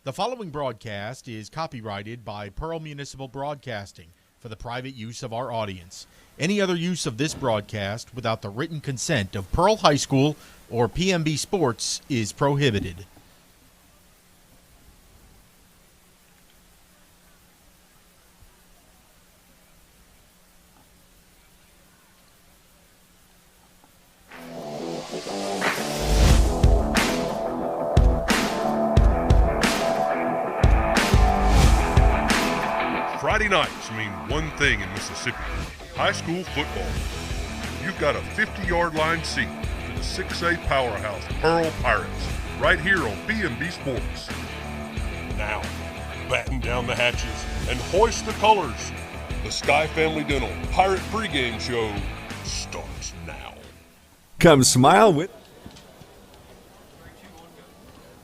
The following broadcast is copyrighted by Pearl Municipal Broadcasting for the private use of our audience. Any other use of this broadcast without the written consent of Pearl High School or PMB Sports is prohibited. Friday nights mean one thing in Mississippi: high school football. You've got a 50-yard line seat to the 6A powerhouse Pearl Pirates right here on PMB Sports. Now, batten down the hatches and hoist the colors. The Sky Family Dental Pirate Pregame Show starts now. Come smile with.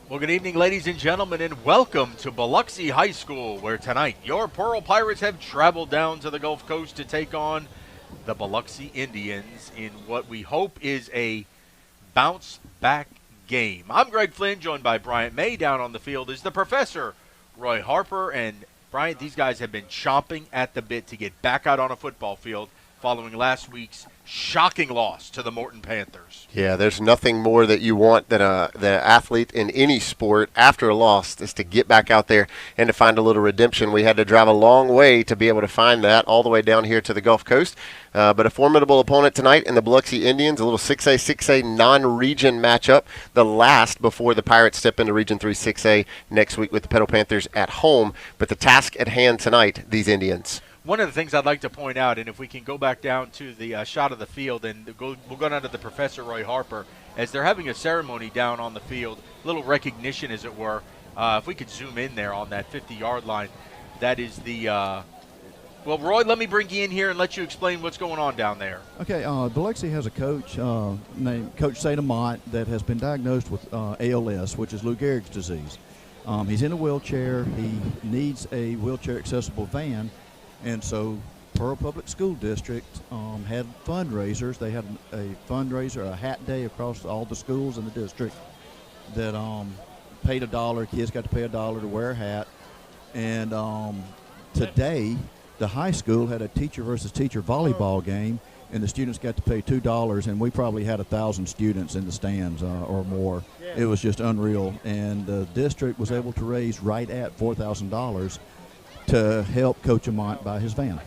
Well, good evening, ladies and gentlemen, and welcome to Biloxi High School, where tonight your Pearl Pirates have traveled down to the Gulf Coast to take on the Biloxi Indians in what we hope is a bounce-back game. I'm Greg Flynn, joined by Bryant May. Down on the field is the professor, Roy Harper. And, Bryant, these guys have been chomping at the bit to get back out on a football field following last week's shocking loss to the Morton Panthers. Yeah, there's nothing more that you want than an athlete in any sport after a loss is to get back out there and to find a little redemption. We had to drive a long way to be able to find that all the way down here to the Gulf Coast. But a formidable opponent tonight in the Biloxi Indians, a little 6A non-region matchup, the last before the Pirates step into Region 3 6A next week with the Petal Panthers at home. But the task at hand tonight, these Indians. One of the things I'd like to point out, and if we can go back down to the shot of the field, and we'll go down to the Professor Roy Harper, as they're having a ceremony down on the field, a little recognition, as it were. If we could zoom in there on that 50-yard line, that is the well, Roy, let me bring you in here and let you explain what's going on down there. Okay, Biloxi has a coach named Coach St. Amant that has been diagnosed with ALS, which is Lou Gehrig's disease. He's in a wheelchair. He needs a wheelchair-accessible van. And so Pearl Public School District had fundraisers. They had a fundraiser, a hat day across all the schools in the district that paid $1. Kids got to pay $1 to wear a hat. And today, the high school had a teacher versus teacher volleyball game, and the students got to pay $2, and we probably had 1,000 students in the stands or more. It was just unreal. And the district was able to raise right at $4,000 to help Coach Amant buy his van.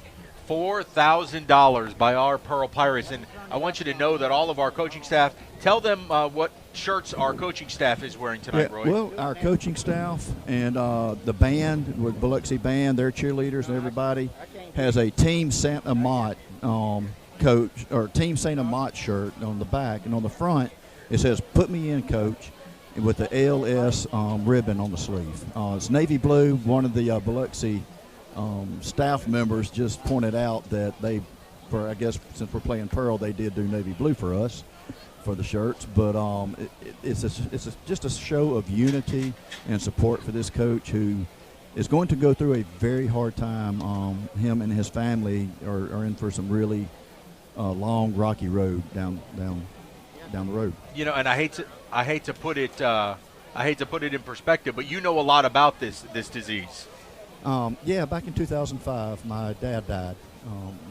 $4,000 by our Pearl Pirates. And I want you to know that all of our coaching staff, tell them what shirts our coaching staff is wearing tonight, Roy. Well, our coaching staff and the band, with Biloxi Band, their cheerleaders and everybody, has a Team St. Amant coach, or Team St. Amant shirt on the back. And on the front, it says, "Put me in, Coach," with the ALS ribbon on the sleeve. It's navy blue. One of the Biloxi staff members just pointed out that I guess since we're playing Pearl, they did do navy blue for us for the shirts. But it's just a show of unity and support for this coach who is going to go through a very hard time. Him and his family are in for some really long, rocky road down the road. You know, and I hate to put it in perspective, but you know a lot about this disease. Yeah, back in 2005, my dad died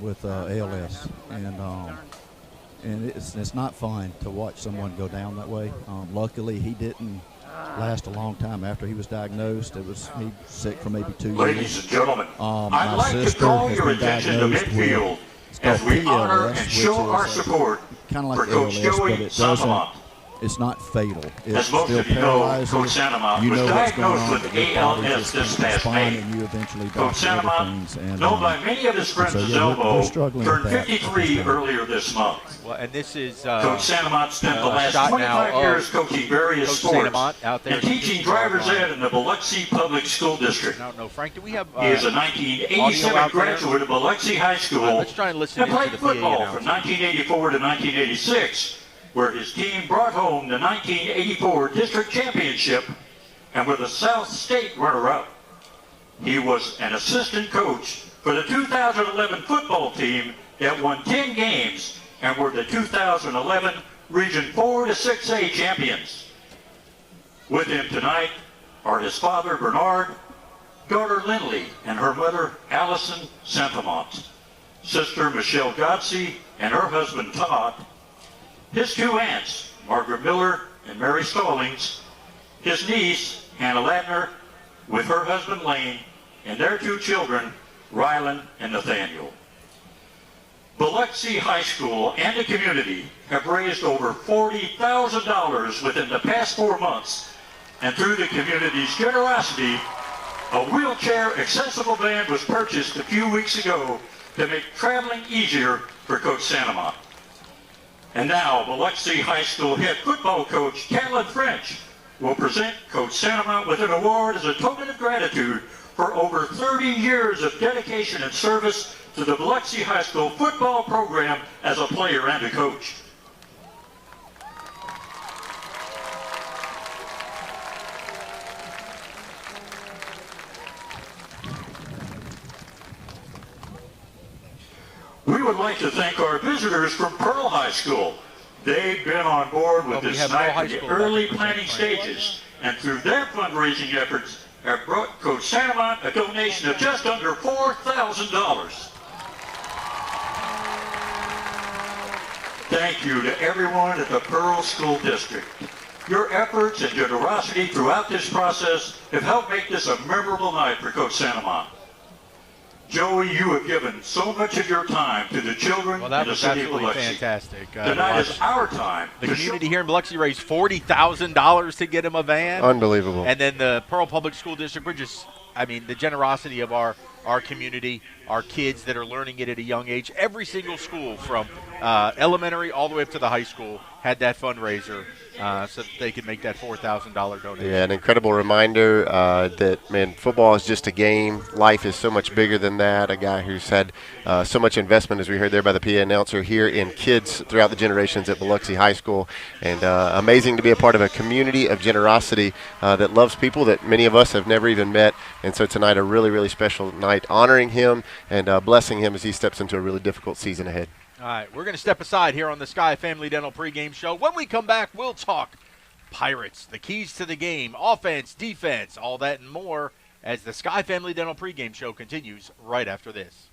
with ALS, and it's not fun to watch someone go down that way. Luckily, he didn't last a long time after he was diagnosed. He was sick for maybe 2 years. Ladies and gentlemen, my I'd like to sister call has your been attention to diagnosed midfield with as we honor PLS, and show which our is support kind of for like Coach ALS, but Joey it doesn't. Santamont. It's not fatal. It As most still of you know, paralyzes. Coach Santamont You was know what's going diagnosed on with with your body, ALS just this can't past respond, May. and you eventually die Coach from other Santamont, things. And, known by many of his friends so, as yeah, we're Elbow, struggling turned with that. 53 earlier this month. Well, and this is Coach Santamont spent the last shot 25 now years of coaching various Coach sports Santamont out there and teaching driver's ed in the Biloxi Public School District. No, Frank, do we have He is a audio 1987 out there? graduate of Biloxi High School Let's try and listen and into played the PA football announcer. from 1984 to 1986, where his team brought home the 1984 district championship and were the South State runner-up. He was an assistant coach for the 2011 football team that won 10 games and were the 2011 Region 4 to 6A champions. With him tonight are his father, Bernard, daughter Lindley, and her mother, Allison Santamont, sister Michelle Godsey and her husband, Todd, his two aunts, Margaret Miller and Mary Stallings, his niece, Hannah Ladner, with her husband, Lane, and their two children, Rylan and Nathaniel. Biloxi High School and the community have raised over $40,000 within the past 4 months, and through the community's generosity, a wheelchair accessible van was purchased a few weeks ago to make traveling easier for Coach Santamont. And now, Biloxi High School head football coach Catelyn French will present Coach Santamont with an award as a token of gratitude for over 30 years of dedication and service to the Biloxi High School football program as a player and a coach. We would like to thank our visitors from Pearl High School. They've been on board with this night from the early planning stages, and through their fundraising efforts have brought Coach Santamont a donation of just under $4,000. Thank you to everyone at the Pearl School District. Your efforts and generosity throughout this process have helped make this a memorable night for Coach Santamont. Joey, you have given so much of your time to the children Well, that in the was city of absolutely Biloxi. fantastic. Tonight is our time. The to community here in Biloxi raised $40,000 to get him a van. Unbelievable. And then the Pearl Public School District, the generosity of our community, our kids that are learning it at a young age. Every single school from elementary all the way up to the high school had that fundraiser so that they could make that $4,000 donation. Yeah, an incredible reminder that, man, football is just a game. Life is so much bigger than that. A guy who's had so much investment, as we heard there by the PA announcer, here in kids throughout the generations at Biloxi High School. And amazing to be a part of a community of generosity that loves people that many of us have never even met. And so tonight, a really, really special night honoring him and blessing him as he steps into a really difficult season ahead. All right, we're going to step aside here on the Sky Family Dental pregame show. When we come back, we'll talk Pirates, the keys to the game, offense, defense, all that and more as the Sky Family Dental pregame show continues right after this.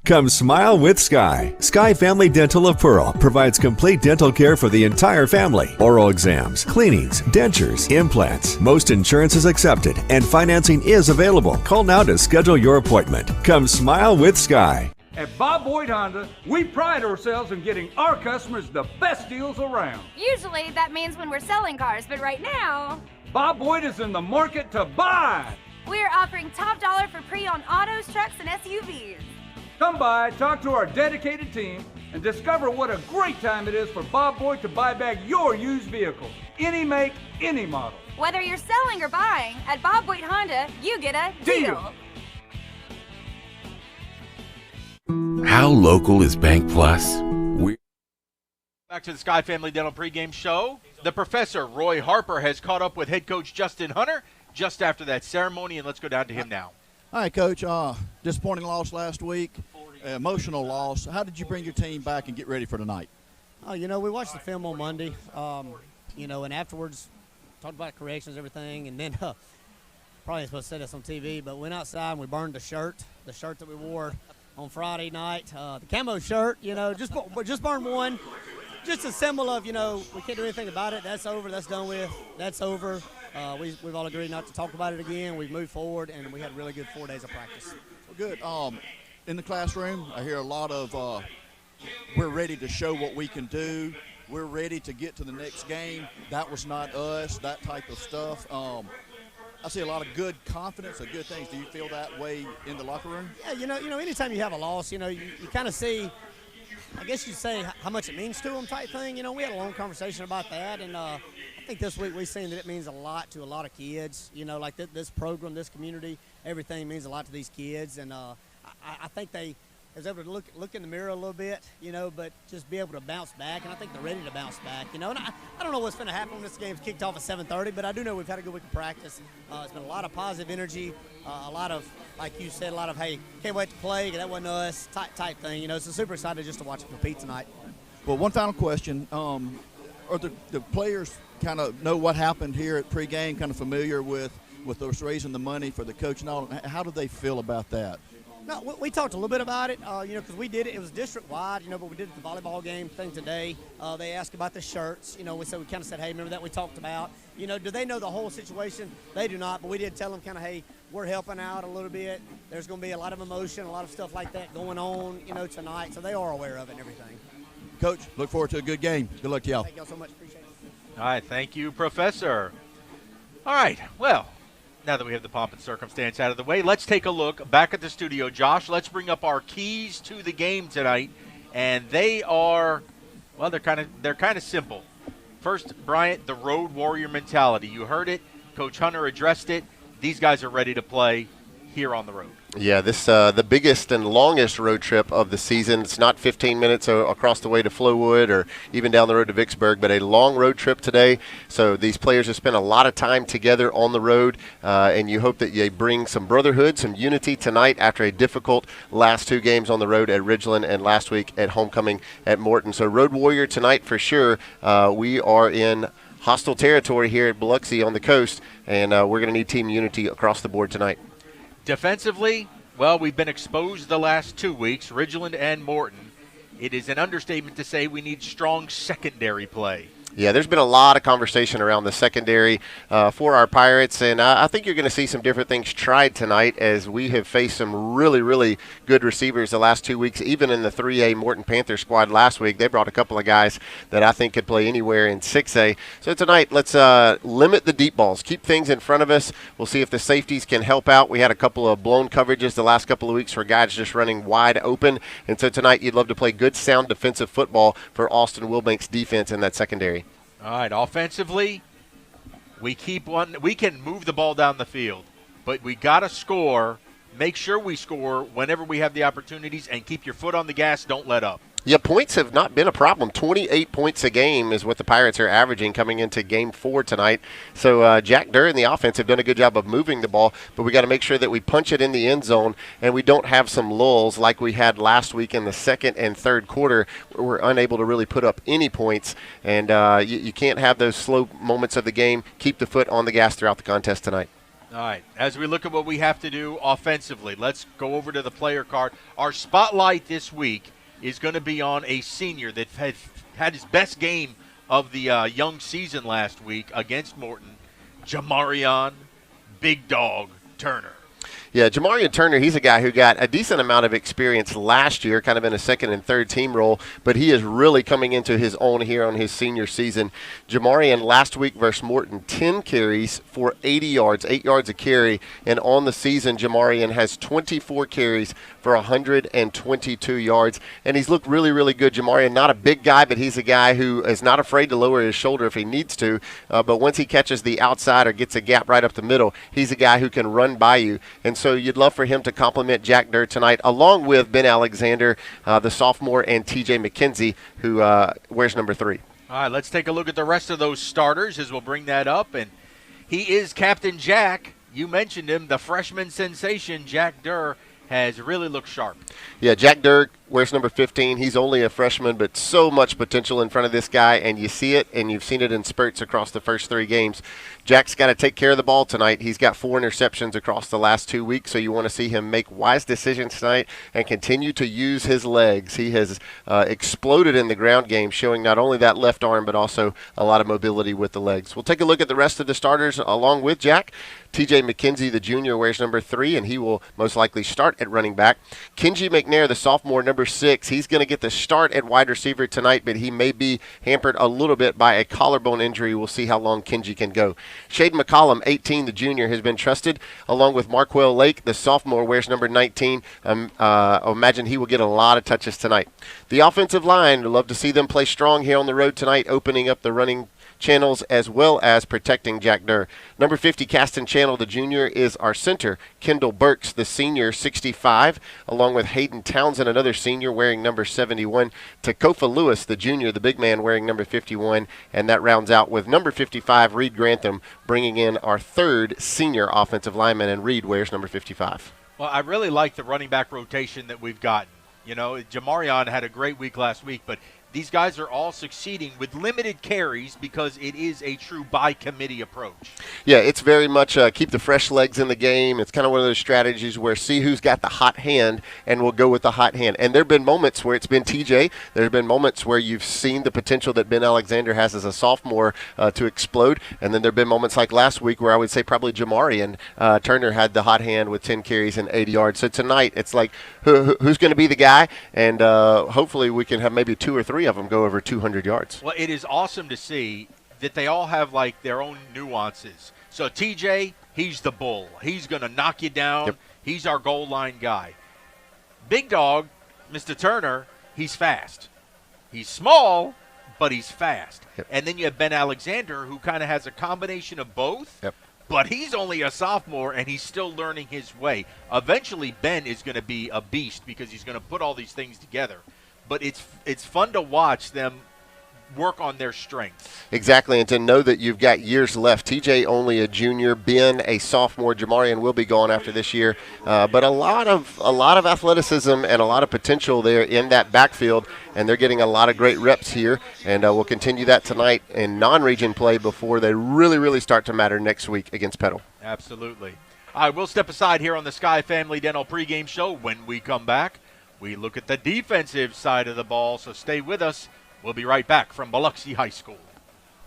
Come smile with Sky. Sky Family Dental of Pearl provides complete dental care for the entire family. Oral exams, cleanings, dentures, implants. Most insurance is accepted and financing is available. Call now to schedule your appointment. Come smile with Sky. At Bob Boyd Honda, we pride ourselves in getting our customers the best deals around. Usually that means when we're selling cars, but right now, Bob Boyd is in the market to buy. we're offering top dollar for pre-owned autos, trucks, and SUVs. Come by, talk to our dedicated team, and discover what a great time it is for Bob Boyd to buy back your used vehicle. Any make, any model. Whether you're selling or buying, at Bob Boyd Honda, you get a deal. How local is Bank Plus? Back to the Sky Family Dental pregame show. The professor, Roy Harper, has caught up with head coach Justin Hunter just after that ceremony, and let's go down to him now. All right, Coach. Disappointing loss last week, emotional loss. How did you bring your team back and get ready for tonight? Oh, we watched the film on Monday, and afterwards talked about corrections, everything, and then probably supposed to say this on TV, but went outside and we burned the shirt that we wore on Friday night, the camo shirt. Just burned one, just a symbol of we can't do anything about it. That's over. That's done with. That's over. We've all agreed not to talk about it again. We've moved forward, and we had a really good 4 days of practice. Well, good. In the classroom, I hear a lot of we're ready to show what we can do. We're ready to get to the next game. That was not us, that type of stuff. I see a lot of good confidence and good things. Do you feel that way in the locker room? Yeah, anytime you have a loss, you kind of see, I guess you'd say, how much it means to them type thing. We had a long conversation about that, and I think this week we've seen that it means a lot to a lot of kids. Like this program, this community, everything means a lot to these kids, and I think they was able to look in the mirror a little bit, but just be able to bounce back, and I think they're ready to bounce back, and I don't know what's going to happen when this game's kicked off at 7:30, but I do know we've had a good week of practice. It's been a lot of positive energy, a lot of, like you said, a lot of, hey, can't wait to play, that wasn't us, type thing, so super excited just to watch them compete tonight. Well, one final question. are the players kind of know what happened here at pregame, kind of familiar with those raising the money for the coach and all? How do they feel about that? No, we talked a little bit about it, because we did it. It was district-wide, but we did the volleyball game thing today. They asked about the shirts. We kind of said, hey, remember that we talked about? Do they know the whole situation? They do not, but we did tell them kind of, hey, we're helping out a little bit. There's going to be a lot of emotion, a lot of stuff like that going on, tonight. So they are aware of it and everything. Coach, look forward to a good game. Good luck to y'all. Thank y'all so much. Appreciate it. All right, thank you, Professor. All right, well, now that we have the pomp and circumstance out of the way, let's take a look back at the studio. Josh, let's bring up our keys to the game tonight, and they are, well, they're kind of simple. First, Bryant, the road warrior mentality. You heard it. Coach Hunter addressed it. These guys are ready to play here on the road. Yeah, this the biggest and longest road trip of the season. It's not 15 minutes across the way to Flowood or even down the road to Vicksburg, but a long road trip today. So these players have spent a lot of time together on the road, and you hope that they bring some brotherhood, some unity tonight after a difficult last two games on the road at Ridgeland and last week at homecoming at Morton. So Road Warrior tonight for sure. We are in hostile territory here at Biloxi on the coast, and we're going to need team unity across the board tonight. Defensively, well, we've been exposed the last 2 weeks, Ridgeland and Morton. It is an understatement to say we need strong secondary play. Yeah, there's been a lot of conversation around the secondary for our Pirates, and I think you're going to see some different things tried tonight as we have faced some really, really good receivers the last 2 weeks. Even in the 3A Morton Panther squad last week, they brought a couple of guys that I think could play anywhere in 6A. So tonight, let's limit the deep balls, keep things in front of us. We'll see if the safeties can help out. We had a couple of blown coverages the last couple of weeks for guys just running wide open, and so tonight you'd love to play good, sound defensive football for Austin Wilbank's defense in that secondary. All right, offensively, we can move the ball down the field, but we got to score. Make sure we score whenever we have the opportunities, and keep your foot on the gas. Don't let up. Yeah, points have not been a problem. 28 points a game is what the Pirates are averaging coming into Game 4 tonight. So Jack Durr and the offense have done a good job of moving the ball, but we got to make sure that we punch it in the end zone and we don't have some lulls like we had last week in the second and third quarter where we're unable to really put up any points. And you can't have those slow moments of the game. Keep the foot on the gas throughout the contest tonight. All right, as we look at what we have to do offensively, let's go over to the player card. Our spotlight this week is going to be on a senior that had his best game of the young season last week against Morton, Jamarion Big Dog Turner. Yeah, Jamarion Turner, he's a guy who got a decent amount of experience last year, kind of in a second and third team role, but he is really coming into his own here on his senior season. Jamarion last week versus Morton, 10 carries for 80 yards, 8 yards a carry, and on the season, Jamarion has 24 carries for 122 yards, and he's looked really, really good. Jamarion, not a big guy, but he's a guy who is not afraid to lower his shoulder if he needs to, but once he catches the outside or gets a gap right up the middle, he's a guy who can run by you. And so you'd love for him to compliment Jack Durr tonight, along with Ben Alexander, the sophomore, and TJ McKenzie, who wears number 3. All right, let's take a look at the rest of those starters as we'll bring that up. And he is Captain Jack. You mentioned him, the freshman sensation, Jack Durr, has really looked sharp. Yeah, Jack Durr wears number 15. He's only a freshman, but so much potential in front of this guy, and you see it, and you've seen it in spurts across the first 3 games. Jack's got to take care of the ball tonight. He's got 4 interceptions across the last 2 weeks, so you want to see him make wise decisions tonight and continue to use his legs. He has exploded in the ground game, showing not only that left arm, but also a lot of mobility with the legs. We'll take a look at the rest of the starters along with Jack. TJ McKenzie, the junior, wears number 3, and he will most likely start at running back. Kenji McNair, the sophomore, number 6. He's going to get the start at wide receiver tonight, but he may be hampered a little bit by a collarbone injury. We'll see how long Kenji can go. Shaden McCollum, 18, the junior, has been trusted, along with Marquell Lake, the sophomore, wears number 19. I imagine he will get a lot of touches tonight. The offensive line, we'd love to see them play strong here on the road tonight, opening up the running channels as well as protecting Jack Durr. Number 50, Caston Channel, the junior, is our center. Kendall Burks, the senior, 65, along with Hayden Townsend, another senior, wearing number 71. Takofa Lewis, the junior, the big man, wearing number 51. And that rounds out with number 55, Reed Grantham, bringing in our 3rd senior offensive lineman, and Reed wears number 55. Well, I really like the running back rotation that we've gotten. You know, Jamarion had a great week last week, but these guys are all succeeding with limited carries because it is a true by-committee approach. Yeah, it's very much keep the fresh legs in the game. It's kind of one of those strategies where see who's got the hot hand, and we'll go with the hot hand. And there have been moments where it's been TJ. There have been moments where you've seen the potential that Ben Alexander has as a sophomore to explode. And then there have been moments like last week where I would say probably Jamari and Turner had the hot hand with 10 carries and 80 yards. So tonight it's like who's going to be the guy, and hopefully we can have maybe 2 or 3 of them go over 200 yards. Well, it is awesome to see that they all have like their own nuances. So TJ, he's the bull. He's going to knock you down. Yep. He's our goal line guy. Big dog, Mr. Turner, he's fast. He's small, but he's fast. Yep. And then you have Ben Alexander, who kind of has a combination of both. Yep. But he's only a sophomore, and he's still learning his way. Eventually, Ben is going to be a beast because he's going to put all these things together. But it's fun to watch them work on their strengths. Exactly, and to know that you've got years left. TJ only a junior, Ben a sophomore, Jamarian will be gone after this year. But a lot of athleticism and a lot of potential there in that backfield, and they're getting a lot of great reps here. And we'll continue that tonight in non-region play before they really start to matter next week against Petal. Absolutely. All right, we'll step aside here on the Sky Family Dental pregame show. When we come back, we look at the defensive side of the ball, so stay with us. We'll be right back from Biloxi High School.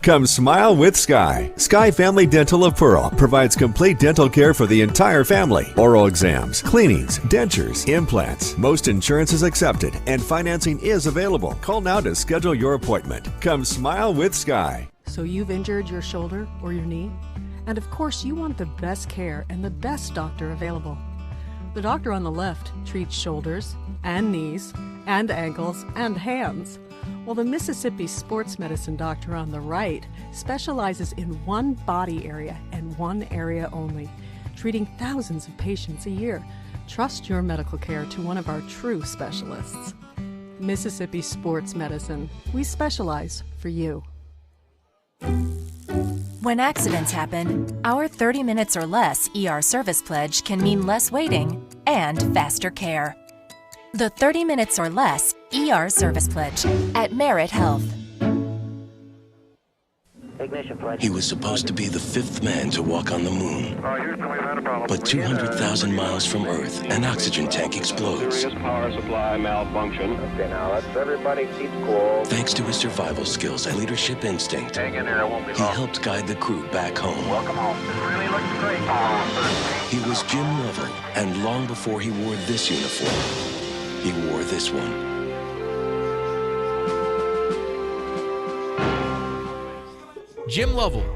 Come smile with Sky. Sky Family Dental of Pearl provides complete dental care for the entire family. Oral exams, cleanings, dentures, implants. Most insurance is accepted and financing is available. Call now to schedule your appointment. Come smile with Sky. So you've injured your shoulder or your knee? And of course you want the best care and the best doctor available. The doctor on the left treats shoulders and knees and ankles and hands, while the Mississippi sports medicine doctor on the right specializes in one body area and one area only, treating thousands of patients a year. Trust your medical care to one of our true specialists. Mississippi Sports Medicine. We specialize for you. When accidents happen, our 30 minutes or less ER service pledge can mean less waiting and faster care. The 30 minutes or less ER service pledge at Merit Health. He was supposed to be the 5th man to walk on the moon. But 200,000 miles from Earth, an oxygen tank explodes. Power supply malfunction. Okay, now let's everybody keep cool. Thanks to his survival skills and leadership instinct, Hang in there, it won't be he long. helped guide the crew back home. Welcome home. This really looks great. He was Jim Lovell, and long before he wore this uniform, he wore this one. Jim Lovell,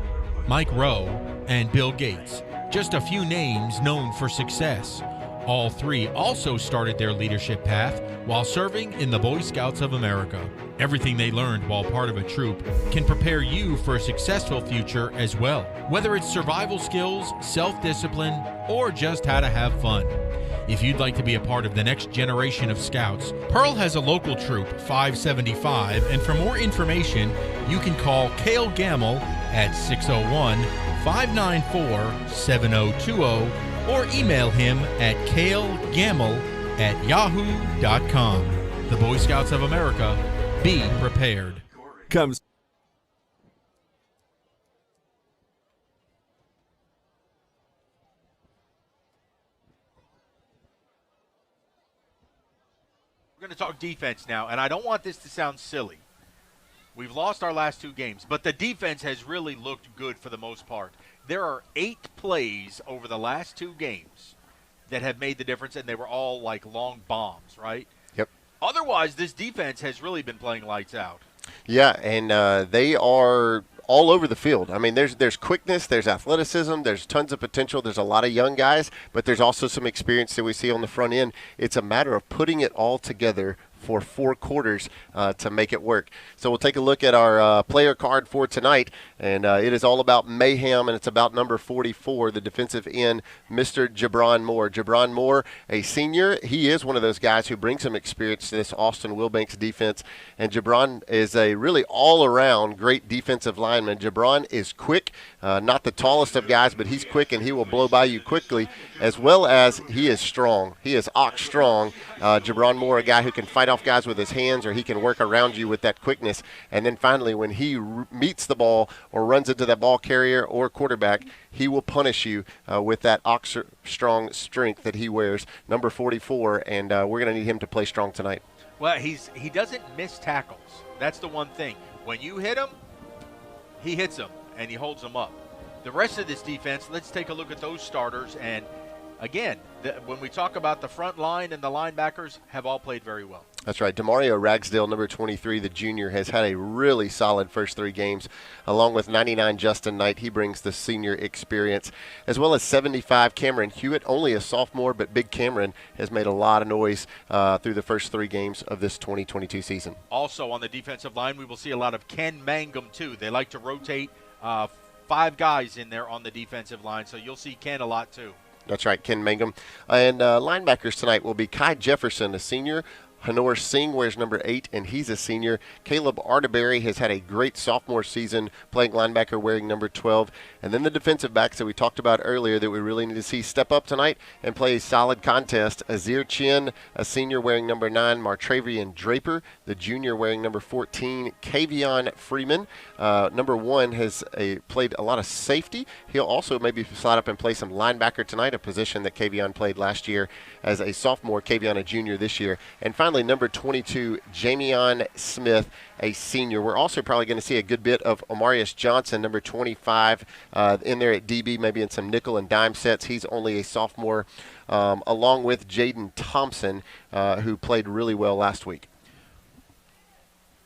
Mike Rowe, and Bill Gates. Just a few names known for success. All three also started their leadership path while serving in the Boy Scouts of America. Everything they learned while part of a troop can prepare you for a successful future as well, whether it's survival skills, self-discipline, or just how to have fun. If you'd like to be a part of the next generation of Scouts, Pearl has a local troop, 575, and for more information, you can call Cale Gamble at 601-594-7020 or email him at calegamble@yahoo.com. The Boy Scouts of America, be prepared. Comes. We're going to talk defense now, and I don't want this to sound silly. We've lost our last 2 games, but the defense has really looked good for the most part. There are 8 plays over the last 2 games that have made the difference, and they were all like long bombs, right? Yep. Otherwise, this defense has really been playing lights out. Yeah, and they are all over the field. I mean, there's quickness, there's athleticism, there's tons of potential. There's a lot of young guys, but there's also some experience that we see on the front end. It's a matter of putting it all together for 4 quarters to make it work. So we'll take a look at our player card for tonight, and it is all about mayhem, and it's about number 44, the defensive end, Mr. Jabron Moore. Jabron Moore, a senior, he is one of those guys who brings some experience to this Austin Wilbanks defense, and Jabron is a really all-around great defensive lineman. Jabron is quick, not the tallest of guys, but he's quick, and he will blow by you quickly, as well as he is strong. He is ox strong. Jabron Moore, a guy who can fight fight off guys with his hands, or he can work around you with that quickness. And then finally, when he meets the ball or runs into that ball carrier or quarterback, he will punish you with that Oxford strong strength that he wears, number 44, and we're going to need him to play strong tonight. Well, he doesn't miss tackles. That's the one thing. When you hit him, he hits them, and he holds them up. The rest of this defense, let's take a look at those starters. And, again, when we talk about the front line and the linebackers, have all played very well. That's right. Demario Ragsdale, number 23, the junior, has had a really solid first 3 games. Along with 99 Justin Knight, he brings the senior experience. As well as 75 Cameron Hewitt, only a sophomore, but Big Cameron has made a lot of noise through the first 3 games of this 2022 season. Also on the defensive line, we will see a lot of Ken Mangum, too. They like to rotate 5 guys in there on the defensive line, so you'll see Ken a lot, too. That's right, Ken Mangum. And linebackers tonight will be Kai Jefferson, a senior. Hanor Singh wears number 8, and he's a senior. Caleb Arterberry has had a great sophomore season playing linebacker wearing number 12. And then the defensive backs that we talked about earlier that we really need to see step up tonight and play a solid contest. Azir Chin, a senior wearing number 9. Martravian Draper, the junior wearing number 14. Kavion Freeman, number 1, has played a lot of safety. He'll also maybe slide up and play some linebacker tonight, a position that Kavion played last year as a sophomore. Kavion a junior this year. And finally, number 22, Jamion Smith, a senior. We're also probably going to see a good bit of Omarius Johnson, number 25, in there at DB, maybe in some nickel and dime sets. He's only a sophomore, along with Jaden Thompson, who played really well last week.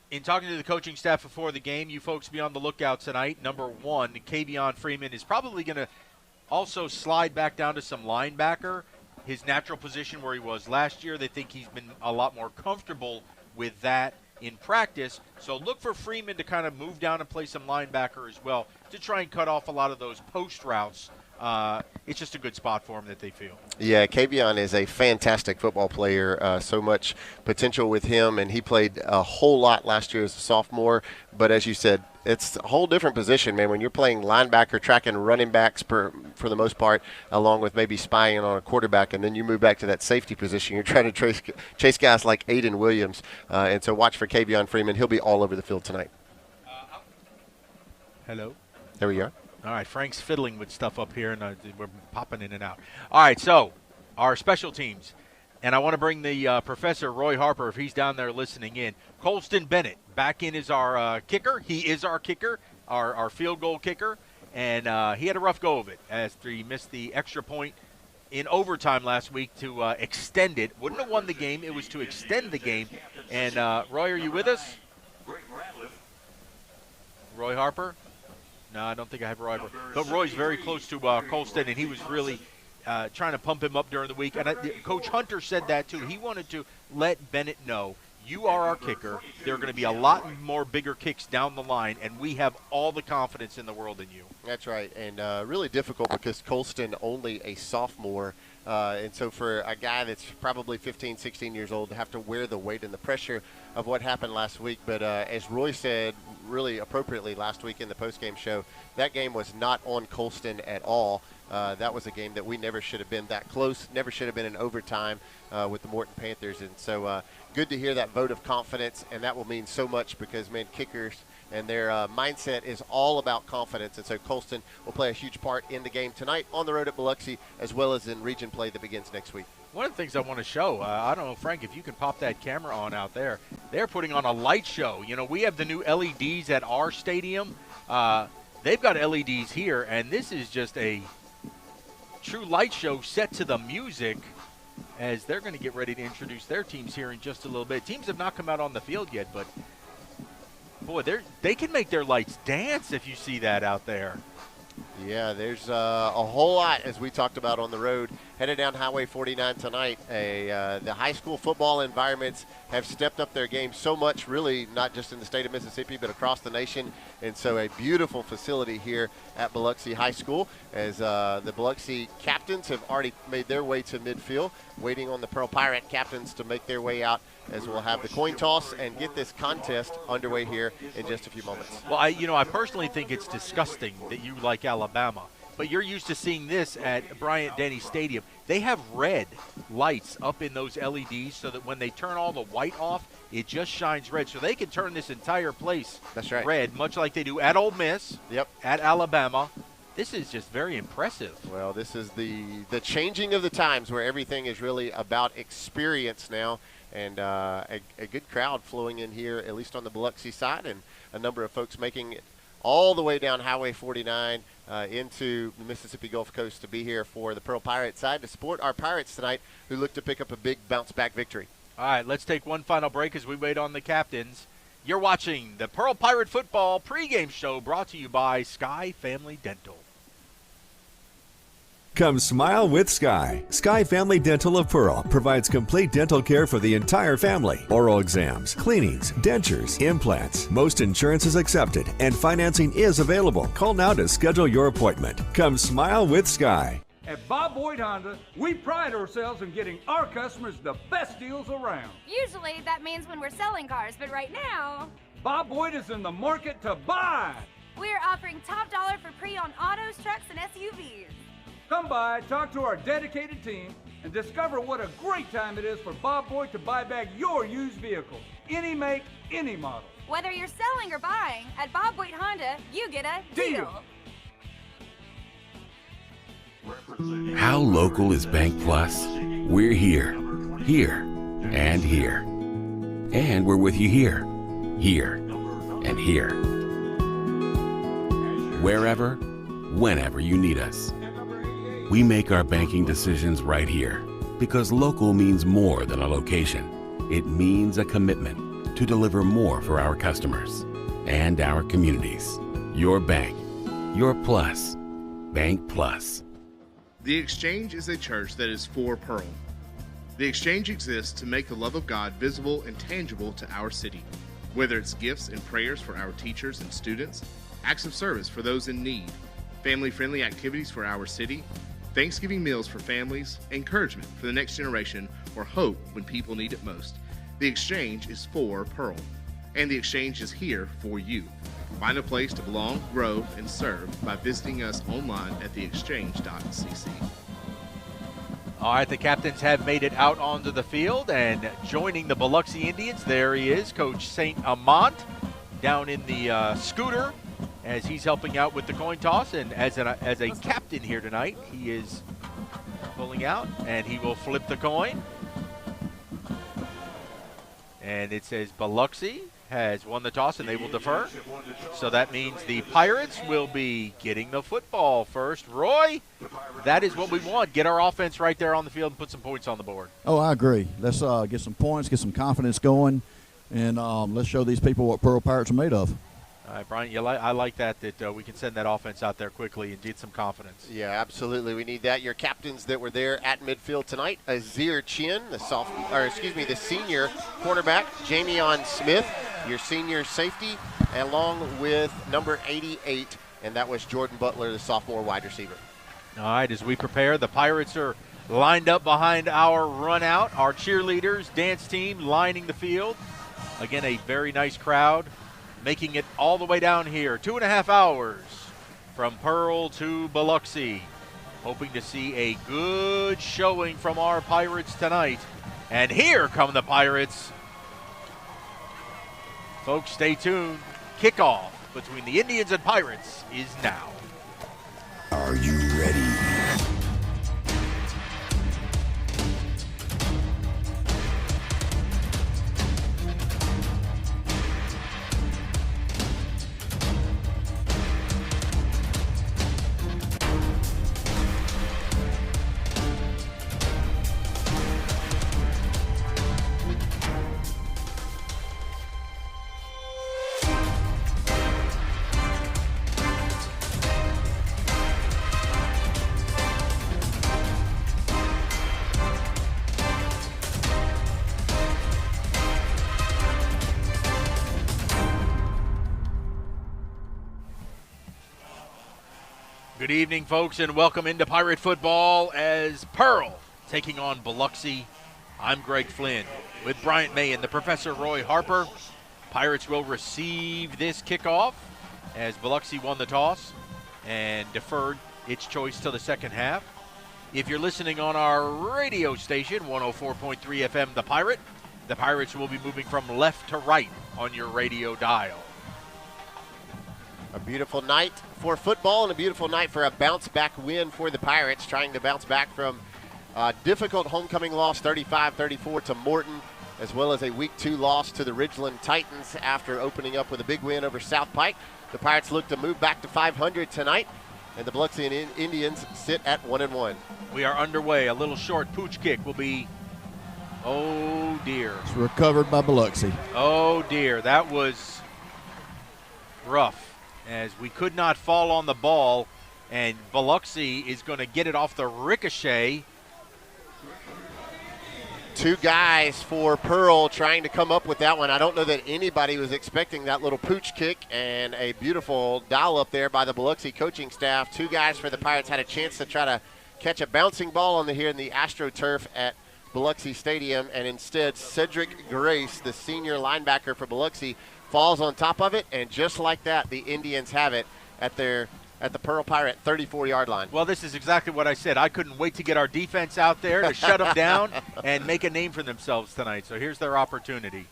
In talking to the coaching staff before the game, you folks be on the lookout tonight. Number 1, Kavion Freeman, is probably going to also slide back down to some linebacker, his natural position where he was last year. They think he's been a lot more comfortable with that in practice. So look for Freeman to kind of move down and play some linebacker as well to try and cut off a lot of those post routes. It's just a good spot for him that they feel. Yeah, Kavion is a fantastic football player. So much potential with him, and he played a whole lot last year as a sophomore. But as you said, it's a whole different position, man, when you're playing linebacker, tracking running backs for the most part, along with maybe spying on a quarterback, and then you move back to that safety position. You're trying to chase guys like Aiden Williams. And so watch for Kavion Freeman. He'll be all over the field tonight. Hello. There we are. All right, Frank's fiddling with stuff up here, and we're popping in and out. All right, so our special teams. And I want to bring the Professor Roy Harper, if he's down there listening in. Colston Bennett back in as our kicker. He is our kicker, our field goal kicker. And he had a rough go of it after he missed the extra point in overtime last week to extend it. Wouldn't have won the game. It was to extend the game. And, Roy, are you with us? Roy Harper? No, I don't think I have Roy Harper. But Roy's very close to Colston, and he was really trying to pump him up during the week. And Coach Hunter said that, too. He wanted to let Bennett know, you are our kicker. There are going to be a lot more bigger kicks down the line, and we have all the confidence in the world in you. That's right, and really difficult because Colston only a sophomore. And so for a guy that's probably 15, 16 years old to have to wear the weight and the pressure of what happened last week. But as Roy said really appropriately last week in the postgame show, that game was not on Colston at all. That was a game that we never should have been that close, never should have been in overtime with the Morton Panthers. And so good to hear that vote of confidence, and that will mean so much because, man, kickers and their mindset is all about confidence. And so Colston will play a huge part in the game tonight on the road at Biloxi, as well as in region play that begins next week. One of the things I want to show, I don't know, Frank, if you can pop that camera on out there. They're putting on a light show. You know, we have the new LEDs at our stadium. They've got LEDs here, and this is just a true light show set to the music as they're going to get ready to introduce their teams here in just a little bit. Teams have not come out on the field yet, but boy, they can make their lights dance if you see that out there. Yeah, there's a whole lot, as we talked about on the road. Headed down Highway 49 tonight, the high school football environments have stepped up their game so much, really not just in the state of Mississippi, but across the nation. And so a beautiful facility here at Biloxi High School as the Biloxi captains have already made their way to midfield, waiting on the Pearl Pirate captains to make their way out as we'll have the coin toss and get this contest underway here in just a few moments. Well, I personally think it's disgusting that you like Alabama. but you're used to seeing this at Bryant-Denny Stadium. They have red lights up in those LEDs so that when they turn all the white off, it just shines red. So they can turn this entire place red, much like they do at Ole Miss, at Alabama. This is just very impressive. Well, this is the changing of the times where everything is really about experience now, and a good crowd flowing in here, at least on the Biloxi side, and a number of folks making it all the way down Highway 49 into the Mississippi Gulf Coast to be here for the Pearl Pirates side to support our Pirates tonight, who look to pick up a big bounce-back victory. All right, let's take one final break as we wait on the captains. You're watching the Pearl Pirate Football pregame show brought to you by Sky Family Dental. Come smile with Sky. Sky Family Dental of Pearl provides complete dental care for the entire family. Oral exams, cleanings, dentures, implants. Most insurance is accepted and financing is available. Call now to schedule your appointment. Come smile with Sky. At Bob Boyd Honda, we pride ourselves in getting our customers the best deals around. Usually that means when we're selling cars, but right now, Bob Boyd is in the market to buy. we're offering top dollar for pre-owned autos, trucks, and SUVs. Come by, talk to our dedicated team, and discover what a great time it is for Bob Boyd to buy back your used vehicle. Any make, any model. Whether you're selling or buying, at Bob Boyd Honda, you get a deal. How local is Bank Plus? We're here, and here. And we're with you here, and here. Wherever, whenever you need us. We make our banking decisions right here because local means more than a location. It means a commitment to deliver more for our customers and our communities. Your bank, your plus, Bank Plus. The Exchange is a church that is for Pearl. The Exchange exists to make the love of God visible and tangible to our city. Whether it's gifts and prayers for our teachers and students, acts of service for those in need, family-friendly activities for our city, Thanksgiving meals for families, encouragement for the next generation, or hope when people need it most. The Exchange is for Pearl, and the Exchange is here for you. Find a place to belong, grow, and serve by visiting us online at theexchange.cc. All right, the captains have made it out onto the field, and joining the Biloxi Indians, there he is, Coach St. Amant, down in the scooter as he's helping out with the coin toss. And as a captain here tonight, he is pulling out, and he will flip the coin. And it says Biloxi has won the toss, and they will defer. So that means the Pirates will be getting the football first. Roy, that is what we want. Get our offense right there on the field and put some points on the board. Oh, I agree. Let's get some points, get some confidence going, and let's show these people what Pearl Pirates are made of. All right, Brian, I like that we can send that offense out there quickly and get some confidence. Yeah, absolutely. We need that. Your captains that were there at midfield tonight: Azir Chin, the senior cornerback; Jamion Smith, your senior safety, along with number 88, and that was Jordan Butler, the sophomore wide receiver. All right, as we prepare, the Pirates are lined up behind our run out. Our cheerleaders, dance team lining the field. Again, a very nice crowd, making it all the way down here. 2.5 hours from Pearl to Biloxi. Hoping to see a good showing from our Pirates tonight. And here come the Pirates. Folks, stay tuned. Kickoff between the Indians and Pirates is now. Are you ready? Good evening, folks, and welcome into Pirate Football as Pearl taking on Biloxi. I'm Greg Flynn with Bryant May and the Professor Roy Harper. Pirates will receive this kickoff as Biloxi won the toss and deferred its choice till the second half. If you're listening on our radio station, 104.3 FM, The Pirates will be moving from left to right on your radio dial. A beautiful night for football and a beautiful night for a bounce-back win for the Pirates, trying to bounce back from a difficult homecoming loss, 35-34 to Morton, as well as a Week 2 loss to the Ridgeland Titans after opening up with a big win over South Pike. The Pirates look to move back to 500 tonight, and the Biloxi Indians sit at 1-1. We are underway. A little short pooch kick will be, oh dear. It's recovered by Biloxi. Oh dear, that was rough, as we could not fall on the ball, and Biloxi is going to get it off the ricochet. Two guys for Pearl trying to come up with that one. I don't know that anybody was expecting that little pooch kick, and a beautiful dial up there by the Biloxi coaching staff. Two guys for the Pirates had a chance to try to catch a bouncing ball here in the AstroTurf at Biloxi Stadium, and instead Cedric Grace, the senior linebacker for Biloxi, falls on top of it, and just like that, the Indians have it at the Pearl Pirate 34-yard line. Well, this is exactly what I said. I couldn't wait to get our defense out there to shut them down and make a name for themselves tonight. So here's their opportunity.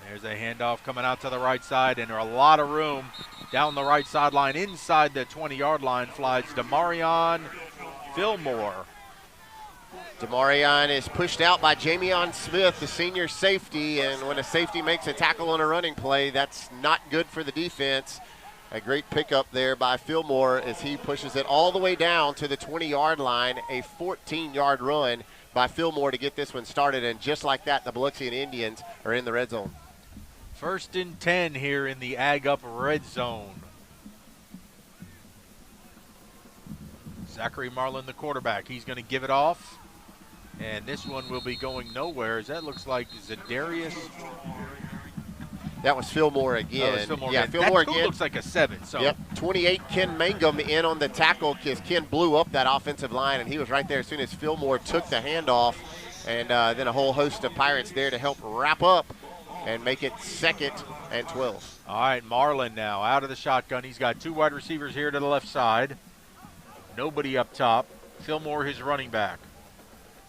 There's a handoff coming out to the right side, and a lot of room down the right sideline. Inside the 20-yard line flies Demarion Fillmore. Demarion is pushed out by Jamion Smith, the senior safety, and when a safety makes a tackle on a running play, that's not good for the defense. A great pickup there by Fillmore as he pushes it all the way down to the 20-yard line, a 14-yard run by Fillmore to get this one started, and just like that, the Biloxi Indians are in the red zone. 1st and 10 here in the Ag Up red zone. Zachary Marlin, the quarterback, he's going to give it off. And this one will be going nowhere, as that looks like Zadarius. That was Fillmore again. Oh, Fillmore yeah, again. Fillmore that again. Looks like a 7. So. Yep, 28, Ken Mangum in on the tackle because Ken blew up that offensive line, and he was right there as soon as Fillmore took the handoff. And then a whole host of Pirates there to help wrap up and make it 2nd and 12. All right, Marlin now out of the shotgun. He's got 2 wide receivers here to the left side. Nobody up top. Fillmore, his running back.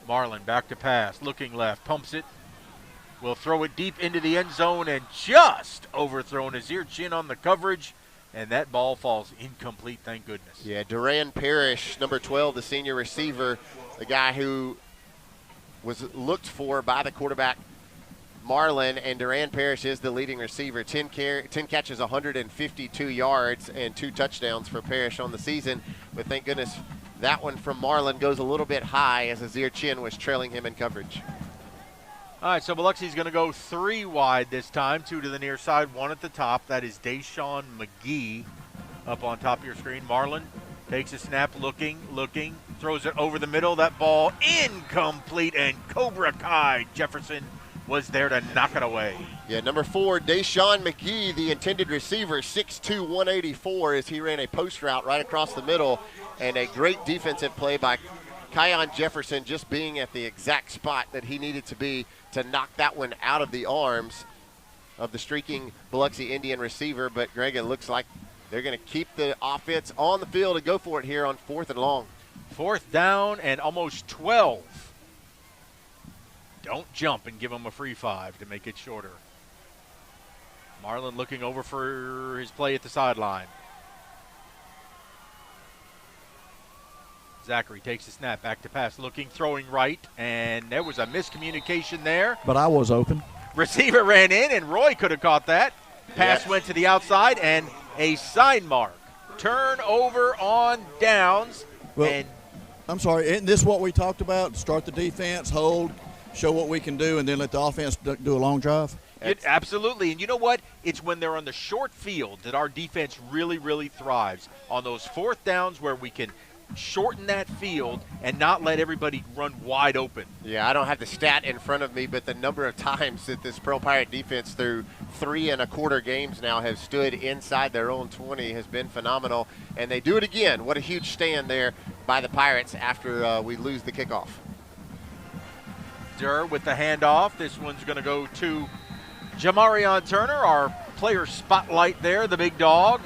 Marlin back to pass, looking left, pumps it. Will throw it deep into the end zone and just overthrown his ear chin on the coverage, and that ball falls incomplete, thank goodness. Yeah, Duran Parrish, number 12, the senior receiver, the guy who was looked for by the quarterback Marlin, and Duran Parrish is the leading receiver. 10 catches, 152 yards, and 2 touchdowns for Parrish on the season. But thank goodness that one from Marlin goes a little bit high as Azir Chin was trailing him in coverage. All right, so Biloxi's going to go 3 wide this time, 2 to the near side, 1 at the top. That is Deshaun McGee up on top of your screen. Marlin takes a snap, looking, throws it over the middle. That ball incomplete, and Cobra Kai Jefferson was there to knock it away. Yeah, number 4, Deshaun McGee, the intended receiver, 6'2", 184, as he ran a post route right across the middle, and a great defensive play by Kion Jefferson, just being at the exact spot that he needed to be to knock that one out of the arms of the streaking Biloxi Indian receiver. But, Greg, it looks like they're going to keep the offense on the field and go for it here on 4th and long. 4th down and almost 12. Don't jump and give him a free 5 to make it shorter. Marlin looking over for his play at the sideline. Zachary takes a snap, back to pass, looking, throwing right, and there was a miscommunication there. But I was open. Receiver ran in, and Roy could have caught that. Pass went to the outside, and a sign mark. Turnover on downs. Well, and I'm sorry, isn't this what we talked about? Start the defense, hold, show what we can do, and then let the offense do a long drive? Absolutely, and you know what? It's when they're on the short field that our defense really, really thrives. On those 4th downs where we can shorten that field and not let everybody run wide open. Yeah, I don't have the stat in front of me, but the number of times that this Pearl Pirate defense through 3 1/4 games now have stood inside their own 20 has been phenomenal, and they do it again. What a huge stand there by the Pirates after we lose the kickoff. Durr with the handoff. This one's going to go to Jamarion Turner, our player spotlight there, the big dog.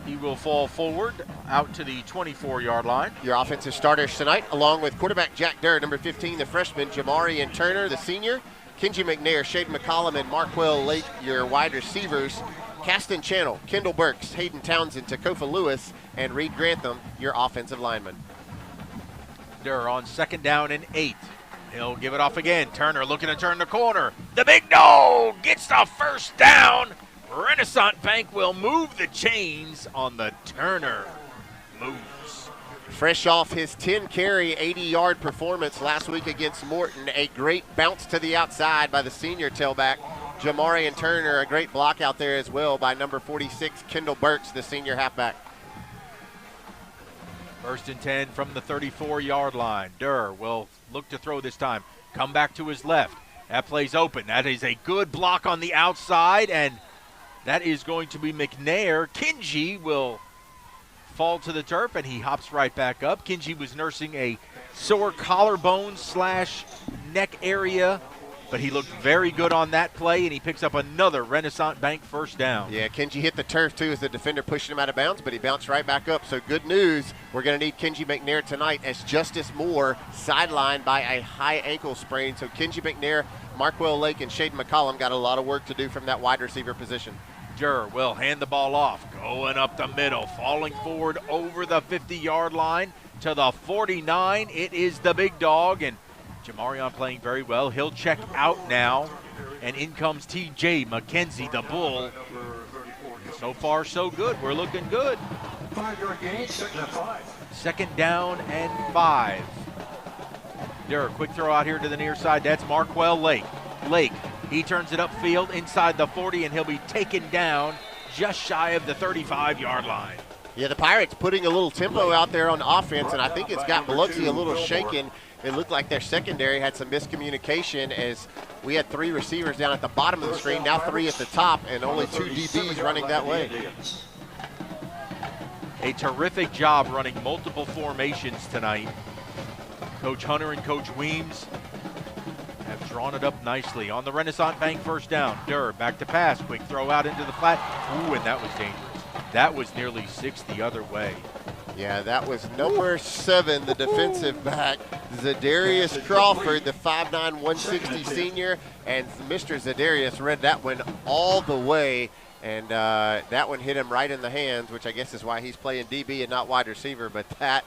He will fall forward out to the 24-yard line. Your offensive starters tonight, along with quarterback Jack Durr, number 15, the freshman, Jamarian Turner, the senior, Kenji McNair, Shaden McCollum, and Marquell Lake, your wide receivers. Caston Channel, Kendall Burks, Hayden Townsend, Takofa Lewis, and Reed Grantham, your offensive linemen. Durr on 2nd down and 8. He'll give it off again. Turner looking to turn the corner. The big dog gets the first down. Renaissance Bank will move the chains on the Turner moves. Fresh off his 10-carry, 80-yard performance last week against Morton, a great bounce to the outside by the senior tailback, Jamarian Turner, a great block out there as well by number 46, Kendall Burks, the senior halfback. 1st and 10 from the 34-yard line. Durr will look to throw this time. Come back to his left. That play's open. That is a good block on the outside, and that is going to be McNair. Kenji will fall to the turf, and he hops right back up. Kenji was nursing a sore collarbone / neck area, but he looked very good on that play, and he picks up another Renaissance Bank first down. Yeah, Kenji hit the turf, too, as the defender pushing him out of bounds, but he bounced right back up. So good news. We're going to need Kenji McNair tonight as Justice Moore sidelined by a high ankle sprain. So Kenji McNair, Marquell Lake, and Shaden McCollum got a lot of work to do from that wide receiver position. Durr will hand the ball off, going up the middle, falling forward over the 50-yard line to the 49. It is the big dog, and Jamarian playing very well. He'll check out now, and in comes T.J. McKenzie, the bull. So far, so good. We're looking good. 5-yard gain, 2nd and 5. 2nd down and 5. Durr, quick throw out here to the near side. That's Marquell Lake. Lake, he turns it upfield inside the 40, and he'll be taken down just shy of the 35-yard line. Yeah, the Pirates putting a little tempo out there on offense, and I think it's got Biloxi a little shaken. It looked like their secondary had some miscommunication as we had 3 receivers down at the bottom of the screen, now 3 at the top, and only 2 DBs running that way. A terrific job running multiple formations tonight. Coach Hunter and Coach Weems have drawn it up nicely. On the Renaissance Bank first down, Durr back to pass, quick throw out into the flat. Ooh, and that was dangerous. That was nearly 6 the other way. Yeah, that was number 7, the defensive back, Zadarius Crawford, the 5'9", 160 senior, and Mr. Zadarius read that one all the way, and that one hit him right in the hands, which I guess is why he's playing DB and not wide receiver, but that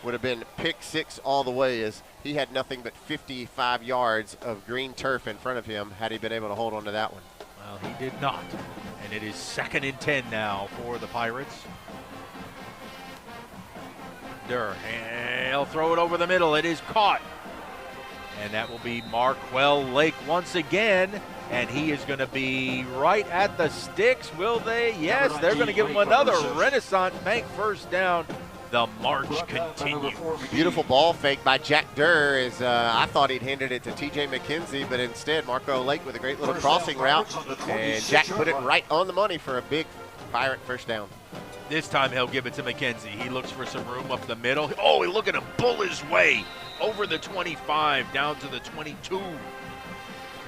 would have been pick 6 all the way, as he had nothing but 55 yards of green turf in front of him had he been able to hold on to that one. Well, he did not, and it is 2nd and 10 now for the Pirates. Durr, he'll throw it over the middle. It is caught. And that will be Marquell Lake once again. And he is going to be right at the sticks. Will they? Yes, they're going to give him another Renaissance Bank first down. The march continues. Beautiful ball fake by Jack Durr as I thought he'd handed it to T.J. McKenzie, but instead Marquell Lake with a great little crossing route. And Jack put it right on the money for a big Pirate first down. This time he'll give it to McKenzie. He looks for some room up the middle. Oh, look at him pull his way over the 25 down to the 22.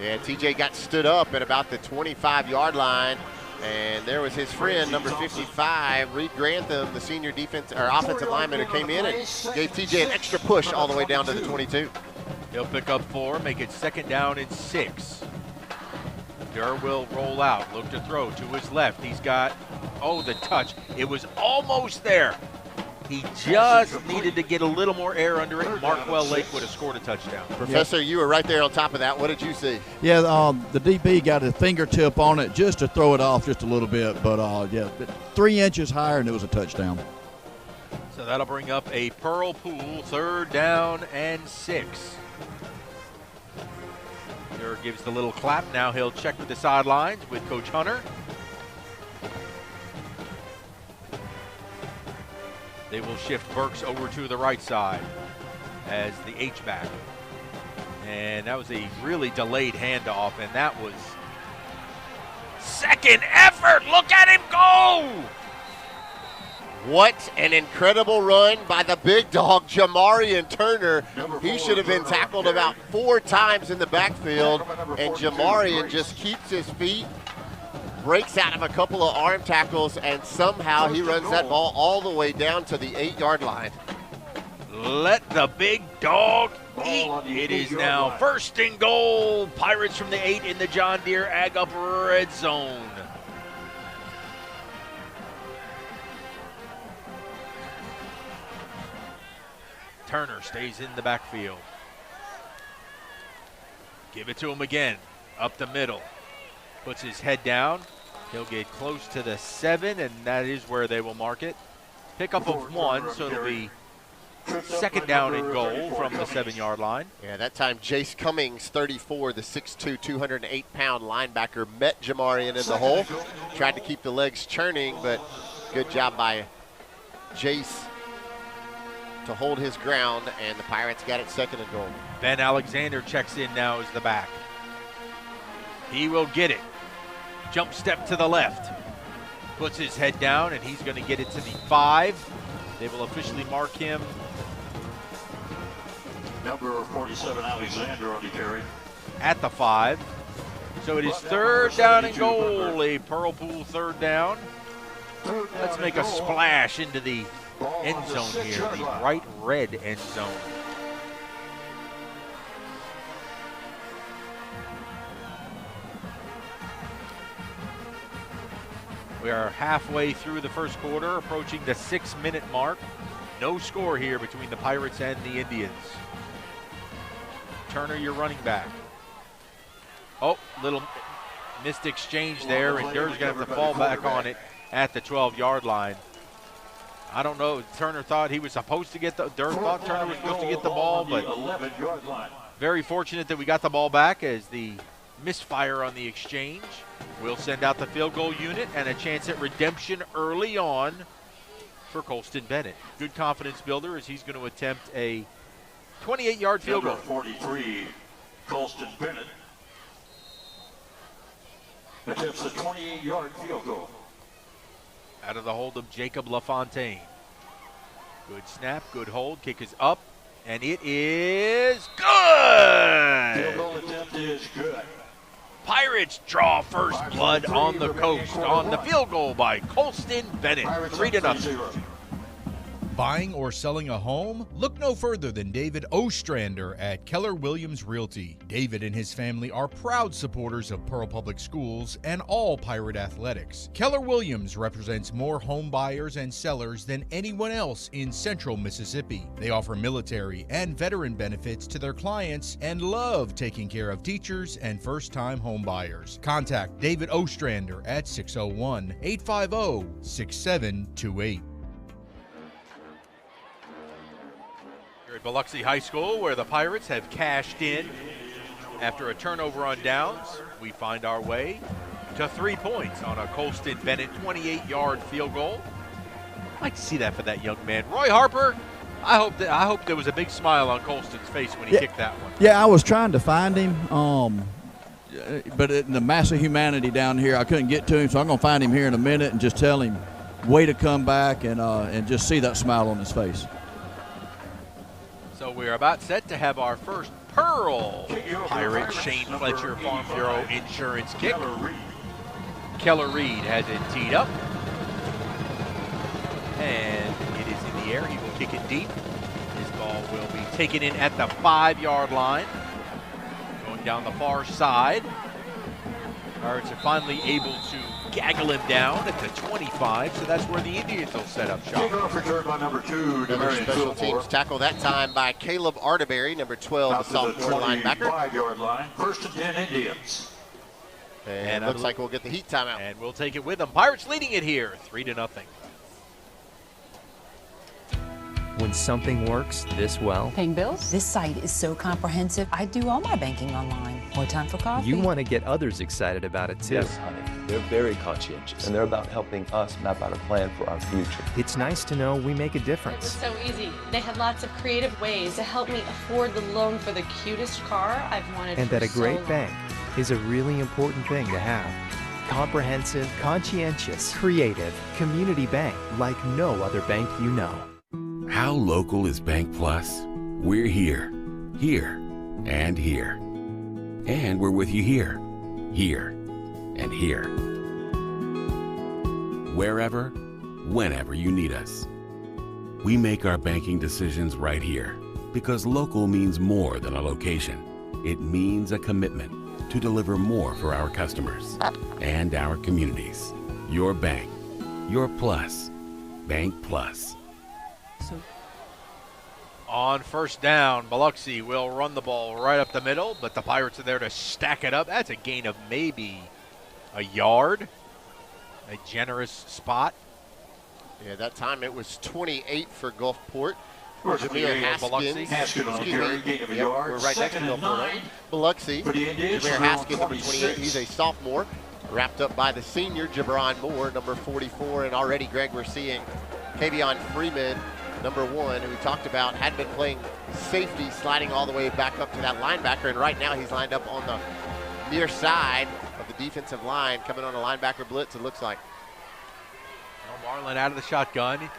Yeah, TJ got stood up at about the 25-yard line, and there was his friend, number 55, Reed Grantham, the senior offensive lineman who came in and gave TJ an extra push all the way down to the 22. He'll pick up 4, make it 2nd down and 6. Durr will roll out, look to throw to his left. He's got, the touch. It was almost there. He just needed to get a little more air under it. Marquell Lake would have scored a touchdown. Professor, you were right there on top of that. What did you see? Yeah, the DB got a fingertip on it just to throw it off just a little bit. But, 3 inches higher, and it was a touchdown. So that'll bring up a Pearl Pool 3rd down and 6. Durr gives the little clap. Now he'll check with the sidelines with Coach Hunter. They will shift Burks over to the right side as the H-back. And that was a really delayed handoff, and that was second effort. Look at him go! What an incredible run by the big dog, Jamarian Turner. He should have been tackled about 4 times in the backfield, and Jamarian just keeps his feet, breaks out of a couple of arm tackles, and somehow he runs that ball all the way down to the 8-yard line. Let the big dog eat. It is now 1st and goal. Pirates from the 8 in the John Deere Ag Up red zone. Turner stays in the backfield. Give it to him again. Up the middle. Puts his head down. He'll get close to the 7, and that is where they will mark it. Pickup of 1, so it'll be 2nd down and goal from the 7-yard line. Yeah, that time Jace Cummings, 34, the 6'2", 208-pound linebacker, met Jamarian in the hole. Tried to keep the legs churning, but good job by Jace to hold his ground, and the Pirates got it 2nd and goal. Ben Alexander checks in now as the back. He will get it. Jump step to the left. Puts his head down, and he's going to get it to the 5. They will officially mark him. Number 47, Alexander on the carry. At the 5. So it is 3rd down and goal. A Pearl Pool 3rd down. Let's make a splash into the end zone here, the bright red end zone. We are halfway through the first quarter, approaching the 6-minute mark. No score here between the Pirates and the Indians. Turner, your running back. Oh, little missed exchange there, and Durr's going to have to fall back on it at the 12-yard line. I don't know. Turner thought he was supposed to get Durr thought Turner was supposed to get the ball, but very fortunate that we got the ball back as the misfire on the exchange will send out the field goal unit and a chance at redemption early on for Colston Bennett. Good confidence builder as he's going to attempt a 28-yard field goal. Number 43, Colston Bennett attempts a 28-yard field goal. Out of the hold of Jacob LaFontaine. Good snap, good hold, kick is up, and it is good! Field goal attempt is good. Pirates draw first blood on the coast on the field goal by Colston Bennett, 3-0. Buying or selling a home? Look no further than David Ostrander at Keller Williams Realty. David and his family are proud supporters of Pearl Public Schools and all Pirate athletics. Keller Williams represents more home buyers and sellers than anyone else in central Mississippi. They offer military and veteran benefits to their clients and love taking care of teachers and first-time home buyers. Contact David Ostrander at 601-850-6728. At Biloxi High School, where the Pirates have cashed in after a turnover on downs, we find our way to 3 points on a Colston Bennett 28-yard field goal. I'd like to see that for that young man. Roy Harper, I hope there was a big smile on Colston's face when he kicked that one. Yeah, I was trying to find him, but in the massive humanity down here, I couldn't get to him, so I'm going to find him here in a minute and just tell him, way to come back, and just see that smile on his face. So we're about set to have our first Pearl Pirate Shane Fletcher Farm Bureau Insurance kick. Keller Reed has it teed up. And it is in the air. He will kick it deep. His ball will be taken in at the 5-yard line. Going down the far side. Pirates are finally able to gaggle him down at the 25, so that's where the Indians will set up shop. Kickoff return by number 2, Another special teams tackle that time by Caleb Arterberry, number 12, the sophomore linebacker. 5-yard line, 1st and 10 Indians. And looks like we'll get the heat timeout. And we'll take it with them. Pirates leading it here, 3-0. When something works this well, Paying bills? This site is so comprehensive. I do all my banking online. More time for coffee. you want to get others excited about it too. Yes, honey. They're very conscientious, and they're about helping us map out a plan for our future. It's nice to know we make a It was difference. so easy. They had lots of creative ways to help me afford the loan for the cutest car I've wanted And for that a so great long. bank is a really important thing to have. Comprehensive, conscientious, creative, community bank like no other bank you know. How local is Bank Plus? We're here, and here. And we're with you here, and here. wherever, whenever you need us. We make our banking decisions right here because local means more than a location. It means a commitment to deliver more for our customers and our communities. Your bank, your plus, Bank Plus. On first down, Biloxi will run the ball right up the middle, but the Pirates are there to stack it up. That's a gain of maybe a yard. A generous spot. Yeah, that time it was 28 for Gulfport. Jameer Haskins on the carry, gain of a yard. We're right next to Gulfport. Biloxi, Jameer Haskins, number 28. He's a sophomore, wrapped up by the senior, Jabron Moore, number 44. And already, Greg, we're seeing Kavion Freeman, number 1, who we talked about, had been playing safety, sliding all the way back up to that linebacker. And right now he's lined up on the near side of the defensive line, coming on a linebacker blitz, it looks like. Well, Marlin out of the shotgun.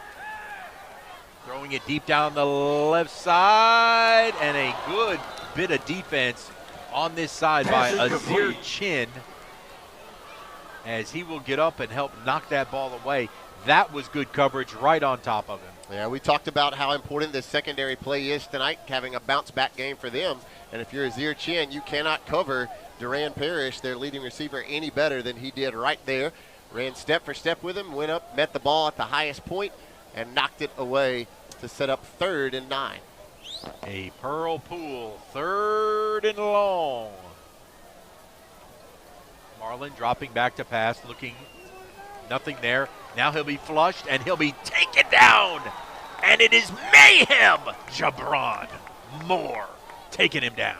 Throwing it deep down the left side. And a good bit of defense on this side by Azir Chin, as he will get up and help knock that ball away. That was good coverage right on top of him. Yeah, we talked about how important this secondary play is tonight, having a bounce-back game for them. And if you're Azir Chin, you cannot cover Duran Parrish, their leading receiver, any better than he did right there. Ran step for step with him, went up, met the ball at the highest point, and knocked it away to set up 3rd and 9. A Pearl Pool, 3rd and long. Marlin dropping back to pass, looking, nothing there. Now he'll be flushed, and he'll be taken down. And it is mayhem. Jabron Moore taking him down.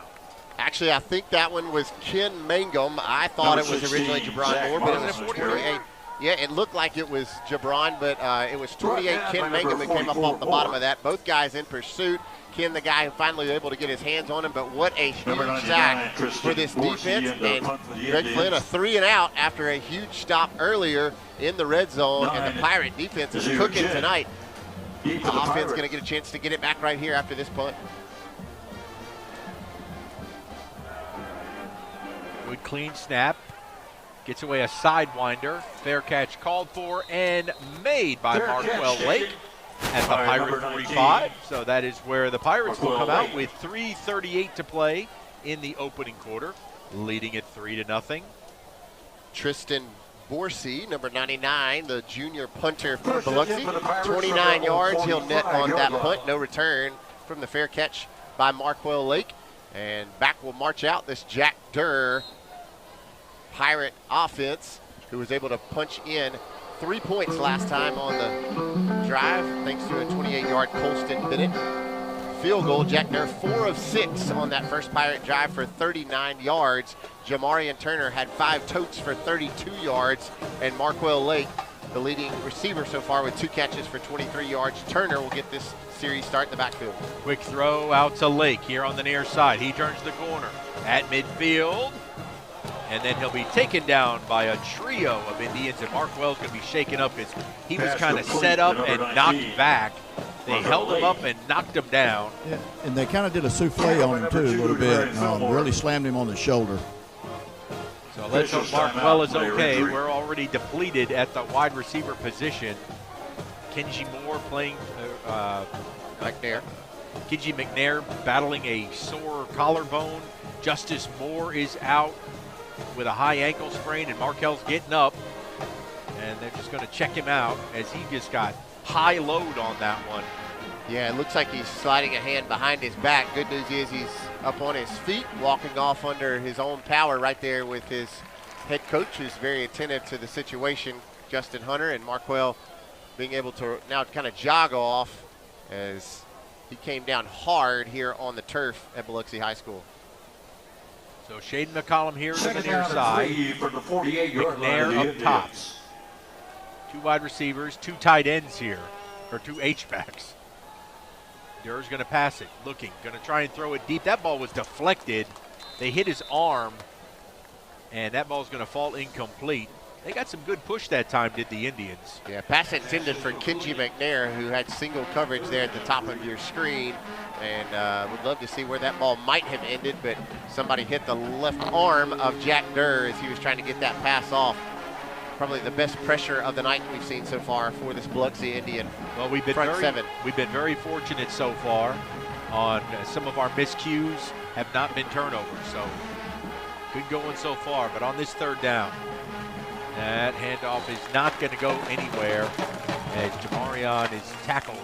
Actually, I think that one was Ken Mangum. I thought it was originally Jabron Moore, but it was 28. Yeah, it looked like it was Jabron, but it was 28 Ken Mangum who came up off the bottom of that. Both guys in pursuit. Ken, the guy who finally was able to get his hands on him, but what a huge sack for this defense. And Greg Flynn, a 3 and out after a huge stop earlier in the red zone, and the Pirate defense is cooking tonight. The offense going to get a chance to get it back right here after this punt. Good clean snap. Gets away a sidewinder. Fair catch called for and made by Markwell Lake at the Pirate 45. So that is where the Pirates will come out with 3:38 to play in the opening quarter, leading it 3-0. Tristan Borsey, number 99, the junior punter for Biloxi. 29 yards, he'll net on that punt. No return from the fair catch by Markwell Lake. And back will march out this Jack Durr Pirate offense, who was able to punch in 3 points last time on the drive, thanks to a 28-yard Colston Bennett field goal. Jack Durr 4 of 6 on that first Pirate drive for 39 yards. Jamarian Turner had 5 totes for 32 yards, and Markwell Lake, the leading receiver so far, with 2 catches for 23 yards. Turner will get this series start in the backfield. Quick throw out to Lake here on the near side. He turns the corner at midfield, and then he'll be taken down by a trio of Indians, and Markwell's going to be shaken up because he was kind of set up and knocked back. They held him up and knocked him down. Yeah, and they kind of did a souffle on him too a little bit. Really slammed him on the shoulder. So let's hope Markwell is okay. We're already depleted at the wide receiver position. Kenji Moore playing McNair. Kenji McNair battling a sore collarbone. Justice Moore is out with a high ankle sprain, and Markell's getting up, and they're just going to check him out as he just got high load on that one. Yeah, it looks like he's sliding a hand behind his back. Good news is he's up on his feet, walking off under his own power right there with his head coach, who's very attentive to the situation, Justin Hunter, and Markwell being able to now kind of jog off as he came down hard here on the turf at Biloxi High School. So Shaden McCollum here to the near side. For the 48-yard McNair line up top. 2 wide receivers, 2 tight ends here, or 2 H-backs. Durr's going to pass it, looking, going to try and throw it deep. That ball was deflected. They hit his arm, and that ball's going to fall incomplete. They got some good push that time, did the Indians. Yeah, pass intended for Kenji McNair, who had single coverage there at the top of your screen. And would love to see where that ball might have ended, but somebody hit the left arm of Jack Durr as he was trying to get that pass off. probably the best pressure of the night we've seen so far for this Biloxi Indian. Well, we've been very fortunate so far on some of our miscues have not been turnovers, so good going so far. But on this third down, that handoff is not going to go anywhere as Jamarion is tackled.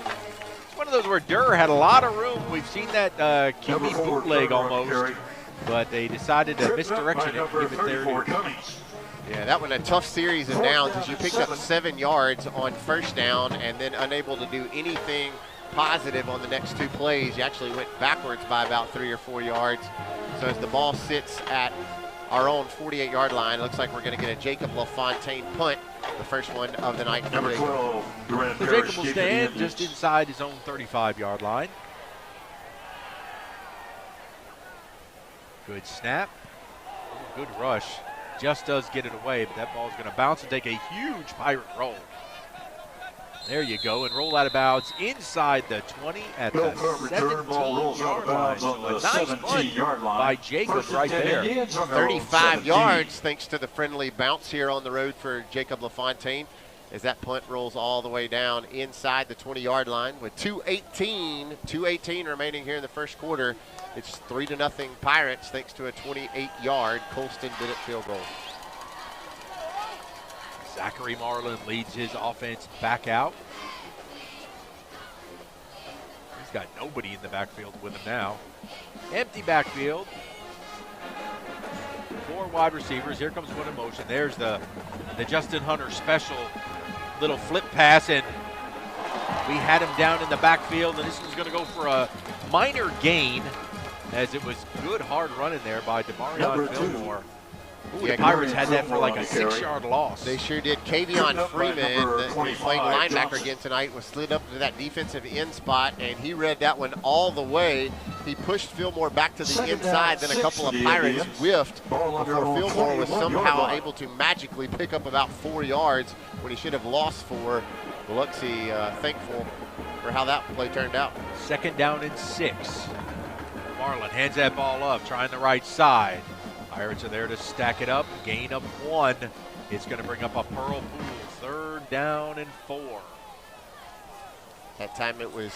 It's one of those where Durr had a lot of room. We've seen that QB bootleg almost, but they decided to misdirection it and give it there to Yeah, that one a tough series of downs as you picked up 7 yards on first down and then unable to do anything positive on the next 2 plays. You actually went backwards by about 3 or 4 yards. So as the ball sits at our own 48-yard line, it looks like we're going to get a Jacob LaFontaine punt, the first one of the night. Number 12, Durant so Jacob will stand just inside his own 35-yard line. Good snap. Good rush. Just does get it away, but that ball's going to bounce and take a huge Pirate roll. There you go, and roll out of bounds inside the 20 at the 17-yard line. So a nice punt by Jacob right there. 35 yards thanks to the friendly bounce here on the road for Jacob LaFontaine as that punt rolls all the way down inside the 20-yard line with 2:18 remaining here in the first quarter. It's 3-0 Pirates thanks to a 28-yard Colston Bennett field goal. Zachary Marlin leads his offense back out. He's got nobody in the backfield with him now. Empty backfield. 4 wide receivers. Here comes one in motion. There's the Justin Hunter special little flip pass, and we had him down in the backfield, and this is going to go for a minor gain as it was good hard running there by Demarion Fillmore. Ooh, the Pirates had that for like a 6-yard loss. They sure did. Kavion Freeman, who's playing linebacker again tonight, was slid up to that defensive end spot, and he read that one all the way. He pushed Fillmore back to the inside, then a couple of Pirates whiffed before Fillmore was somehow able to magically pick up about 4 yards when he should have lost 4. Biloxi thankful for how that play turned out. 2nd down and 6. Marlin hands that ball up, trying the right side. Pirates are there to stack it up. Gain of 1. It's going to bring up a Pearl Pool. 3rd down and 4. That time it was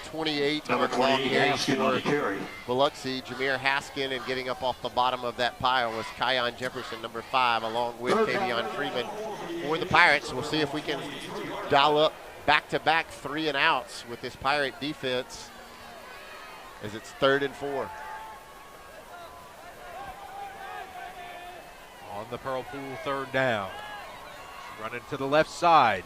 28 on the clock here for Biloxi. Jameer Haskin, and getting up off the bottom of that pile was Kion Jefferson, number 5, along with Kavion Freeman for the Pirates. We'll see if we can dial up back-to-back 3 and outs with this Pirate defense as it's 3rd and 4. On the Pearl Pool 3rd down. Running to the left side.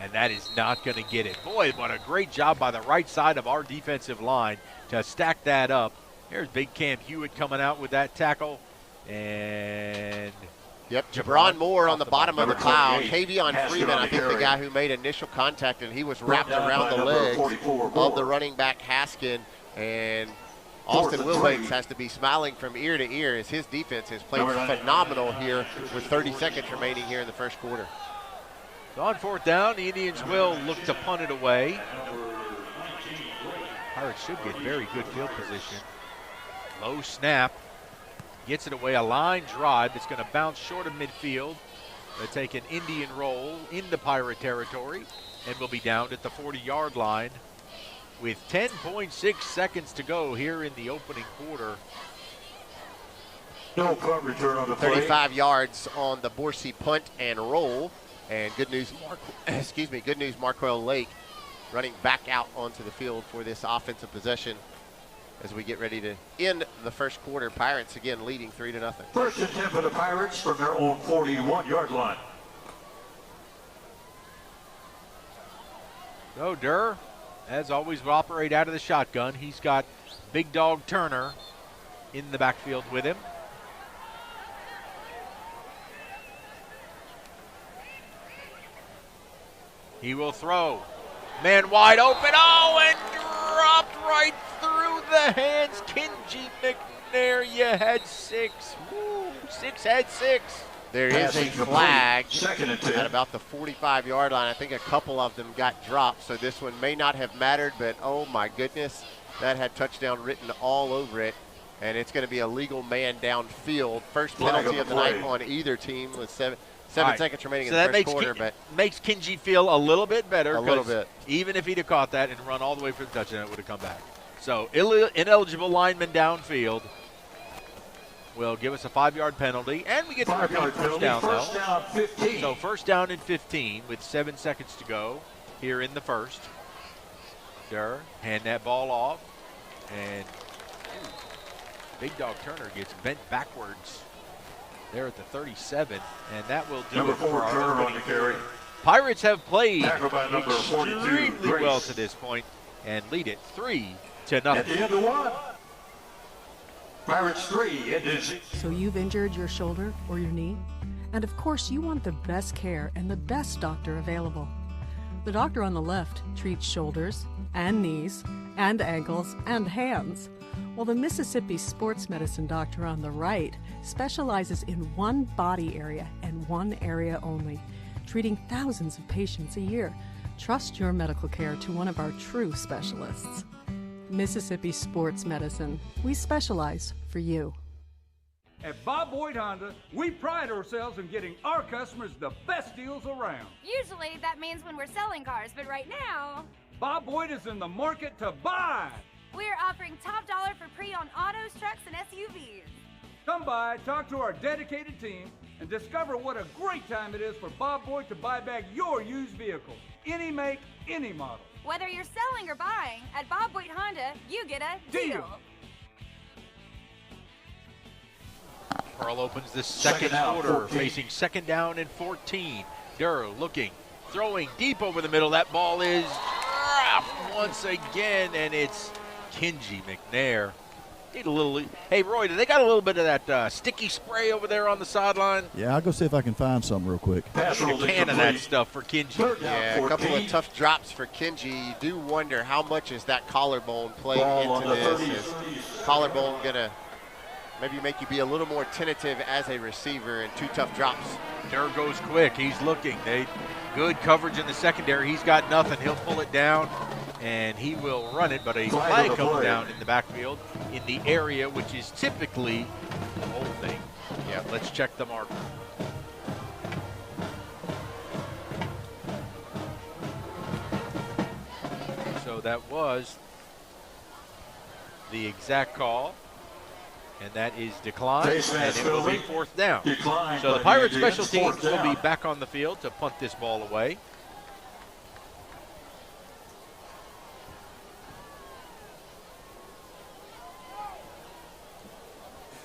And that is not going to get it. Boy, what a great job by the right side of our defensive line to stack that up. There's Big Cam Hewitt coming out with that tackle. And yep, Jabron Moore on the bottom of the pile. Kavion Freeman, I think the guy who made initial contact, and he was wrapped around the legs of the running back Haskin. And Austin Wilbanks has to be smiling from ear to ear as his defense has played phenomenal here with 30 seconds remaining here in the first quarter. So on 4th down, the Indians will look to punt it away. Pirates should get very good field position. Low snap. Gets it away, a line drive that's going to bounce short of midfield. They take an Indian roll into Pirate territory and will be down at the 40-yard line with 10.6 seconds to go here in the opening quarter. No punt return on the play. 35 yards on the Borsey punt and roll. And good news, Marquell Lake running back out onto the field for this offensive possession as we get ready to end the first quarter. Pirates again leading 3-0. 1st and 10 for the Pirates from their own 41-yard line. So Durr, as always, will operate out of the shotgun. He's got Big Dog Turner in the backfield with him. He will throw. Man wide open. Oh, and dropped right through the hands. Kenji McNair, you had 6. Woo, 6 had 6. There is a flag at about the 45-yard line. I think a couple of them got dropped, so this one may not have mattered, but oh my goodness, that had touchdown written all over it. And it's going to be a legal man downfield. First penalty of the night on either team with 7 seconds remaining in the the first quarter. But makes Kinji feel a little bit better. A little bit. Even if he'd have caught that and run all the way for the touchdown, it would have come back. So ineligible lineman downfield will give us a 5-yard penalty. And we get to repeat first down, though. First down, 15. So first down and 15 with 7 seconds to go here in the first. Durr, hand that ball off. And Big Dog Turner gets bent backwards there at the 37, and that will do Number it for 4 our Turner on opening the carry. Pirates have played Tackled by number 42, extremely Grace. well to this point and lead it 3-0. At the end of 1. Pirates 3, Indians 6. So you've injured your shoulder or your knee? And of course, you want the best care and the best doctor available. The doctor on the left treats shoulders and knees and ankles and hands, while the Mississippi sports medicine doctor on the right specializes in one body area and one area only, treating thousands of patients a year. Trust your medical care to one of our true specialists. Mississippi Sports Medicine. We specialize for you. At Bob Boyd Honda, we pride ourselves in getting our customers the best deals around. Usually that means when we're selling cars, but right now, Bob Boyd is in the market to buy. we're offering top dollar for pre-owned autos, trucks, and SUVs. Come by, talk to our dedicated team, and discover what a great time it is for Bob Boyd to buy back your used vehicle. Any make, any model. Whether you're selling or buying, at Bob Boyd Honda, you get a Deal. Pearl opens the second quarter, 14. facing second down and 14. Durr looking, throwing deep over the middle. That ball is dropped once again, and it's Kinji McNair. Need a little. Hey, Roy, do they got a little bit of that sticky spray over there on the sideline? Yeah, I'll go see if I can find some real quick. A can of that stuff for Kinji. Yeah, a couple of tough drops for Kinji. You do wonder how much is that collarbone playing Ball into on the this. 30. Is collarbone going to maybe make you be a little more tentative as a receiver and 2 tough drops? Durr goes quick. He's looking. Good coverage in the secondary. He's got nothing. He'll pull it down, and he will run it. But a flag comes down in the backfield in the area, which is typically the holding. Yeah, let's check the marker. So that was the exact call. And that is declined, and it will be 4th down. Declined So the by Pirates the Indians, special teams 4th will be down. back on the field to punt this ball away.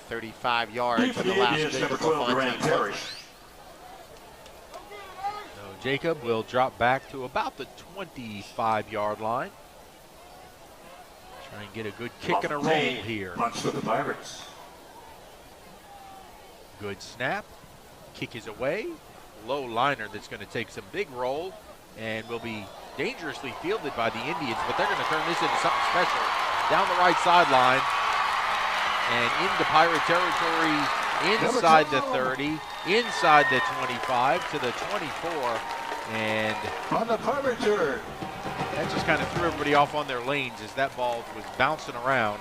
$35 yards Keep for the the last Indians, number Jacob 12, Durant LaFontaine. Parrish. So Jacob will drop back to about the 25-yard line. Try and get a good kick and a roll LaFontaine here. punts for the Pirates. Good snap. Kick is away. Low liner that's going to take some big roll and will be dangerously fielded by the Indians, but they're going to turn this into something special. Down the right sideline and into Pirate territory, inside the 30, inside the 25 to the 24, and on the Pirate turn. That just kind of threw everybody off on their lanes as that ball was bouncing around.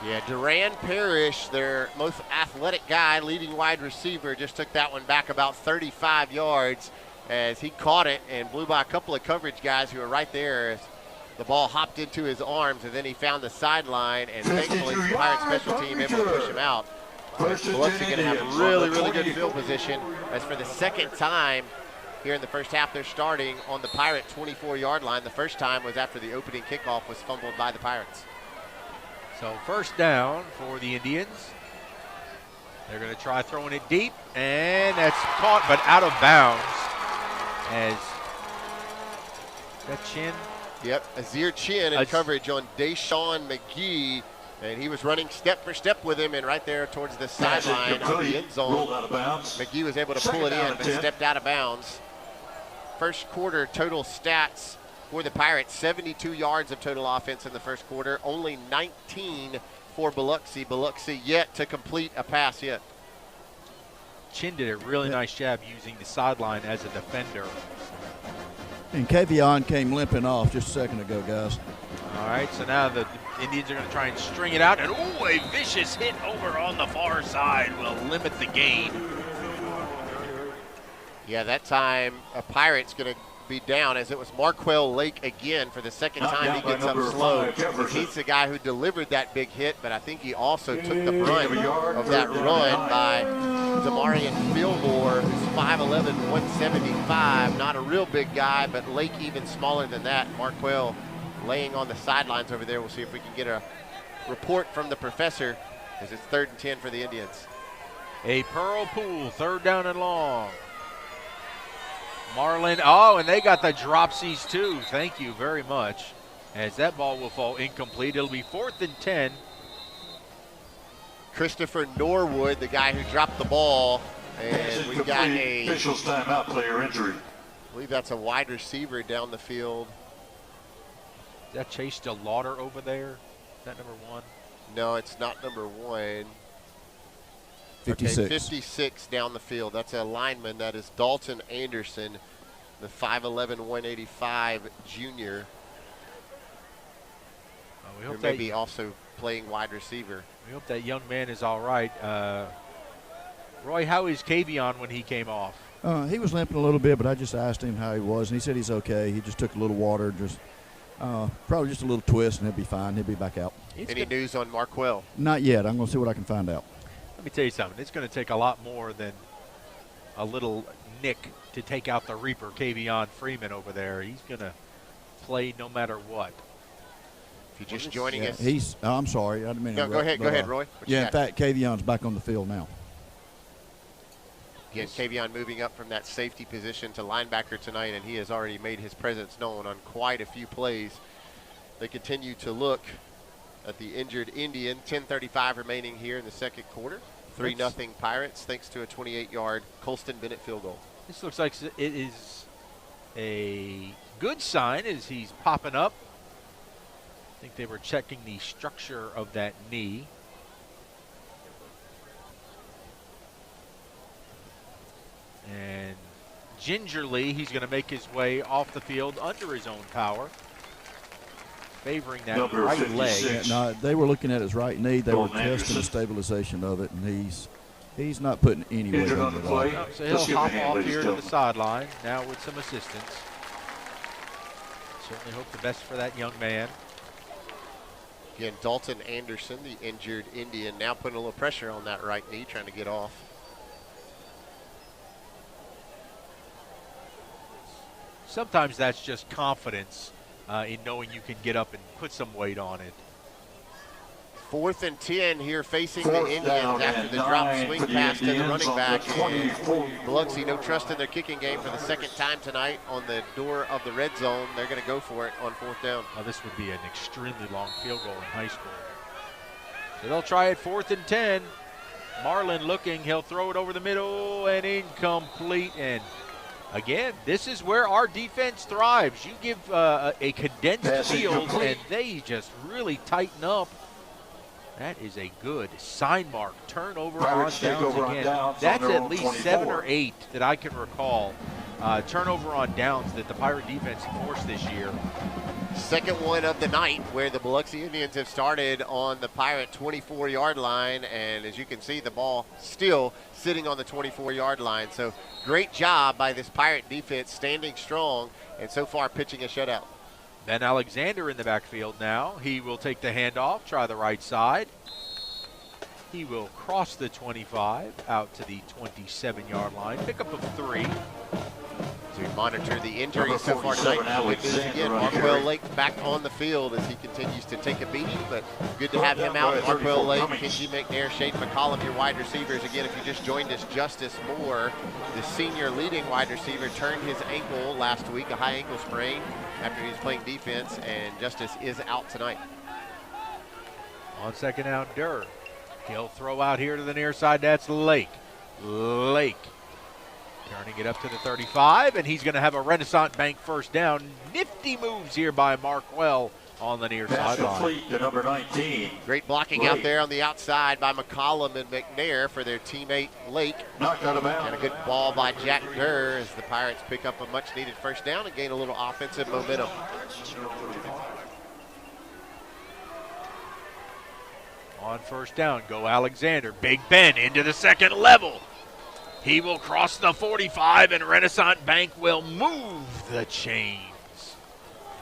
Yeah, Duran Parrish, their most athletic guy, leading wide receiver, just took that one back about 35 yards as he caught it and blew by a couple of coverage guys who were right there as the ball hopped into his arms, and then he found the sideline, and thankfully the Pirate special team able to push him out. Biloxi going to have really good field position as for the second time here in the first half they're starting on the Pirate 24-yard line. The first time was after the opening kickoff was fumbled by the Pirates. So first down for the Indians. They're going to try throwing it deep, and that's caught but out of bounds as that Chin. Yep, Azir Chin in coverage on Deshaun McGee, and he was running step for step with him, and right there towards the sideline of the end zone, rolled out of bounds. McGee was able to pull it in, but stepped out of bounds. First quarter total stats for the Pirates, 72 yards of total offense in the first quarter, only 19 for Biloxi. Biloxi yet to complete a pass yet. Chin did a really nice job using the sideline as a defender. And Kavion came limping off just a second ago, guys. All right, so now the Indians are going to try and string it out, and a vicious hit over on the far side will limit the gain. Yeah, that time a Pirate's going to be down, as it was Marquell Lake again for the second time. He gets up slow. He's the guy who delivered that big hit, but I think he also took the brunt of that run by Demarion Fillmore, who's 5'11", 175. Not a real big guy, but Lake even smaller than that. Marquell laying on the sidelines over there. We'll see if we can get a report from the professor, as it's 3rd and 10 for the Indians. A Pearl Pool, 3rd down and long. Marlin, and they got the dropsies too. Thank you very much. As that ball will fall incomplete. It'll be 4th and 10. Christopher Norwood, the guy who dropped the ball, and we got a officials timeout, player injury. I believe that's a wide receiver down the field. Is that Chase DeLauder over there? Is that number 1? No, it's not number 1. 56. Okay, 56 down the field. That's a lineman. That is Dalton Anderson, the 5'11", 185 junior. We hope who may be also playing wide receiver. We hope that young man is all right. Roy, how is Kavion when he came off? He was limping a little bit, but I just asked him how he was, and he said he's okay. He just took a little water, probably just a little twist, and he'll be fine. He'll be back out. Any news on Marquell? Not yet. I'm going to see what I can find out. Let me tell you something. It's going to take a lot more than a little nick to take out the Reaper, Kavion Freeman over there. He's going to play no matter what. If you're just joining us. I'm sorry. I didn't mean to interrupt, go ahead, Roy. In fact, Kavion's back on the field now. Again, Kavion moving up from that safety position to linebacker tonight, and he has already made his presence known on quite a few plays. They continue to look at the injured Indian. 10:35 remaining here in the second quarter. 3-0 Pirates, thanks to a 28-yard Colston Bennett field goal. This looks like it is a good sign as he's popping up. I think they were checking the structure of that knee. And gingerly, he's going to make his way off the field under his own power, favoring that Number right 56. leg. Yeah, no, they were looking at his right knee. They were testing the stabilization of it, and he's not putting any weight on it at all. No, so he'll hop off here to the sideline now with some assistance. Certainly hope the best for that young man. Again, Dalton Anderson, the injured Indian, now putting a little pressure on that right knee, trying to get off. Sometimes that's just confidence in knowing you can get up and put some weight on it. 4th and 10 here facing the Indians after the drop swing pass to the running back. And Biloxi, no trust in their kicking game for the second time tonight on the door of the red zone. They're going to go for it on 4th down. Oh, this would be an extremely long field goal in high school. So they'll try it 4th and 10. Marlin looking, he'll throw it over the middle and incomplete. And again, this is where our defense thrives. You give a condensed field and they just really tighten up. That is a good sign mark. Turnover on downs again. That's at least 7 or 8 that I can recall. Turnover on downs that the Pirate defense forced this year. Second one of the night, where the Biloxi Indians have started on the Pirate 24-yard line. And as you can see, the ball still sitting on the 24-yard line. So great job by this Pirate defense, standing strong and so far pitching a shutout. Ben Alexander in the backfield now. He will take the handoff, try the right side. He will cross the 25 out to the 27-yard line. Pickup of 3. So we monitor the injuries so far tonight. Good news again, Marquell Lake back on the field as he continues to take a beating, but good to have him out. Marquell Lake, Kenji McNair, Shade McCollum, your wide receivers. Again, if you just joined us, Justice Moore, the senior leading wide receiver, turned his ankle last week, a high ankle sprain, after he was playing defense, and Justice is out tonight. On second down, Durr. He'll throw out here to the near side. That's Lake. Lake turning it up to the 35, and he's going to have a Renaissance Bank first down. Nifty moves here by Marquell on the near sideline. To number 19. Great blocking out there on the outside by McCollum and McNair for their teammate Lake. Knocked out of bounds. And a good ball by Jack Durr as the Pirates pick up a much-needed first down and gain a little offensive momentum. On first down, go Alexander. Big Ben into the second level. He will cross the 45, and Renaissance Bank will move the chains.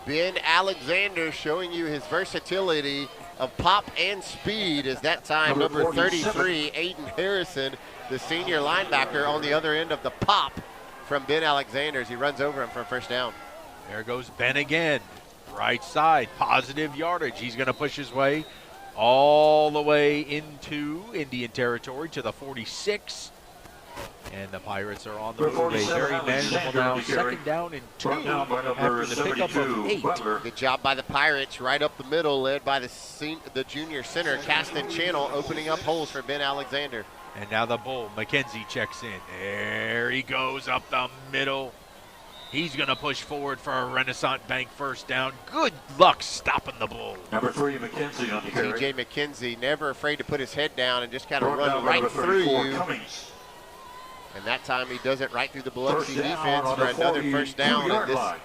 Ben Alexander showing you his versatility of pop and speed as that time number 33, Aiden Harrison, the senior linebacker on the other end of the pop from Ben Alexander as he runs over him for a first down. There goes Ben again. Right side, positive yardage. He's going to push his way all the way into Indian territory to the 46. And the Pirates are on the move. A very manageable now. Second down and 2 after the pickup of 8. Good job by the Pirates right up the middle, led by the junior center, Caston Channel, opening up holes for Ben Alexander. And now the Bull, McKenzie checks in. There he goes up the middle. He's going to push forward for a Renaissance Bank first down. Good luck stopping the Bull. Number 3, McKenzie on the carry. TJ McKenzie, never afraid to put his head down and just kind of run right through you. Cummings. And that time he does it right through the Biloxi defense for another first down. And this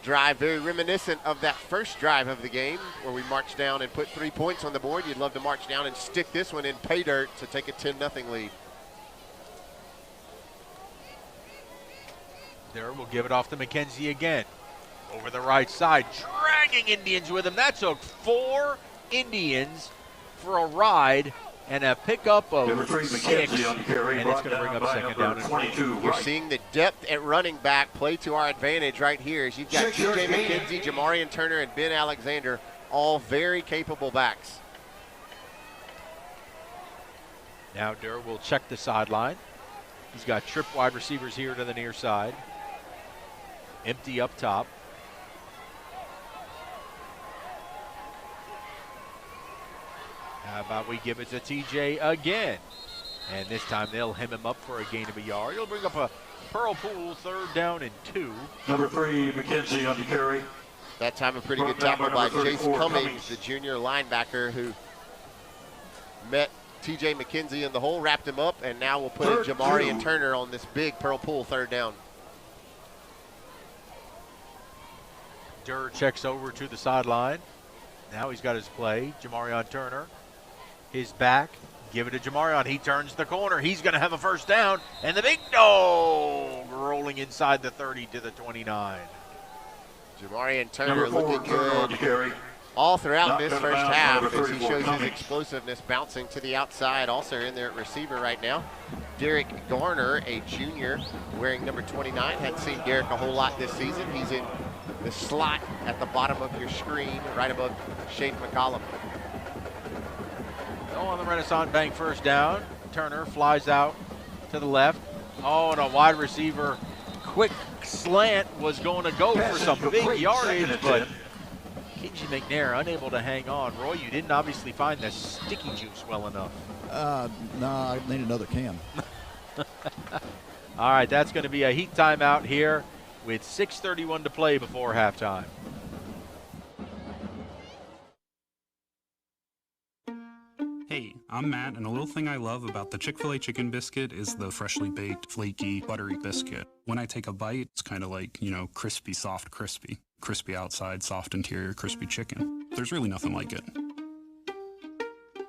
drive, very reminiscent of that first drive of the game where we marched down and put 3 points on the board. You'd love to march down and stick this one in pay dirt to take a 10-0 lead. There, we'll give it off to McKenzie again. Over the right side, dragging Indians with him. That took 4 Indians for a ride and a pickup of 6. And it's going to bring up second down and 22. You're seeing the depth at running back play to our advantage right here as you've got TJ McKenzie, Jamarian Turner, and Ben Alexander, all very capable backs. Now Durr will check the sideline. He's got trip wide receivers here to the near side. Empty up top. How about we give it to TJ again? And this time they'll hem him up for a gain of a yard. He'll bring up a Pearl Pool, 3rd down and 2. Number 3, McKenzie on the carry. That time a pretty good tackle by Jace Cummings, the junior linebacker who met TJ McKenzie in the hole, wrapped him up, and now we'll put in Jamarian Turner on this big Pearl Pool 3rd down. Durr checks over to the sideline. Now he's got his play. Jamarian Turner, his back. Give it to Jamarian. He turns the corner. He's going to have a first down. And the big dog rolling inside the 30 to the 29. Jamarian Turner looking good all throughout this first half as he shows his explosiveness, bouncing to the outside. Also in there at receiver right now, Derek Garner, a junior wearing number 29. Hadn't seen Derek a whole lot this season. He's in the slot at the bottom of your screen, right above Shane McCollum. On the Renaissance Bank first down. Turner flies out to the left. Oh, and a wide receiver quick slant was going to go for some big yardage, but Kenji McNair unable to hang on. Roy, you didn't obviously find the sticky juice well enough. No, I need another can. All right, that's going to be a heat timeout here with 6:31 to play before halftime. Hey, I'm Matt, and a little thing I love about the Chick-fil-A chicken biscuit is the freshly baked, flaky, buttery biscuit. When I take a bite, it's kind of like, crispy, soft, crispy. Crispy outside, soft interior, crispy chicken. There's really nothing like it.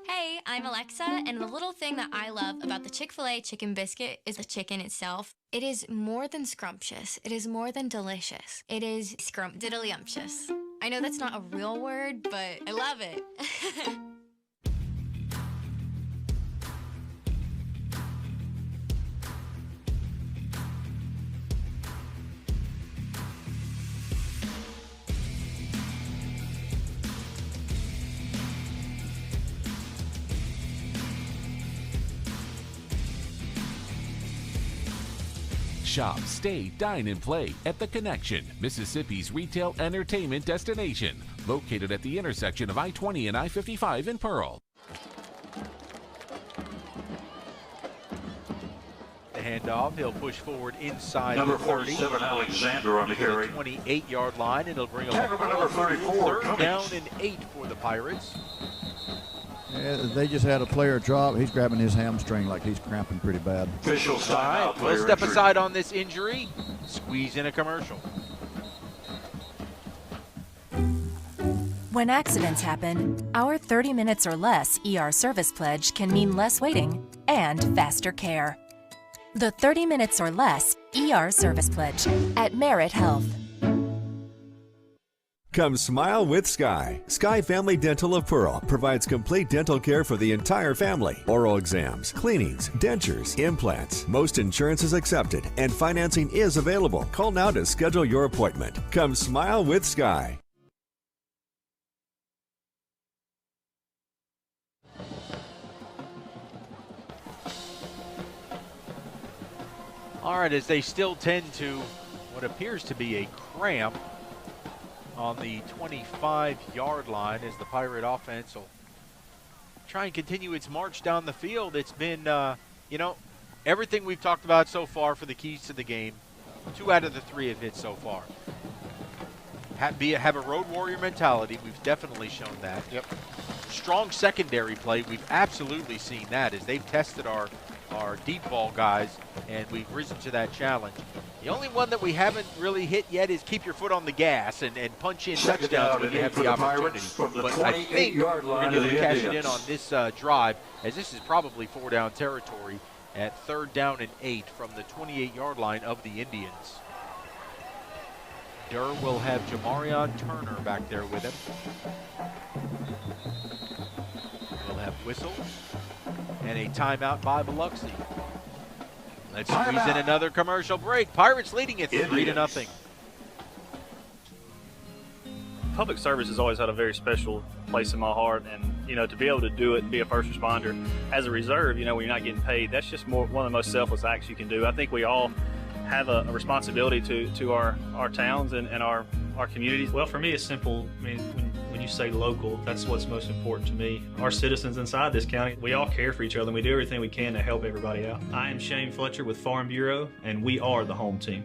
Hey, I'm Alexa, and the little thing that I love about the Chick-fil-A chicken biscuit is the chicken itself. It is more than scrumptious. It is more than delicious. It is scrumptiddlyumptious. I know that's not a real word, but I love it. Shop, stay, dine, and play at The Connection, Mississippi's retail entertainment destination, located at the intersection of I-20 and I-55 in Pearl. The handoff, he'll push forward inside number the 30. 47, Alexander on the carry. 28-yard line, and it'll bring up number 34, 3rd down and 8 for the Pirates. Yeah, they just had a player drop. He's grabbing his hamstring like he's cramping pretty bad. Official timeout. We'll step aside on this injury. Squeeze in a commercial. When accidents happen, our 30 minutes or less ER service pledge can mean less waiting and faster care. The 30 minutes or less ER service pledge at Merit Health. Come smile with Sky. Sky Family Dental of Pearl provides complete dental care for the entire family. Oral exams, cleanings, dentures, implants. Most insurance is accepted and financing is available. Call now to schedule your appointment. Come smile with Sky. All right, as they still tend to what appears to be a cramp on the 25-yard line as the Pirate offense will try and continue its march down the field. It's been, everything we've talked about so far for the keys to the game. 2 out of the 3 have hit so far. Have a road warrior mentality. We've definitely shown that. Yep. Strong secondary play. We've absolutely seen that as they've tested our deep ball guys, and we've risen to that challenge. The only one that we haven't really hit yet is keep your foot on the gas and punch in touchdowns when you have the opportunity. But I think we're going to cash it in on this drive, as this is probably 4-down territory at 3rd down and 8 from the 28-yard line of the Indians. Durr will have Jamarion Turner back there with him. We'll have whistle and a timeout by Biloxi. Let's squeeze in another commercial break. Pirates leading it 3-0. Public service has always had a very special place in my heart, and to be able to do it and be a first responder as a reserve, when you're not getting paid, that's just one of the most selfless acts you can do. I think we all have a responsibility to our towns and our communities. Well, for me, it's simple. I mean, when you say local, that's what's most important to me. Our citizens inside this county, we all care for each other, and we do everything we can to help everybody out. I am Shane Fletcher with Farm Bureau, and we are the home team.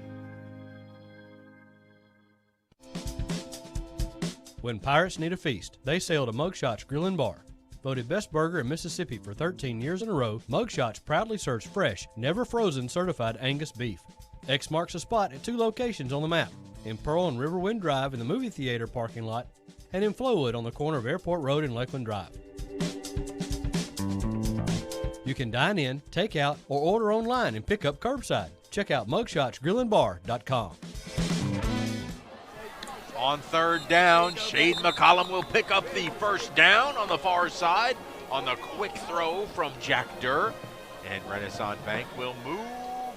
When Pirates need a feast, they sail to Mugshot's Grill and Bar. Voted best burger in Mississippi for 13 years in a row, Mugshot's proudly serves fresh, never frozen certified Angus beef. X marks a spot at 2 locations on the map, in Pearl and Riverwind Drive in the movie theater parking lot, and in Flowood on the corner of Airport Road and Lakeland Drive. You can dine in, take out, or order online and pick up curbside. Check out mugshotsgrillandbar.com. On 3rd down, Shade McCollum will pick up the first down on the far side on the quick throw from Jack Durr. And Renaissance Bank will move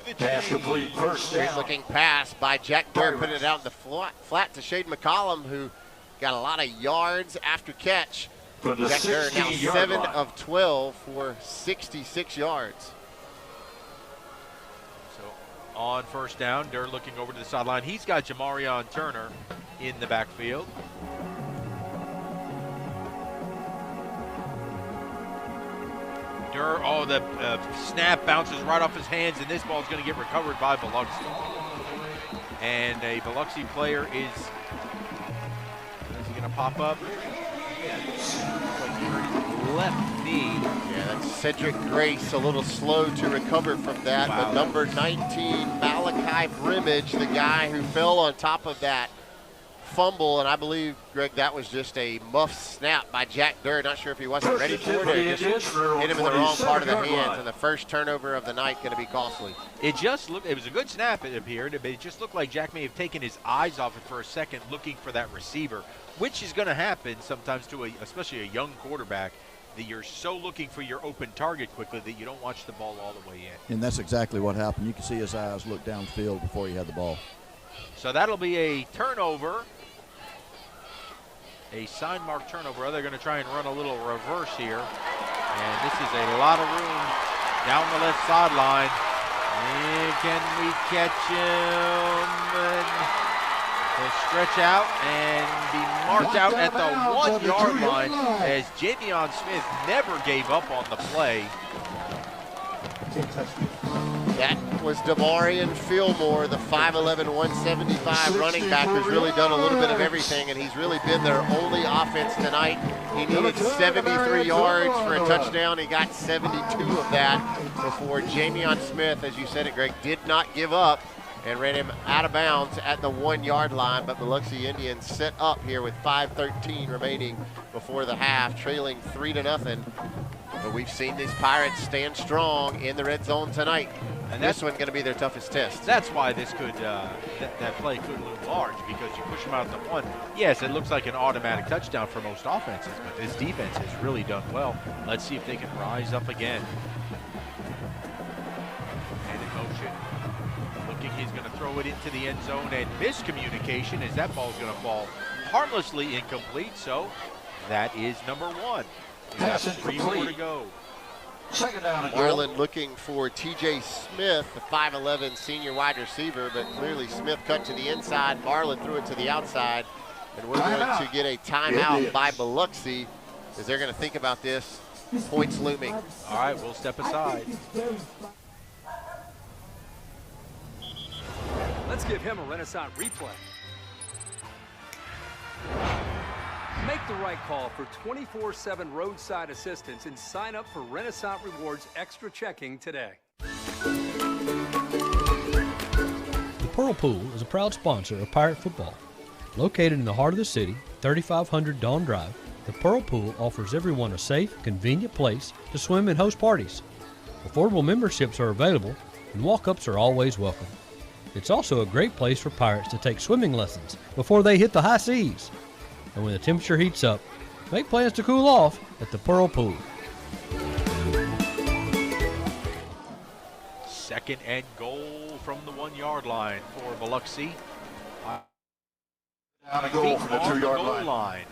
the Pass complete, first down. Great looking pass by Jack Durr, putting it out in the flat to Shade McCollum, who got a lot of yards after catch. Jack Durr now 7 of 12 for 66 yards. So on 1st down, Durr looking over to the sideline. He's got Jamarion Turner in the backfield. Durr, the snap bounces right off his hands, and this ball is going to get recovered by Biloxi. And a Biloxi player is he going to pop up? Left knee. Yeah, that's Cedric Grace, a little slow to recover from that. Wow, but number 19, Malachi Brimage, the guy who fell on top of that fumble, and I believe, Greg, that was just a muff snap by Jack Durr. Not sure if he wasn't ready for it or just hit him in the wrong part of the hands, and the first turnover of the night going to be costly. It was a good snap, it appeared, but it just looked like Jack may have taken his eyes off it for a second looking for that receiver, which is going to happen sometimes to especially a young quarterback, that you're so looking for your open target quickly that you don't watch the ball all the way in. And that's exactly what happened. You can see his eyes look downfield before he had the ball. So that'll be a turnover. A sign mark turnover. They're going to try and run a little reverse here. And this is a lot of room down the left sideline. And can we catch him? And he'll stretch out and be marked out at the 1-yard line as Javion Smith never gave up on the play. That was Damarian Fillmore, the 5'11", 175 running back, who's really done a little bit of everything, and he's really been their only offense tonight. He needed 73 yards for a touchdown. He got 72 of that before Javion Smith, as you said it, Greg, did not give up and ran him out of bounds at the 1-yard line. But Biloxi Indians set up here with 5:13 remaining before the half, trailing 3-0. But we've seen these Pirates stand strong in the red zone tonight. And this one's going to be their toughest test. That's why this could that play could loom large, because you push them out to one. Yes, it looks like an automatic touchdown for most offenses, but this defense has really done well. Let's see if they can rise up again. And in motion. Looking, he's going to throw it into the end zone, and miscommunication as that ball's going to fall harmlessly incomplete. So that is number one. He's got 3 more to go. Second down. Marlin looking for TJ Smith, the 5'11 senior wide receiver, but clearly Smith cut to the inside. Marlin threw it to the outside, and we're going to get a timeout by Biloxi as they're going to think about this. Points looming. All right, we'll step aside. Let's give him a Renaissance replay. Make the right call for 24/7 roadside assistance and sign up for Renaissance Rewards Extra Checking today. The Pearl Pool is a proud sponsor of Pirate football. Located in the heart of the city, 3500 Dawn Drive, the Pearl Pool offers everyone a safe, convenient place to swim and host parties. Affordable memberships are available, and walk-ups are always welcome. It's also a great place for Pirates to take swimming lessons before they hit the high seas. And when the temperature heats up, make plans to cool off at the Pearl Pool. Second and goal from the 1-yard line for Biloxi. Down a goal from the 2-yard line.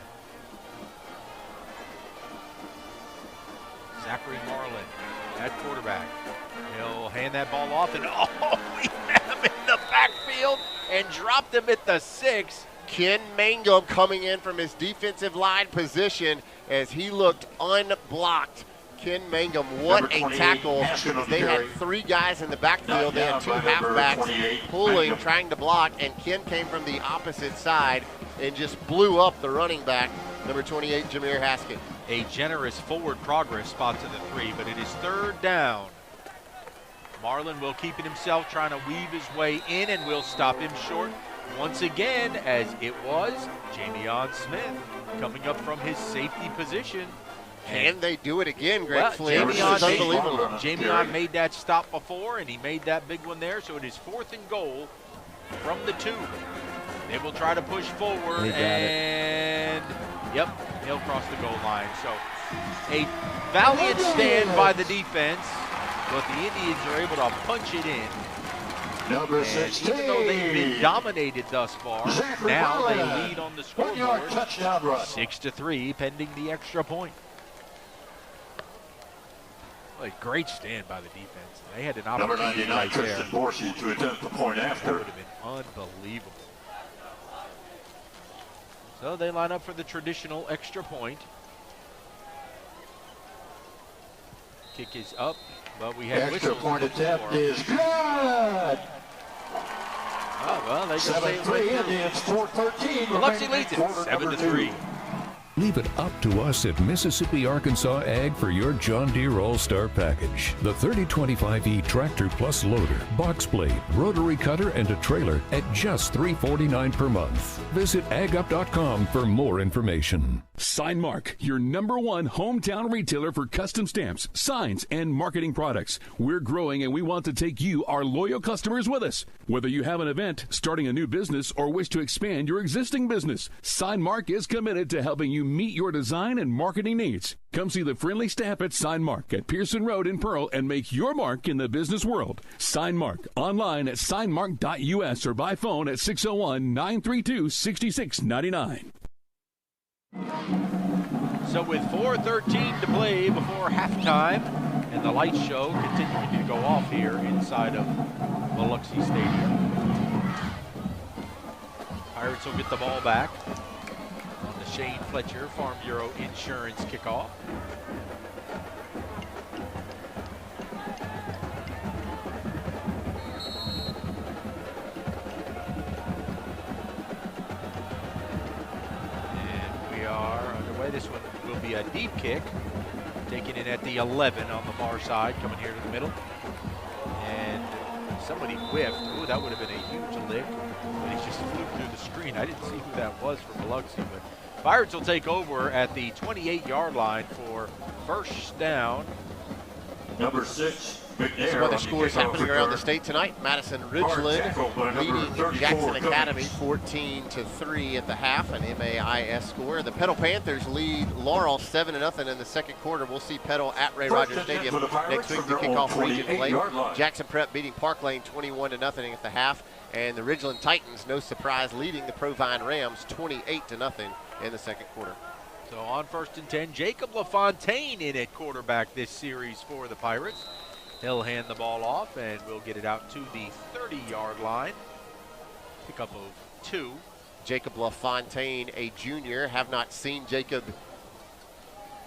Zachary Marlin at quarterback. He'll hand that ball off, and we met him in the backfield and dropped him at the 6. Ken Mangum coming in from his defensive line position as he looked unblocked. Ken Mangum, what a tackle. They had 3 guys in the backfield. They had 2 halfbacks pulling, trying to block, and Ken came from the opposite side and just blew up the running back, number 28, Jameer Haskett. A generous forward progress spot to the 3, but it is 3rd down. Marlin will keep it himself, trying to weave his way in, and will stop him short once again, as it was Jamion Smith coming up from his safety position. Can they do it again, Greg Flynn? Jamion made that stop before, and he made that big one there, so it is 4th and goal from the 2. They will try to push forward, and yep, he'll cross the goal line. So a valiant stand by the defense, but the Indians are able to punch it in. Number 16. Even though they've been dominated thus far, now they lead on the scoreboard 6-3, pending the extra point. Well, a great stand by the defense. They had an opportunity right there. Tristan Dorsey to attempt the point after. That would have been unbelievable. So they line up for the traditional extra point. Kick is up, but we had extra point attempt is good. Oh, well, they just 7-3 Indians, 4-13. Biloxi leads it 7-3. Leave it up to us at Mississippi Arkansas Ag for your John Deere All-Star package. The 3025E Tractor Plus Loader, Box Blade, Rotary Cutter, and a trailer at just $349 per month. Visit agup.com for more information. SignMark, your #1 hometown retailer for custom stamps, signs, and marketing products. We're growing and we want to take you, our loyal customers, with us. Whether you have an event, starting a new business, or wish to expand your existing business, SignMark is committed to helping you meet your design and marketing needs. Come see the friendly staff at SignMark at Pearson Road in Pearl and make your mark in the business world. SignMark, online at signmark.us or by phone at 601-932-6699. So with 4:13 to play before halftime, and the light show continuing to go off here inside of Biloxi Stadium. Pirates will get the ball back on the Shane Fletcher Farm Bureau Insurance kickoff. This one will be a deep kick, taking it at the 11 on the far side, coming here to the middle. And somebody whiffed. Ooh, that would have been a huge lick. But he just flew through the screen. I didn't see who that was for Biloxi, but Pirates will take over at the 28-yard line for first down. Number 6, Some other scores happening around the state tonight. Madison Ridgeland leading Jackson Academy 14-3 at the half, an MAIS score. The Petal Panthers lead Laurel 7-0 in the second quarter. We'll see Petal at Ray Rogers Stadium next week to kick off region play. Jackson Prep beating Park Lane 21-0 at the half. And the Ridgeland Titans, no surprise, leading the Provine Rams 28-0 in the second quarter. So on 1st and 10, Jacob LaFontaine in at quarterback this series for the Pirates. He'll hand the ball off, and we'll get it out to the 30-yard line. Pickup of 2. Jacob LaFontaine, a junior. Have not seen Jacob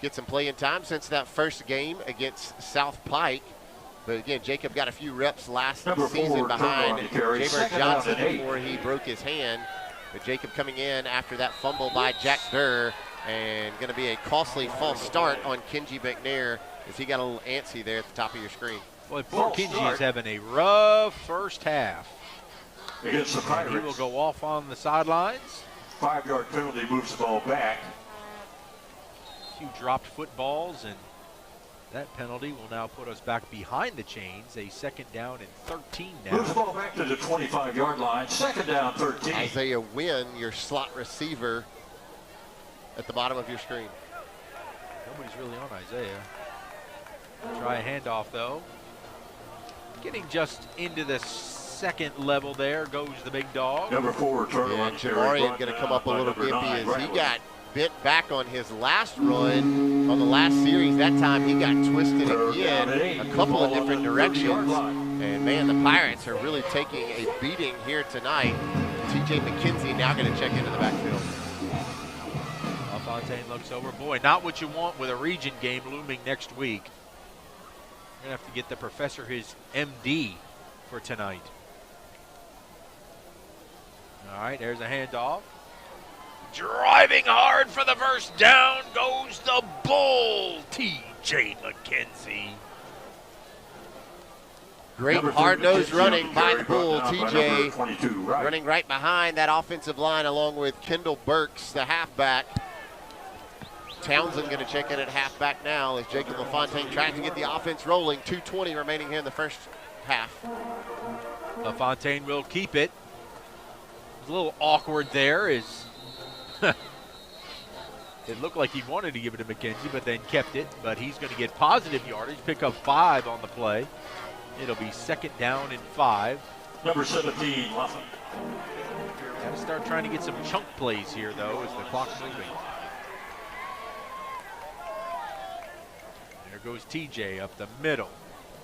get some playing time since that first game against South Pike. But again, Jacob got a few reps last season behind Jaybird Johnson before he broke his hand. But Jacob coming in after that fumble by Jack Durr, and going to be a costly false start on Kenji McNair as he got a little antsy there at the top of your screen. Boy, poor Kenji is having a rough first half. Against the Pirates. He will go off on the sidelines. 5-yard penalty moves the ball back. A few dropped footballs, and that penalty will now put us back behind the chains. A 2nd down and 13 now. Moves the ball back to the 25-yard line. 2nd down, 13. Isaiah Wynn, your slot receiver, at the bottom of your screen. Nobody's really on Isaiah. Try a handoff, though. Getting just into the second level there goes the big dog. Number 4, turnaround. Yeah, Jamarian going to come up a little gimpy as he got bit back on his last run on the last series. That time he got twisted again a couple of different directions. And man, the Pirates are really taking a beating here tonight. TJ McKenzie now going to check into the backfield. LaFontaine looks over. Boy, not what you want with a region game looming next week. You're going to have to get the professor his MD for tonight. All right, there's a handoff. Driving hard for the first down goes the Bull, TJ McKenzie. Great hard-nosed running by the Bull. TJ running right behind that offensive line along with Kendall Burks, the halfback. Townsend going to check in at halfback now as Jacob LaFontaine trying to get the offense rolling. 2:20 remaining here in the first half. LaFontaine will keep it. It's a little awkward there. It looked like he wanted to give it to McKenzie, but then kept it. But he's going to get positive yardage, pick up 5 on the play. It'll be 2nd down and 5. Number 17, Laughlin. Got to start trying to get some chunk plays here, though, as the clock's moving. There goes TJ up the middle.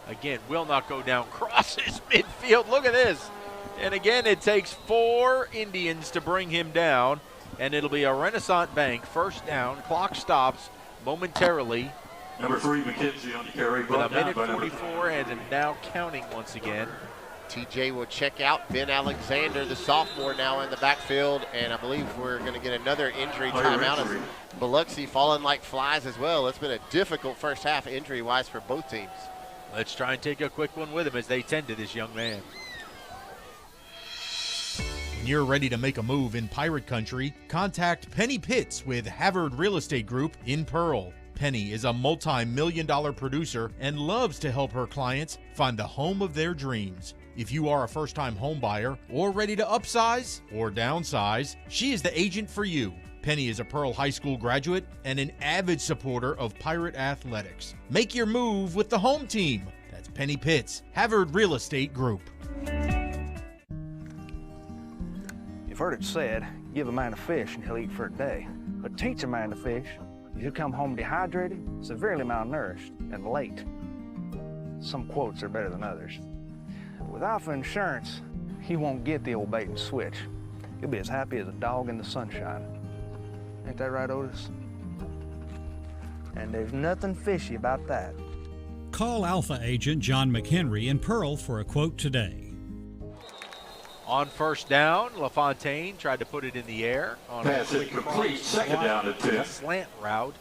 Again, will not go down, crosses midfield. Look at this. And again, it takes 4 Indians to bring him down, and it'll be a Renaissance Bank first down. Clock stops momentarily. Number 3, McKenzie on the carry. With a minute 44 and now counting once again. TJ will check out. Ben Alexander, the sophomore, now in the backfield, and I believe we're going to get another injury timeout as Biloxi falling like flies as well. It's been a difficult first half injury-wise for both teams. Let's try and take a quick one with him as they tend to this young man. When you're ready to make a move in Pirate Country, contact Penny Pitts with Havard Real Estate Group in Pearl. Penny is a multi-million-dollar producer and loves to help her clients find the home of their dreams. If you are a first-time home buyer or ready to upsize or downsize, she is the agent for you. Penny is a Pearl High School graduate and an avid supporter of Pirate athletics. Make your move with the home team. That's Penny Pitts, Havard Real Estate Group. You've heard it said, give a man a fish and he'll eat for a day. But teach a man to fish, he'll come home dehydrated, severely malnourished, and late. Some quotes are better than others. With Alpha Insurance, he won't get the old bait and switch. He'll be as happy as a dog in the sunshine. Ain't that right, Otis? And there's nothing fishy about that. Call Alpha agent John McHenry in Pearl for a quote today. On first down, LaFontaine tried to put it in the air. On pass incomplete, 2nd down and 10. Slant route.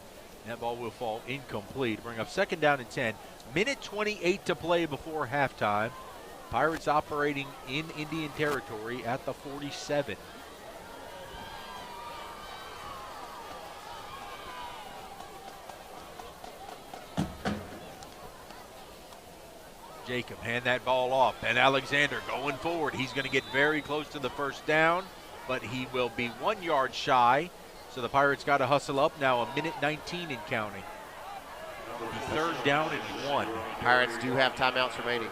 That ball will fall incomplete. Bring up 2nd down and 10. Minute 28 to play before halftime. Pirates operating in Indian territory at the 47. Jacob, hand that ball off. Ben Alexander going forward. He's going to get very close to the first down, but he will be 1 yard shy. So the Pirates got to hustle up now, a minute 19 and counting. The 3rd down and 1. Pirates do have timeouts remaining.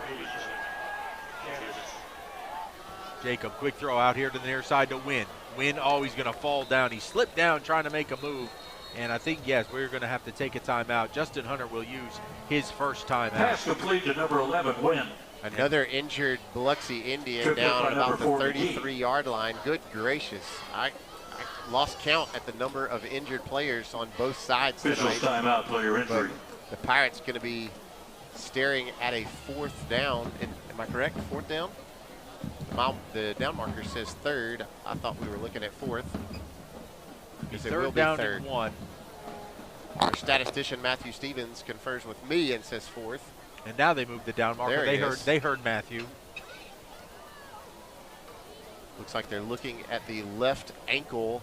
Jacob, quick throw out here to the near side to Wynn. Wynn always going to fall down. He slipped down trying to make a move. And I think, yes, we're going to have to take a timeout. Justin Hunter will use his first timeout. Pass complete to number 11, Wynn. Another injured Biloxi Indian down about the 33-yard line. Good gracious. I lost count at the number of injured players on both sides tonight. Official timeout, player injury. The Pirates going to be staring at a 4th down. Am I correct? 4th down? The down marker says 3rd. I thought we were looking at 4th. Because it will be 3rd. And 1. Our statistician Matthew Stevens confers with me and says 4th. And now they moved the down marker. They heard Matthew. Looks like they're looking at the left ankle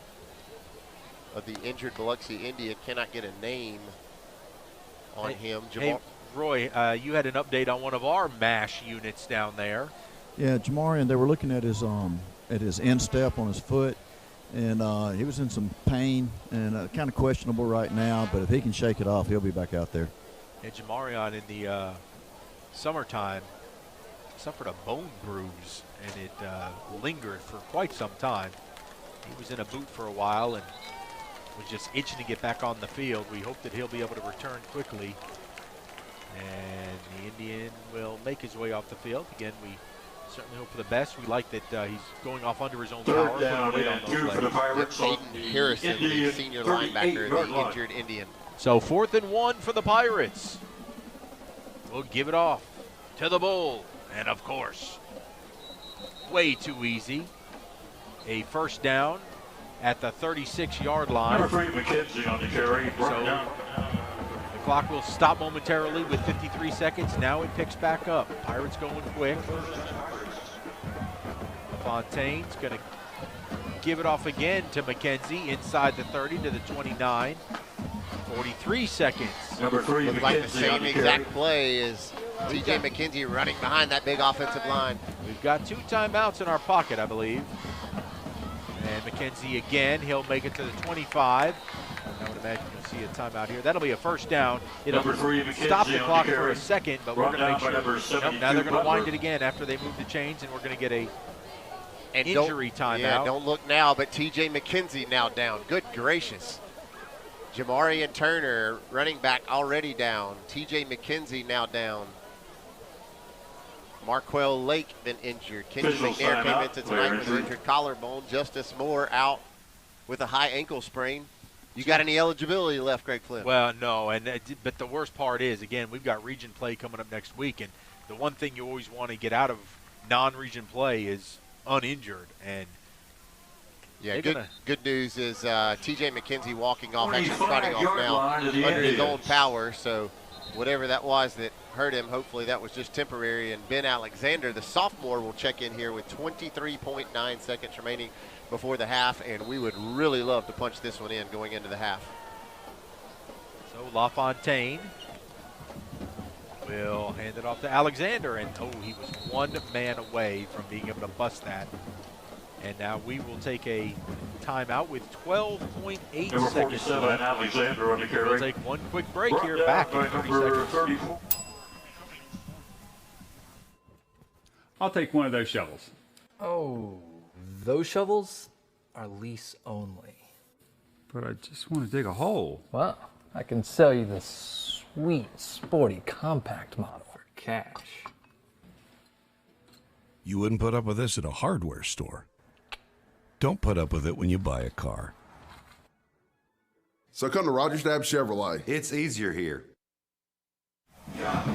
of the injured Biloxi Indian. Cannot get a name on him. Hey, Roy, you had an update on one of our MASH units down there. Yeah, Jamarian, they were looking at his instep on his foot, and he was in some pain and kind of questionable right now, but if he can shake it off, he'll be back out there. And Jamarian in the summertime suffered a bone bruise, and it lingered for quite some time. He was in a boot for a while and was just itching to get back on the field. We hope that he'll be able to return quickly, and the Indian will make his way off the field. Again, we certainly hope for the best. We like that he's going off under his own power. 3rd down and 2 for the Pirates. Aiden Harrison, the senior linebacker, the injured Indian. So 4th and 1 for the Pirates. We'll give it off to the Bull. And of course, way too easy. A 1st down at the 36-yard line. Number 3, McKenzie on the carry. So the clock will stop momentarily with 53 seconds. Now it picks back up. Pirates going quick. Fontaine's going to give it off again to McKenzie inside the 30 to the 29. 43 seconds. Number 3, Looks like the same exact play as T.J. McKenzie running behind that big offensive line. We've got 2 timeouts in our pocket, I believe. And McKenzie again, he'll make it to the 25. I would imagine you'll see a timeout here. That'll be a 1st down. It'll stop the clock for a second, but we're going to make sure. Now they're going to wind it again after they move the chains, and we're going to get a injury timeout. Yeah, don't look now, but T.J. McKenzie now down. Good gracious. Jamarian Turner, running back, already down. T.J. McKenzie now down. Marquell Lake been injured. Kenji McNair came into tonight with an injured collarbone. Justice Moore out with a high ankle sprain. You got any eligibility left, Greg Flynn? Well, no, but the worst part is, again, we've got region play coming up next week, and the one thing you always want to get out of non-region play is uninjured. And yeah, good news is T.J. McKenzie walking off, actually trotting off now under his own power. So whatever that was that hurt him, hopefully that was just temporary. And Ben Alexander, the sophomore, will check in here with 23.9 seconds remaining before the half, and we would really love to punch this one in going into the half. So LaFontaine will hand it off to Alexander, and he was 1 man away from being able to bust that. And now we will take a timeout with 12.8 number seconds. 47, Alexander on the carry. We'll take one quick break here, back in 30 seconds. 34. I'll take one of those shovels. Oh, those shovels are lease only. But I just want to dig a hole. Well, I can sell you the sweet, sporty, compact model for cash. You wouldn't put up with this at a hardware store. Don't put up with it when you buy a car. So come to Rogers Dab Chevrolet. It's easier here. All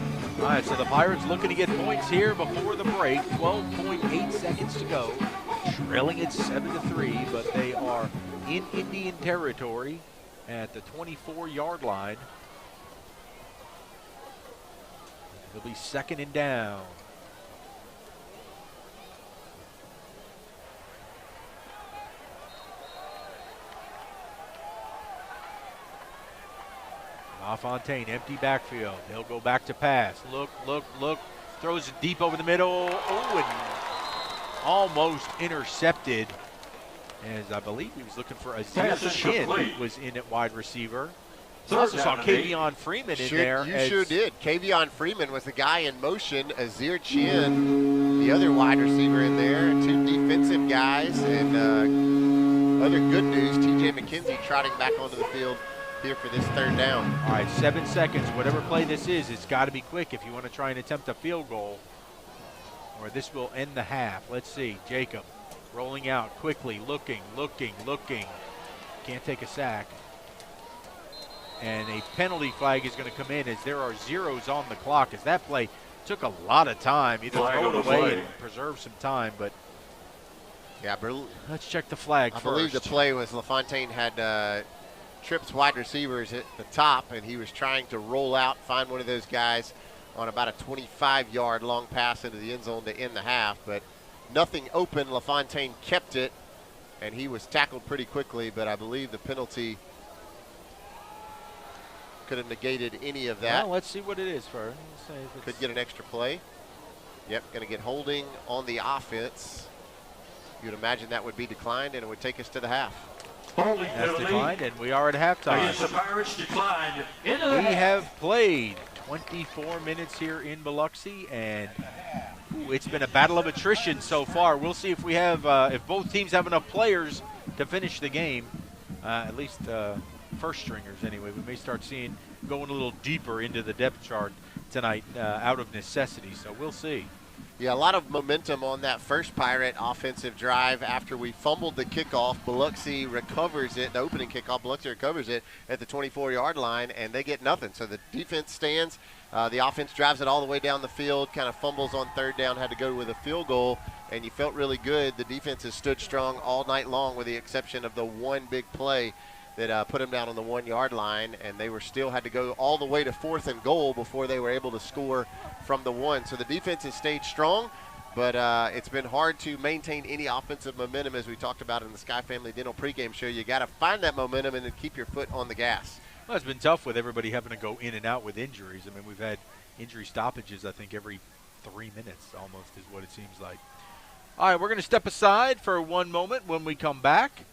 right, so the Pirates looking to get points here before the break. 12.8 seconds to go. Trailing it 7-3, but they are in Indian territory at the 24-yard line. It'll be 2nd and down. LaFontaine, empty backfield. He'll go back to pass. Look Throws it deep over the middle. Oh, and almost intercepted. As I believe he was looking for Azir Chin, who was in at wide receiver. Also saw Kavion Freeman in there. You sure did. Kavion Freeman was the guy in motion. Azir Chin, the other wide receiver in there. 2 defensive guys. And other good news, T.J. McKenzie trotting back onto the field here for this 3rd down. All right, 7 seconds. Whatever play this is, it's got to be quick if you want to try and attempt a field goal, or this will end the half. Let's see. Jacob rolling out quickly, looking. Can't take a sack. And a penalty flag is going to come in as there are zeros on the clock, as that play took a lot of time. Either throw it away and preserve some time, but yeah, let's check the flag first. I believe the play was LaFontaine had trips wide receivers at the top, and he was trying to roll out, find one of those guys on about a 25-yard long pass into the end zone to end the half, but nothing open. LaFontaine kept it, and he was tackled pretty quickly, but I believe the penalty could have negated any of that. Well, let's see what it is first. Could get an extra play. Yep, going to get holding on the offense. You'd imagine that would be declined, and it would take us to the half. That's declined, and we are at halftime. The Pirates declined. We have played 24 minutes here in Biloxi, and it's been a battle of attrition so far. We'll see if we have, if both teams have enough players to finish the game. At least first stringers, anyway. We may start seeing going a little deeper into the depth chart tonight out of necessity. So we'll see. Yeah, a lot of momentum on that first Pirate offensive drive after we fumbled the kickoff. Biloxi recovers it, the opening kickoff. Biloxi recovers it at the 24-yard line, and they get nothing. So the defense stands. The offense drives it all the way down the field, kind of fumbles on 3rd down, had to go with a field goal, and you felt really good. The defense has stood strong all night long with the exception of the one big play that put them down on the 1-yard line, and they were still had to go all the way to 4th and goal before they were able to score from the 1. So the defense has stayed strong, but it's been hard to maintain any offensive momentum, as we talked about in the Sky Family Dental pregame show. You got to find that momentum and then keep your foot on the gas. Well, it's been tough with everybody having to go in and out with injuries. I mean, we've had injury stoppages, I think, every 3 minutes almost is what it seems like. All right, we're going to step aside for one moment. When we come back,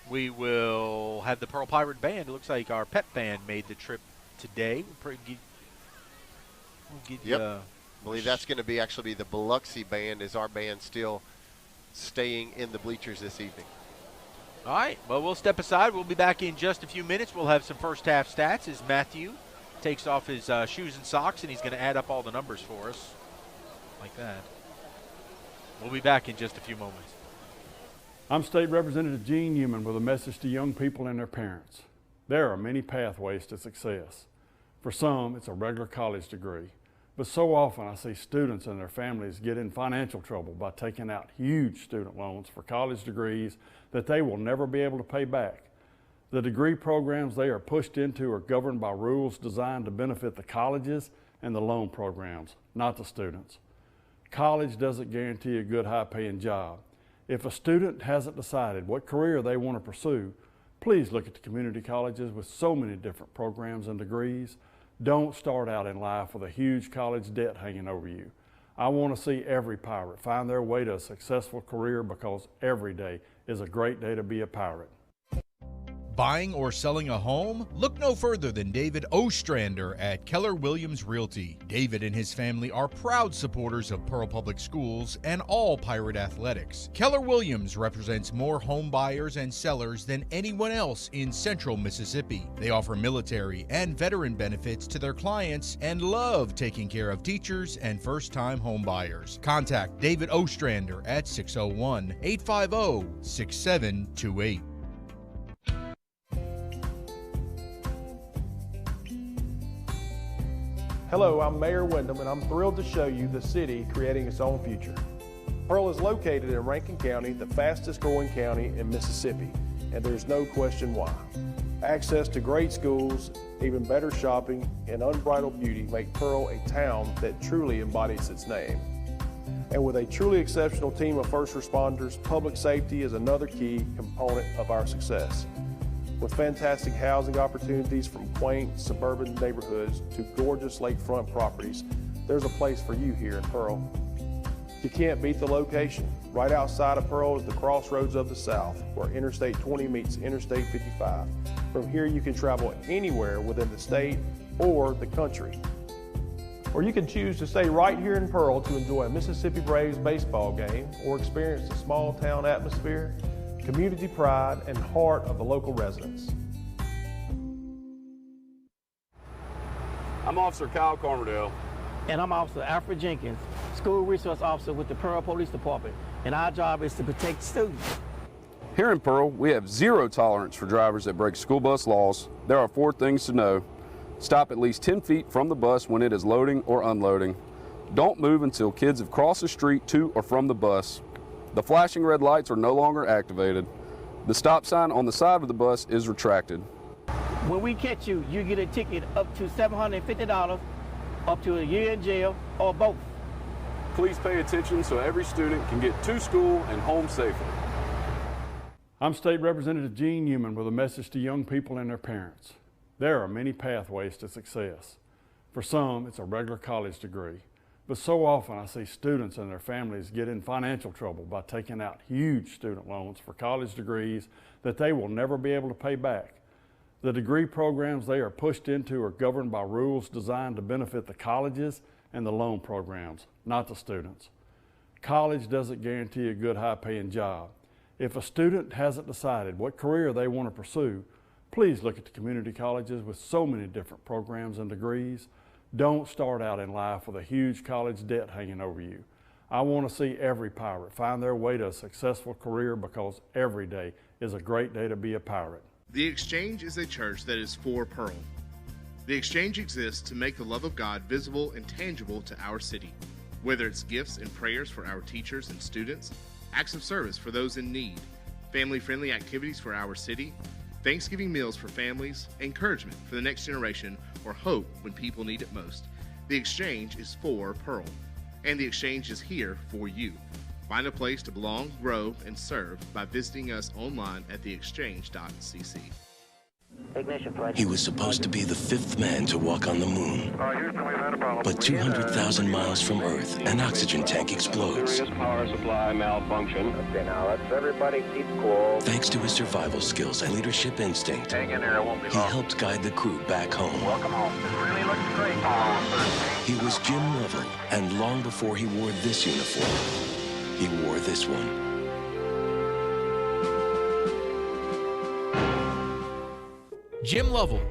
we will have the Pearl Pirate Band. It looks like our pep band made the trip today. I believe that's going to be actually the Biloxi Band. Is our band still staying in the bleachers this evening? All right, well, we'll step aside. We'll be back in just a few minutes. We'll have some first half stats as Matthew takes off his shoes and socks, and he's going to add up all the numbers for us like that. We'll be back in just a few moments. I'm State Representative Gene Newman with a message to young people and their parents. There are many pathways to success. For some, it's a regular college degree. But so often I see students and their families get in financial trouble by taking out huge student loans for college degrees that they will never be able to pay back. The degree programs they are pushed into are governed by rules designed to benefit the colleges and the loan programs, not the students. College doesn't guarantee a good high-paying job. If a student hasn't decided what career they want to pursue, please look at the community colleges with so many different programs and degrees. Don't start out in life with a huge college debt hanging over you. I want to see every pirate find their way to a successful career, because every day is a great day to be a pirate. Buying or selling a home? Look no further than David Ostrander at Keller Williams Realty. David and his family are proud supporters of Pearl Public Schools and all Pirate athletics. Keller Williams represents more home buyers and sellers than anyone else in central Mississippi. They offer military and veteran benefits to their clients and love taking care of teachers and first-time home buyers. Contact David Ostrander at 601-850-6728. Hello, I'm Mayor Wyndham, and I'm thrilled to show you the city creating its own future. Pearl is located in Rankin County, the fastest growing county in Mississippi, and there's no question why. Access to great schools, even better shopping, and unbridled beauty make Pearl a town that truly embodies its name. And with a truly exceptional team of first responders, public safety is another key component of our success. With fantastic housing opportunities from quaint suburban neighborhoods to gorgeous lakefront properties, there's a place for you here in Pearl. You can't beat the location. Right outside of Pearl is the crossroads of the South, where Interstate 20 meets Interstate 55. From here, you can travel anywhere within the state or the country. Or you can choose to stay right here in Pearl to enjoy a Mississippi Braves baseball game or experience the small town atmosphere, community pride, and heart of the local residents. I'm Officer Kyle Carmerdale. And I'm Officer Alfred Jenkins, School Resource Officer with the Pearl Police Department. And our job is to protect students. Here in Pearl, we have zero tolerance for drivers that break school bus laws. There are 4 things to know. Stop at least 10 feet from the bus when it is loading or unloading. Don't move until kids have crossed the street to or from the bus. The flashing red lights are no longer activated. The stop sign on the side of the bus is retracted. When we catch you, you get a ticket up to $750, up to a year in jail, or both. Please pay attention so every student can get to school and home safely. I'm State Representative Gene Newman with a message to young people and their parents. There are many pathways to success. For some, it's a regular college degree. But so often I see students and their families get in financial trouble by taking out huge student loans for college degrees that they will never be able to pay back. The degree programs they are pushed into are governed by rules designed to benefit the colleges and the loan programs, not the students. College doesn't guarantee a good high-paying job. If a student hasn't decided what career they want to pursue, please look at the community colleges with so many different programs and degrees. Don't start out in life with a huge college debt hanging over you. I want to see every pirate find their way to a successful career, because every day is a great day to be a pirate. The Exchange is a church that is for Pearl. The Exchange exists to make the love of God visible and tangible to our city. Whether it's gifts and prayers for our teachers and students, acts of service for those in need, family-friendly activities for our city, Thanksgiving meals for families, encouragement for the next generation, or hope when people need it most, the Exchange is for Pearl. And the Exchange is here for you. Find a place to belong, grow, and serve by visiting us online at theexchange.cc. He was supposed to be the 5th man to walk on the moon. But 200,000 miles from Earth, an oxygen tank explodes. Serious power supply malfunction. Okay, now let's everybody keep cool. Thanks to his survival skills and leadership instinct, Hang in there, it won't be he long. helped guide the crew back home. Welcome home. This really looks great. He was Jim Lovell, and long before he wore this uniform, he wore this one. Jim Lovell,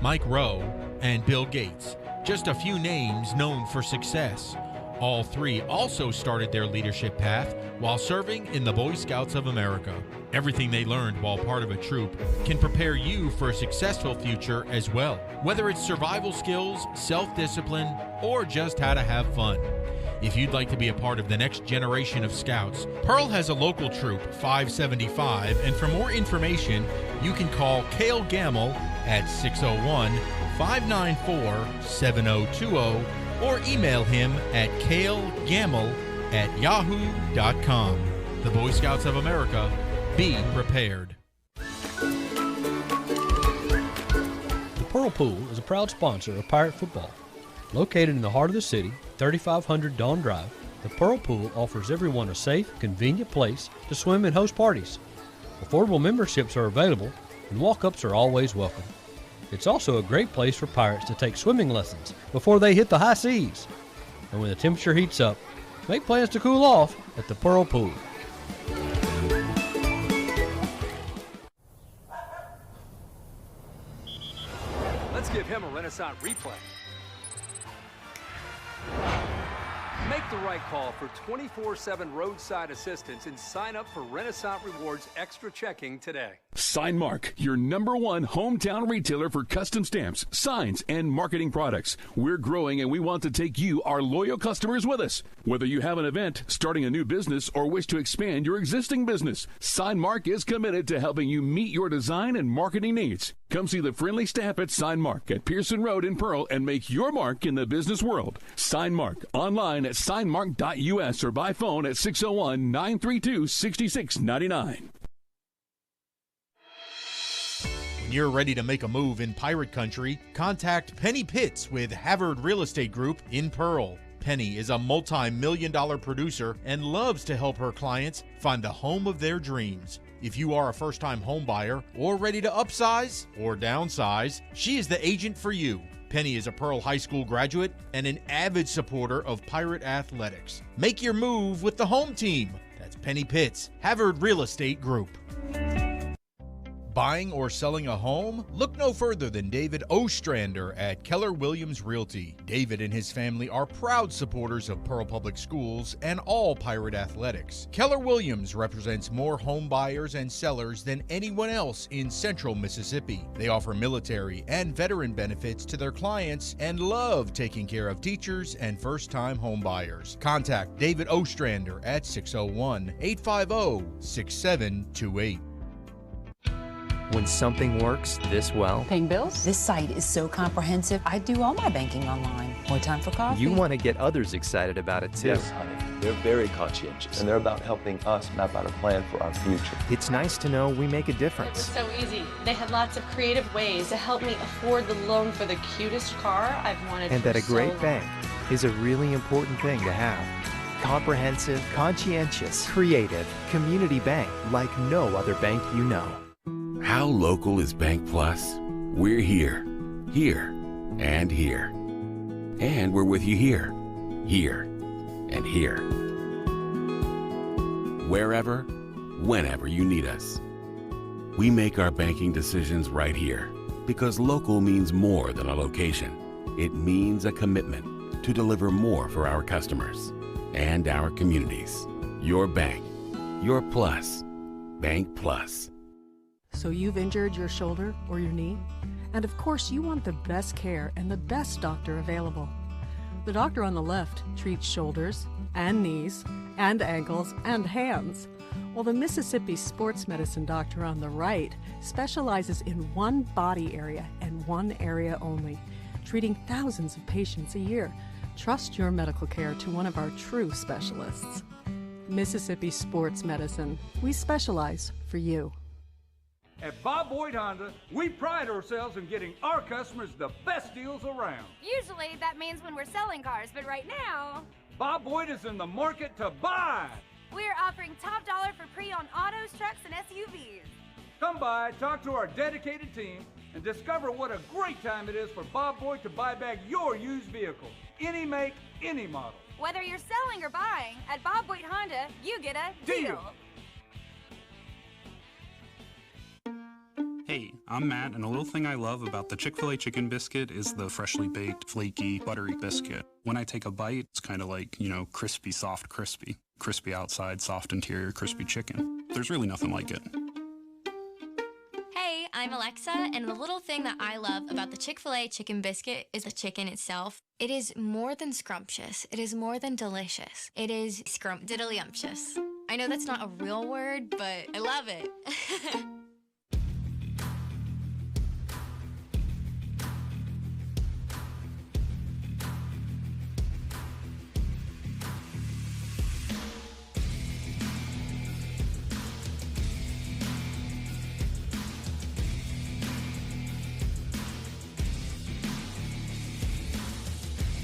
Mike Rowe, and Bill Gates. Just a few names known for success. All 3 also started their leadership path while serving in the Boy Scouts of America. Everything they learned while part of a troop can prepare you for a successful future as well, whether it's survival skills, self-discipline, or just how to have fun. If you'd like to be a part of the next generation of Scouts, Pearl has a local troop, 575, and for more information, you can call Cale Gamble at 601-594-7020 or email him at calegamble@yahoo.com. The Boy Scouts of America, be prepared. The Pearl Pool is a proud sponsor of Pirate football. Located in the heart of the city, 3500 Dawn Drive, the Pearl Pool offers everyone a safe, convenient place to swim and host parties. Affordable memberships are available, and walk-ups are always welcome. It's also a great place for pirates to take swimming lessons before they hit the high seas. And when the temperature heats up, make plans to cool off at the Pearl Pool. Let's give him a Renaissance replay. Make the right call for 24/7 roadside assistance and sign up for Renaissance Rewards Extra Checking today. Sign Mark, your #1 hometown retailer for custom stamps, signs, and marketing products. We're growing and we want to take you, our loyal customers, with us. Whether you have an event, starting a new business, or wish to expand your existing business, Sign Mark is committed to helping you meet your design and marketing needs. Come see the friendly staff at Sign Mark at Pearson Road in Pearl and make your mark in the business world. Sign Mark online at signmark.us or by phone at 601-932-6699. When you're ready to make a move in Pirate Country, contact Penny Pitts with Havard Real Estate Group in Pearl. Penny is a multi-million-dollar producer and loves to help her clients find the home of their dreams. If you are a first-time home buyer or ready to upsize or downsize, she is the agent for you. Penny is a Pearl High School graduate and an avid supporter of Pirate athletics. Make your move with the home team. That's Penny Pitts, Havard Real Estate Group. Buying or selling a home? Look no further than David Ostrander at Keller Williams Realty. David and his family are proud supporters of Pearl Public Schools and all Pirate athletics. Keller Williams represents more home buyers and sellers than anyone else in central Mississippi. They offer military and veteran benefits to their clients and love taking care of teachers and first-time home buyers. Contact David Ostrander at 601-850-6728. When something works this well, Paying bills? This site is so comprehensive. I do all my banking online. More time for coffee? you want to get others excited about it too. Yes, honey. They're very conscientious, and they're about helping us map out a plan for our future. It's nice to know we make a It was difference. so easy. They had lots of creative ways to help me afford the loan for the cutest car I've wanted And for that a so great long. bank is a really important thing to have. Comprehensive, conscientious, creative, community bank like no other bank you know. How local is Bank Plus? We're here, and here. And we're with you here, and here. Wherever, whenever you need us. We make our banking decisions right here because local means more than a location. It means a commitment to deliver more for our customers and our communities. Your bank, your plus, Bank Plus. So you've injured your shoulder or your knee? And of course you want the best care and the best doctor available. The doctor on the left treats shoulders and knees and ankles and hands, while the Mississippi sports medicine doctor on the right specializes in one body area and one area only, treating thousands of patients a year. Trust your medical care to one of our true specialists. Mississippi Sports Medicine. We specialize for you. At Bob Boyd Honda, we pride ourselves in getting our customers the best deals around. Usually that means when we're selling cars, but right now, Bob Boyd is in the market to buy. we're offering top dollar for pre-owned autos, trucks, and SUVs. Come by, talk to our dedicated team, and discover what a great time it is for Bob Boyd to buy back your used vehicle. Any make, any model. Whether you're selling or buying, at Bob Boyd Honda, you get a deal. Hey, I'm Matt, and a little thing I love about the Chick-fil-A chicken biscuit is the freshly baked, flaky, buttery biscuit. When I take a bite, it's kind of like, crispy, soft, crispy. Crispy outside, soft interior, crispy chicken. There's really nothing like it. Hey, I'm Alexa, and the little thing that I love about the Chick-fil-A chicken biscuit is the chicken itself. It is more than scrumptious. It is more than delicious. It is scrumptiddlyumptious. I know that's not a real word, but I love it.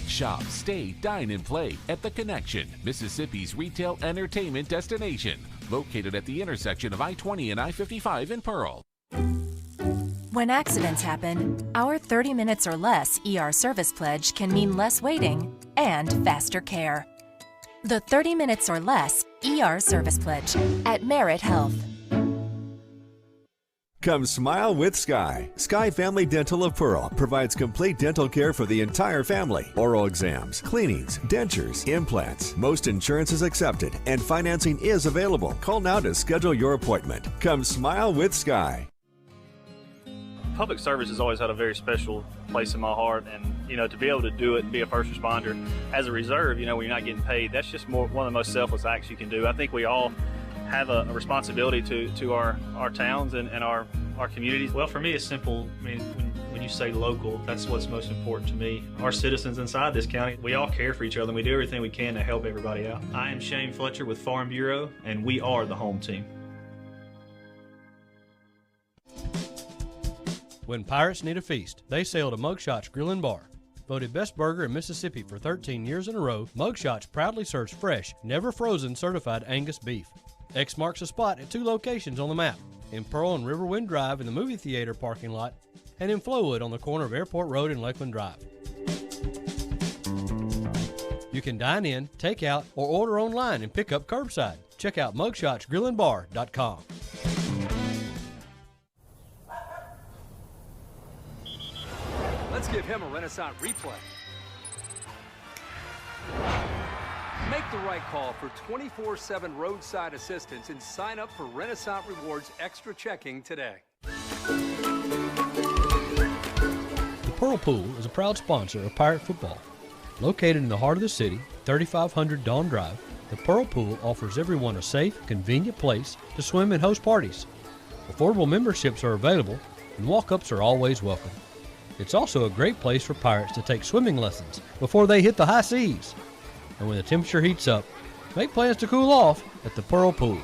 Shop, stay, dine, and play at The Connection, Mississippi's retail entertainment destination, located at the intersection of I-20 and I-55 in Pearl. When accidents happen, our 30 minutes or less ER service pledge can mean less waiting and faster care. The 30 minutes or less ER service pledge at Merit Health. Come smile with Sky. Sky Family Dental of Pearl provides complete dental care for the entire family. Oral exams, cleanings, dentures, implants. Most insurance is accepted and financing is available. Call now to schedule your appointment. Come smile with Sky. Public service has always had a very special place in my heart, and to be able to do it and be a first responder as a reserve, when you're not getting paid, that's just one of the most selfless acts you can do. I think we all have a responsibility to our towns and our communities. Well, for me, it's simple. I mean, when you say local, that's what's most important to me. Our citizens inside this county, we all care for each other, and we do everything we can to help everybody out. I am Shane Fletcher with Farm Bureau, and we are the home team. When Pirates need a feast, they sail to Mugshots Grill and Bar. Voted best burger in Mississippi for 13 years in a row, Mugshots proudly serves fresh, never frozen certified Angus beef. X marks a spot at 2 locations on the map, in Pearl and Riverwind Drive in the movie theater parking lot, and in Flowood on the corner of Airport Road and Lakeland Drive. You can dine in, take out, or order online and pick up curbside. Check out mugshotsgrillandbar.com. Let's give him a Renaissance replay. Make the right call for 24/7 roadside assistance and sign up for Renaissance Rewards Extra Checking today. The Pearl Pool is a proud sponsor of Pirate football. Located in the heart of the city, 3500 Dawn Drive, the Pearl Pool offers everyone a safe, convenient place to swim and host parties. Affordable memberships are available, and walk-ups are always welcome. It's also a great place for Pirates to take swimming lessons before they hit the high seas. And when the temperature heats up, make plans to cool off at the Pearl Pool.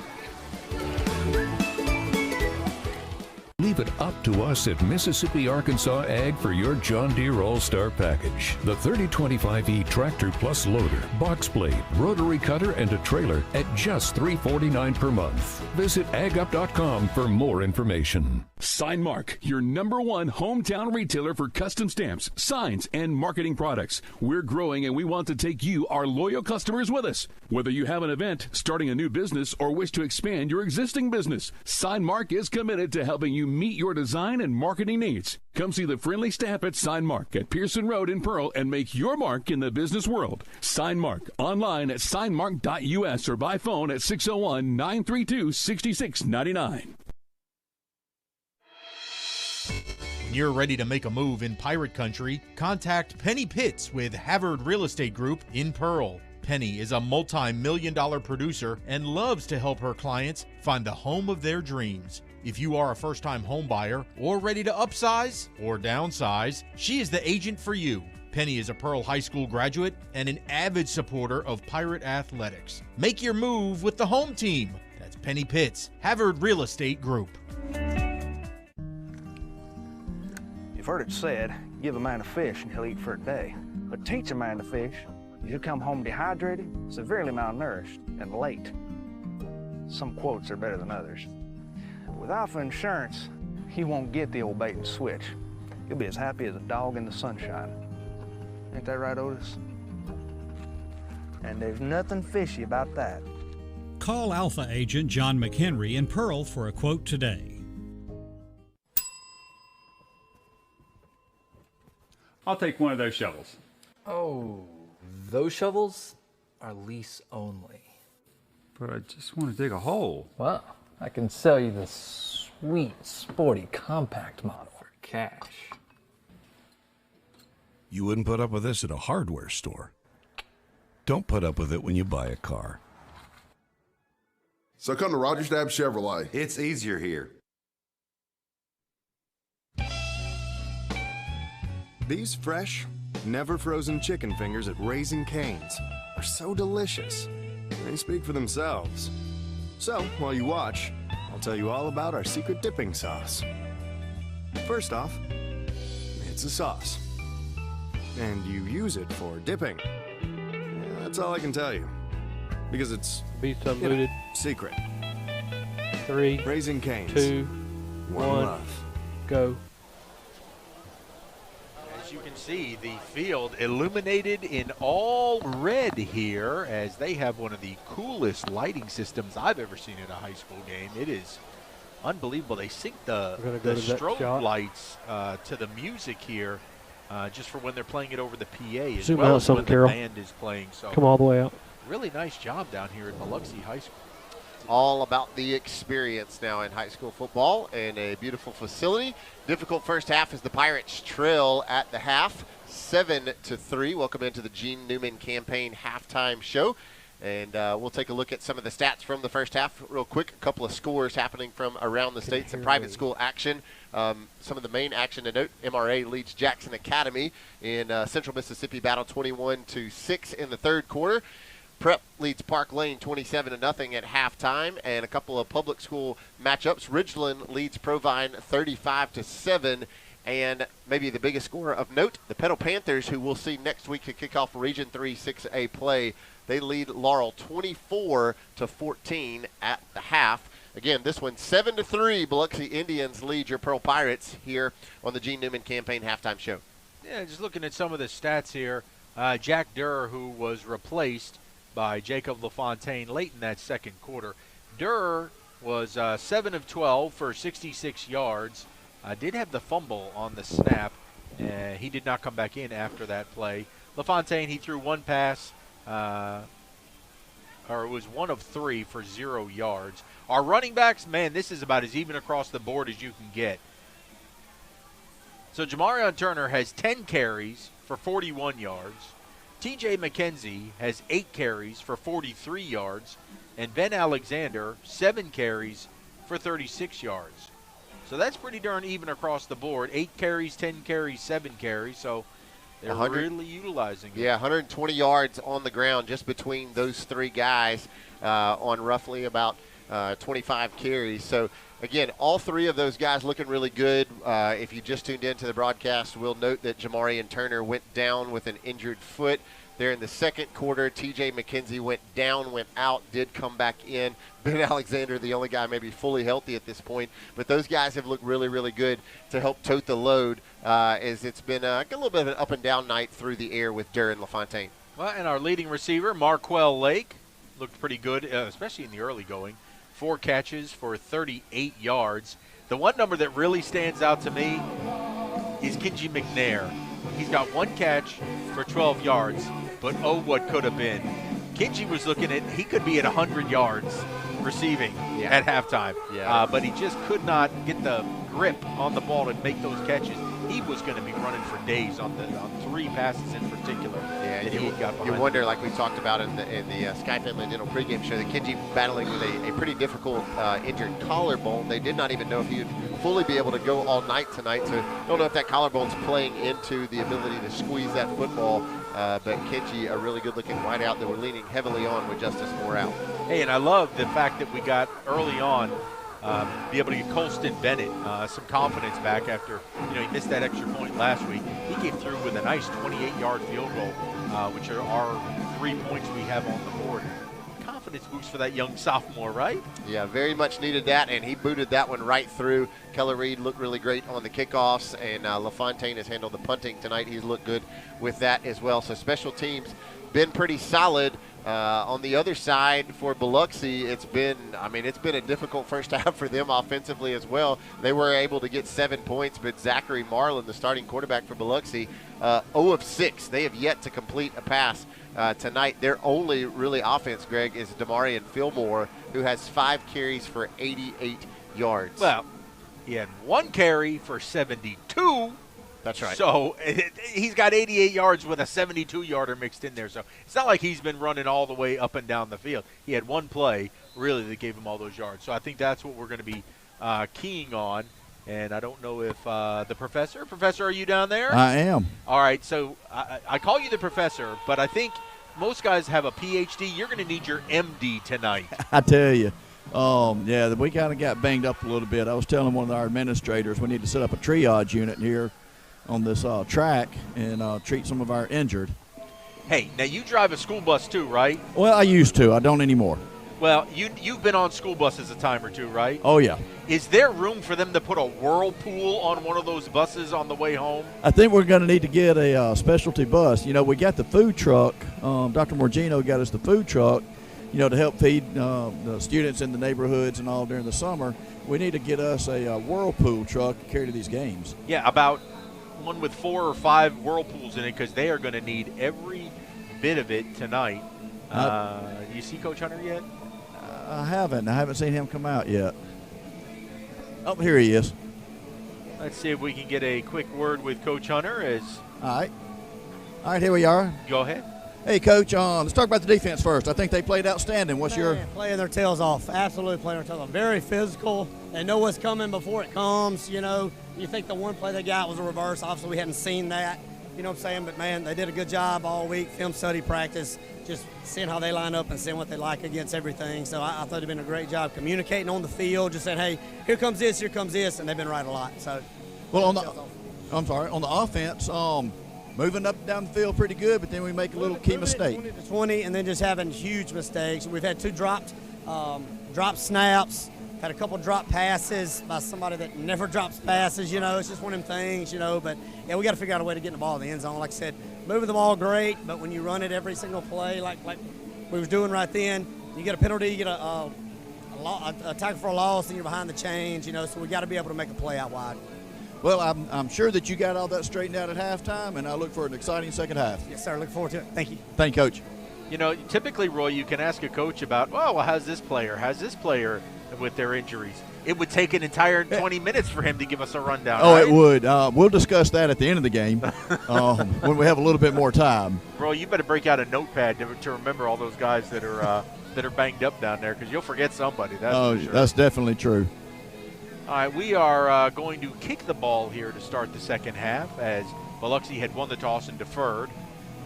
Leave it up to us at Mississippi Arkansas Ag for your John Deere All-Star package. The 3025E Tractor Plus Loader, Box Blade, Rotary Cutter, and a trailer at just $349 per month. Visit agup.com for more information. Signmark, your #1 hometown retailer for custom stamps, signs, and marketing products. We're growing and we want to take you, our loyal customers, with us. Whether you have an event, starting a new business, or wish to expand your existing business, Signmark is committed to helping you meet your design and marketing needs. Come see the friendly staff at Signmark at Pearson Road in Pearl and make your mark in the business world. Signmark, online at signmark.us or by phone at 601-932-6699. When you're ready to make a move in pirate country, contact Penny Pitts with Havard Real Estate Group in Pearl. Penny is a multi-million-dollar producer and loves to help her clients find the home of their dreams. If you are a first-time home buyer or ready to upsize or downsize, she is the agent for you. Penny is a Pearl High School graduate and an avid supporter of Pirate athletics. Make your move with the home team. That's Penny Pitts, Havard Real Estate Group. You've heard it said, give a man a fish and he'll eat for a day. But teach a man to fish, he'll come home dehydrated, severely malnourished, and late. Some quotes are better than others. With Alpha Insurance, he won't get the old bait and switch. He'll be as happy as a dog in the sunshine. Ain't that right, Otis? And there's nothing fishy about that. Call Alpha agent John McHenry in Pearl for a quote today. I'll take one of those shovels. Oh, those shovels are lease only. But I just want to dig a hole. Well, I can sell you the sweet, sporty, compact model for cash. You wouldn't put up with this at a hardware store. Don't put up with it when you buy a car. So come to Rogers Dab Chevrolet. It's easier here. These fresh, never frozen chicken fingers at Raising Cane's are so delicious. They speak for themselves. So, while you watch, I'll tell you all about our secret dipping sauce. First off, it's a sauce. And you use it for dipping. Yeah, that's all I can tell you. Because it's Beats unbooted. Secret. 3, Raising Cane's. 2, One 1, love. go. As you can see, the field illuminated in all red here, as they have one of the coolest lighting systems I've ever seen at a high school game. It is unbelievable. They sync the strobe lights to the music here, just for when they're playing it over the PA, as Zoom well out as some, when Carol. the band is playing. So Come all the way out. really nice job down here at Biloxi High School. All about the experience now in high school football and a beautiful facility. Difficult first half as the Pirates trail at the half, 7-3. Welcome into the Gene Newman Campaign halftime show. And we'll take a look at some of the stats from the first half real quick. A couple of scores happening from around the state. Some private school action. Some of the main action to note, MRA leads Jackson Academy in Central Mississippi battle 21-6 in the third quarter. Prep leads Park Lane 27-0 at halftime, and a couple of public school matchups. Ridgeland leads Provine 35-7 And maybe the biggest scorer of note, the Petal Panthers, who we'll see next week to kick off Region 3 6A play. They lead Laurel 24-14 at the half. Again, this one 7-3. Biloxi Indians lead your Pearl Pirates here on the Gene Newman Campaign Halftime Show. Yeah, just looking at some of the stats here, Jack Durr, who was replaced by Jacob LaFontaine late in that second quarter. Durr was 7 of 12 for 66 yards. Did have the fumble on the snap. He did not come back in after that play. LaFontaine, he threw one pass, or it was 1 of 3 for 0 yards. Our running backs, man, this is about as even across the board as you can get. So Jamarion Turner has 10 carries for 41 yards. TJ McKenzie has 8 carries for 43 yards. And Ben Alexander, 7 carries for 36 yards. So that's pretty darn even across the board. 8 carries, 10 carries, 7 carries. So they're really utilizing it. Yeah, 120 yards on the ground just between those three guys on roughly about 25 carries. So, again, all three of those guys looking really good. If you just tuned into the broadcast, we'll note that Jamarion Turner went down with an injured foot. There in the second quarter, T.J. McKenzie went down, went out, did come back in. Ben Alexander, the only guy maybe fully healthy at this point. But those guys have looked really, really good to help tote the load as it's been a little bit of an up-and-down night through the air with Durr and LaFontaine. Well, and our leading receiver, Marquell Lake, looked pretty good, especially in the early going. 4 catches for 38 yards. The one number that really stands out to me is Kenji McNair. He's got 1 catch for 12 yards, but oh, what could have been. Kenji was looking at, he could be at 100 yards receiving at halftime, but he just could not get the grip on the ball to make those catches. He was going to be running for days on 3 passes in particular. Yeah, that he got behind. You wonder, like we talked about in the Sky Family Dental pregame show, that Kenji battling with a pretty difficult injured collarbone. They did not even know if he would fully be able to go all night tonight. So don't know if that collarbone's playing into the ability to squeeze that football. But Kenji, a really good-looking wideout that we're leaning heavily on with Justice Moore out. Hey, and I love the fact that we got early on be able to get Colston Bennett some confidence back after he missed that extra point last week. He came through with a nice 28-yard field goal, which are our 3 points we have on the board. Confidence boost for that young sophomore, right? Yeah, very much needed that, and he booted that one right through. Keller Reed looked really great on the kickoffs, and LaFontaine has handled the punting tonight. He's looked good with that as well. So special teams been pretty solid. On the other side for Biloxi, it's been a difficult first half for them offensively as well. They were able to get 7 points, but Zachary Marlin, the starting quarterback for Biloxi, 0 of 6. They have yet to complete a pass tonight. Their only really offense, Greg, is Damarian Fillmore, who has 5 carries for 88 yards. Well, he had 1 carry for 72. That's right. So he's got 88 yards with a 72-yarder mixed in there. So it's not like he's been running all the way up and down the field. He had 1 play, really, that gave him all those yards. So I think that's what we're going to be keying on. And I don't know if the professor, are you down there? I am. All right. So I call you the professor, but I think most guys have a PhD. You're going to need your MD tonight. I tell you. Yeah, we kind of got banged up a little bit. I was telling one of our administrators we need to set up a triage unit here on this track and treat some of our injured. Hey, now you drive a school bus too, right? Well, I used to. I don't anymore. Well, you've been on school buses a time or two, right? Oh, yeah. Is there room for them to put a whirlpool on one of those buses on the way home? I think we're going to need to get a specialty bus. We got the food truck. Dr. Morgino got us the food truck, to help feed the students in the neighborhoods and all during the summer. We need to get us a whirlpool truck to carry to these games. Yeah, about one with 4 or 5 whirlpools in it, because they are going to need every bit of it tonight. Do you see Coach Hunter yet? I haven't seen him come out yet. Oh, here he is. Let's see if we can get a quick word with Coach Hunter. All right, here we are. Go ahead. Hey, Coach, let's talk about the defense first. I think they played outstanding. What's your – Playing their tails off. Absolutely playing their tails off. Very physical. They know what's coming before it comes, You think the one play they got was a reverse. Obviously, we hadn't seen that. You know what I'm saying? But, man, they did a good job all week, film study, practice, just seeing how they line up and seeing what they like against everything. So I thought they've been a great job communicating on the field, just saying, hey, here comes this, and they've been right a lot. So, well, I'm sorry, on the offense, moving up and down the field pretty good, but then we make a little key mistake. 20, and then just having huge mistakes. We've had 2 dropped snaps, had a couple drop passes by somebody that never drops passes. It's just one of them things, But, yeah, we got to figure out a way to get the ball in the end zone. Like I said, moving the ball great, but when you run it every single play, like we was doing right then, you get a penalty, you get a tackle for a loss, and you're behind the chains, So we got to be able to make a play out wide. Well, I'm sure that you got all that straightened out at halftime, and I look for an exciting second half. Yes, sir. Looking forward to it. Thank you. Thank you, Coach. Typically, Roy, you can ask a coach about, how's this player with their injuries? It would take an entire 20 minutes for him to give us a rundown. Oh, right? It would. We'll discuss that at the end of the game when we have a little bit more time. Roy, you better break out a notepad to remember all those guys that are banged up down there, because you'll forget somebody. That's for sure. That's definitely true. All right, we are going to kick the ball here to start the second half, as Biloxi had won the toss and deferred.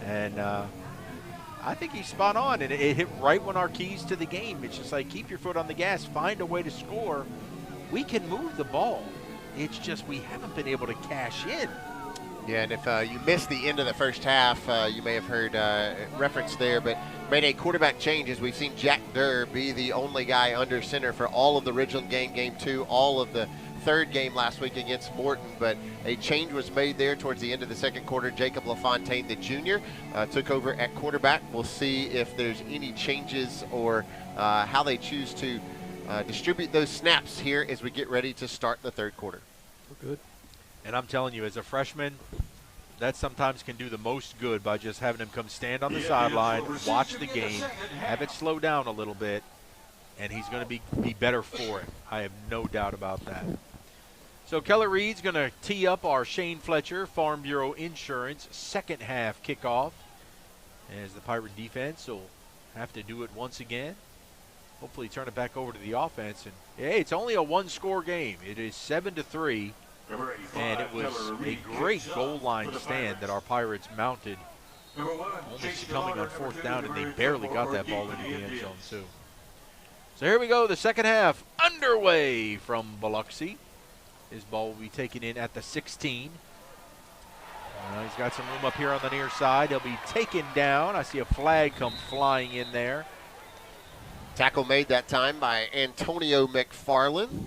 And I think he's spot on, and it hit right when our keys to the game. It's just like, keep your foot on the gas, find a way to score. We can move the ball. It's just we haven't been able to cash in. Yeah, and if you missed the end of the first half, you may have heard reference there, but made a quarterback change as we've seen Jack Durr be the only guy under center for all of the Ridgeland game, game 2, all of the third game last week against Morton, but a change was made there towards the end of the second quarter. Jacob LaFontaine, the junior, took over at quarterback. We'll see if there's any changes or how they choose to distribute those snaps here as we get ready to start the third quarter. We're good. And I'm telling you, as a freshman, that sometimes can do the most good by just having him come stand on the sideline, watch the game, have it slow down a little bit, and he's going to be better for it. I have no doubt about that. So Keller Reed's going to tee up our Shane Fletcher Farm Bureau Insurance second half kickoff, as the Pirate defense will have to do it once again. Hopefully turn it back over to the offense. And hey, it's only a one-score game. It is 7-3. And it was a great goal line stand that our Pirates mounted, only succumbing on fourth down, and they barely got that ball into the end zone too. So here we go, the second half underway from Biloxi. His ball will be taken in at the 16. He's got some room up here on the near side. He'll be taken down. I see a flag come flying in there. Tackle made that time by Antonio McFarland.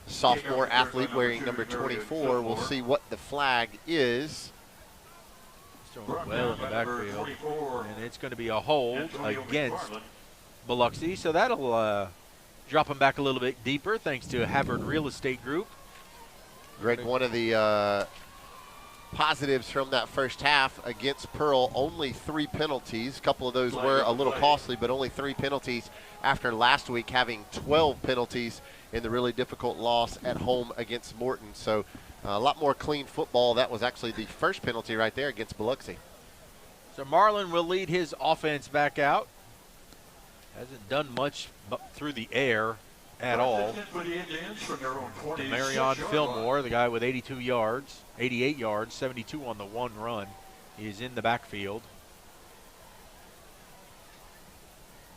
Sophomore athlete wearing number 24. We'll see what the flag is. Throwing well in the backfield. And it's going to be a hold against Biloxi. So that'll drop him back a little bit deeper thanks to Havard Real Estate Group. Greg, one of the positives from that first half against Pearl, only 3 penalties. A couple of those were a little costly, but only 3 penalties after last week having 12 penalties in the really difficult loss at home against Morton. So a lot more clean football. That was actually the first penalty right there against Biloxi. So Marlin will lead his offense back out. Hasn't done much through the air at all. Marion Fillmore, the guy with 88 yards, 72 on the one run, is in the backfield.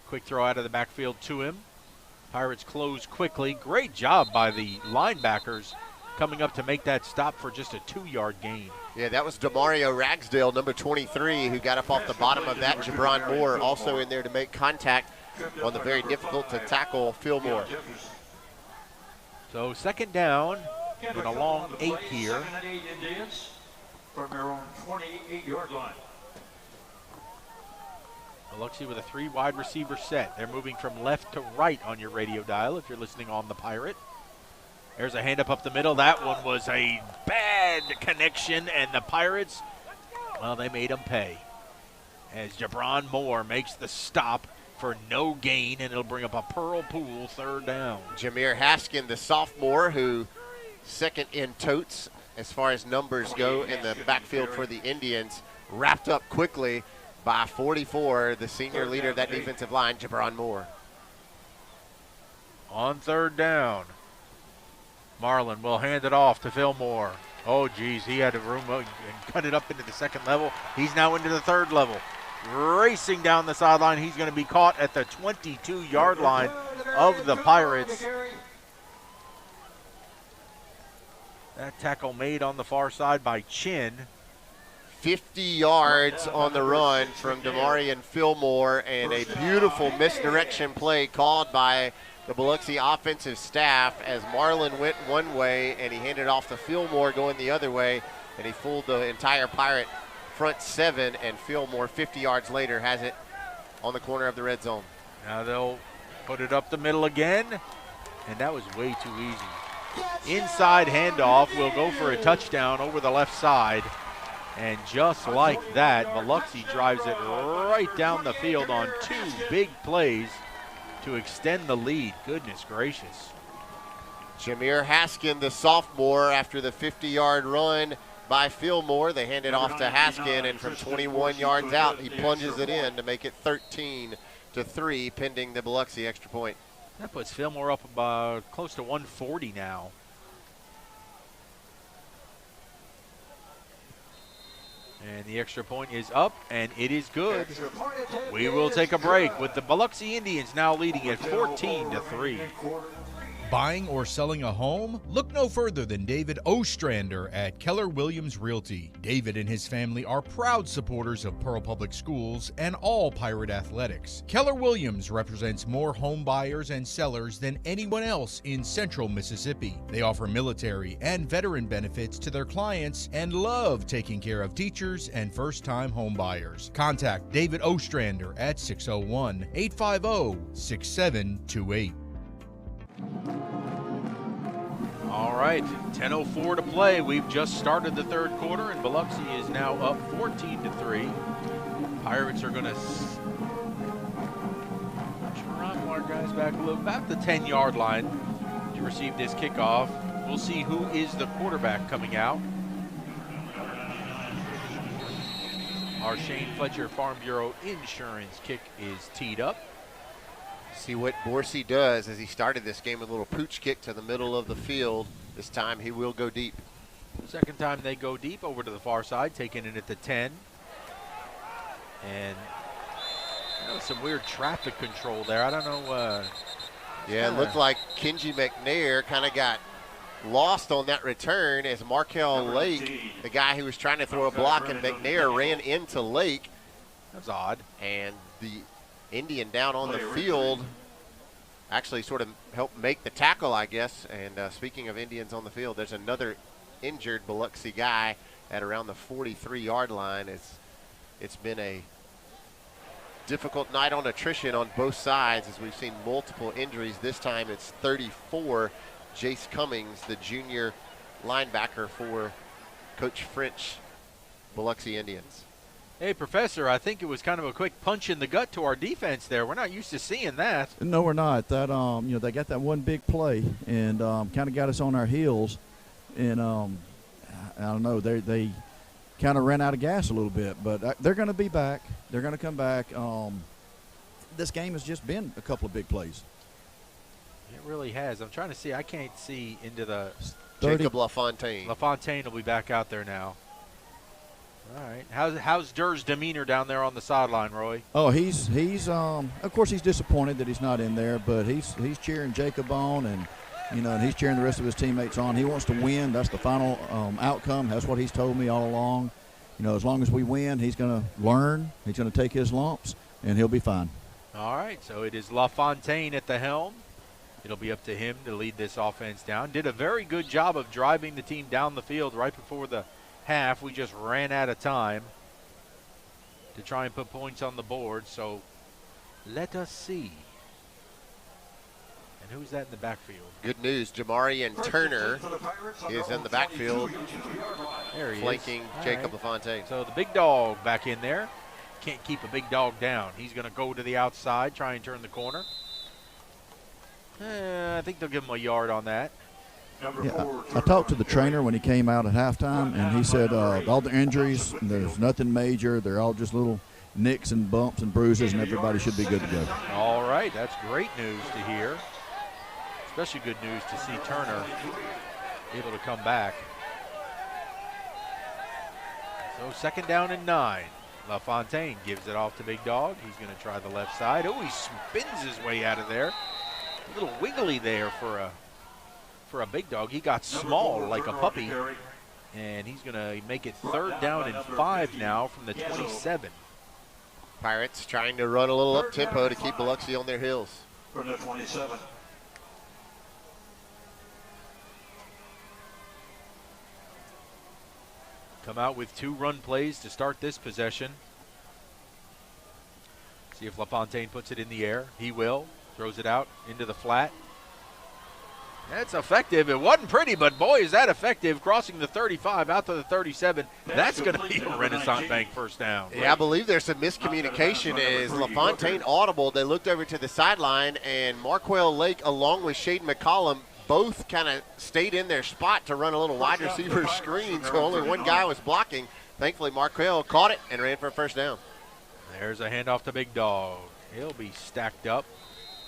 Quick throw out of the backfield to him. Pirates close quickly. Great job by the linebackers coming up to make that stop for just a 2-yard gain. Yeah, that was Demario Ragsdale, number 23, who got up off the bottom of that. Jabron Moore also in there to make contact on the very difficult to tackle Fillmore. So second down with a long 8 here. From their own 28-yard line. Biloxi with a 3 wide receiver set. They're moving from left to right on your radio dial if you're listening on the Pirate. There's a hand up the middle. That one was a bad connection, and the Pirates, well, they made them pay. As Jabron Moore makes the stop for no gain, and it'll bring up a Pearl Pool third down. Jameer Haskin, the sophomore, who second in totes as far as numbers go in the backfield for the Indians, wrapped up quickly by 44, the senior leader of that defensive line, Jabron Moore. On third down, Marlin will hand it off to Fillmore. Oh, geez, he had a room and cut it up into the second level. He's now into the third level. Racing down the sideline. He's going to be caught at the 22-yard line of the Pirates. That tackle made on the far side by Chin. 50 yards on the run from Demarion Fillmore, and a beautiful misdirection play called by the Biloxi offensive staff as Marlin went one way and he handed off to Fillmore going the other way, and he fooled the entire Pirate front seven, and Fillmore 50 yards later has it on the corner of the red zone. Now they'll put it up the middle again, and that was way too easy. Inside handoff will go for a touchdown over the left side. And just like that, Biloxi drives it right down the field on 2 big plays to extend the lead. Goodness gracious. Jameer Haskin, the sophomore, after the 50-yard run by Fillmore, they hand it off to Haskin, and from 21 yards out, he plunges it in to make it 13-3, pending the Biloxi extra point. That puts Fillmore up about close to 140 now. And the extra point is up, and it is good. We will take a break with the Biloxi Indians now leading at 14-3. Buying or selling a home? Look no further than David Ostrander at Keller Williams Realty. David and his family are proud supporters of Pearl Public Schools and all Pirate athletics. Keller Williams represents more home buyers and sellers than anyone else in central Mississippi. They offer military and veteran benefits to their clients and love taking care of teachers and first-time home buyers. Contact David Ostrander at 601-850-6728. All right, 10:04 to play. We've just started the third quarter, and Biloxi is now up 14-3. Pirates are going to run our guys back a little, about the 10-yard line to receive this kickoff. We'll see who is the quarterback coming out. Our Shane Fletcher Farm Bureau Insurance kick is teed up. See what Borsey does as he started this game with a little pooch kick to the middle of the field. This time he will go deep. Second time they go deep over to the far side, taking it at the 10. And some weird traffic control there. I don't know. Yeah, it looked like Kenji McNair kind of got lost on that return as Markel Lake, the guy who was trying to throw a block, and McNair ran into Lake. That was odd. And the Indian down on the field actually sort of helped make the tackle, I guess. And speaking of Indians on the field, there's another injured Biloxi guy at around the 43-yard line. It's been a difficult night on attrition on both sides as we've seen multiple injuries. This time it's 34. Jace Cummings, the junior linebacker for Coach French, Biloxi Indians. Hey, Professor, I think it was kind of a quick punch in the gut to our defense there. We're not used to seeing that. No, we're not. That they got that one big play and kind of got us on our heels, and I don't know, they kind of ran out of gas a little bit, but they're going to be back. They're going to come back. This game has just been a couple of big plays. It really has. I'm trying to see. I can't see into the 30. Jacob LaFontaine. LaFontaine will be back out there now. All right. How's Durr's demeanor down there on the sideline, Roy? Oh, he's of course he's disappointed that he's not in there, but he's cheering Jacob on, and and he's cheering the rest of his teammates on. He wants to win. That's the final outcome. That's what he's told me all along. As long as we win, he's going to learn. He's going to take his lumps, and he'll be fine. All right. So it is LaFontaine at the helm. It'll be up to him to lead this offense down. Did a very good job of driving the team down the field right before the half. We just ran out of time to try and put points on the board. So let us see. And who's that in the backfield? Good news. Jamarian Turner is in the backfield. There he flanking is. Jacob LaFontaine. So the big dog back in there. Can't keep a big dog down. He's going to go to the outside, try and turn the corner. I think they'll give him a yard on that. Yeah, I talked to the trainer when he came out at halftime, and he said all the injuries, there's nothing major. They're all just little nicks and bumps and bruises, and everybody should be good to go. All right, that's great news to hear. Especially good news to see Turner able to come back. So 2nd down and 9. LaFontaine gives it off to Big Dog. He's going to try the left side. Oh, he spins his way out of there. A little wiggly there for for a big dog. He got small like a puppy, and he's going to make it 3rd down and 5 now from the 27. Pirates trying to run a little up-tempo to keep Biloxi on their heels. From the 27. Come out with 2 run plays to start this possession. See if LaFontaine puts it in the air. He will. Throws it out into the flat. That's effective. It wasn't pretty, but boy, is that effective. Crossing the 35 out to the 37. That's going to be a Renaissance Bank first down. Yeah, I believe there's some miscommunication as LaFontaine audible. They looked over to the sideline, and Marquell Lake, along with Shaden McCollum, both kind of stayed in their spot to run a little wide receiver screen, so only one guy was blocking. Thankfully, Marquell caught it and ran for a first down. There's a handoff to Big Dog. He'll be stacked up.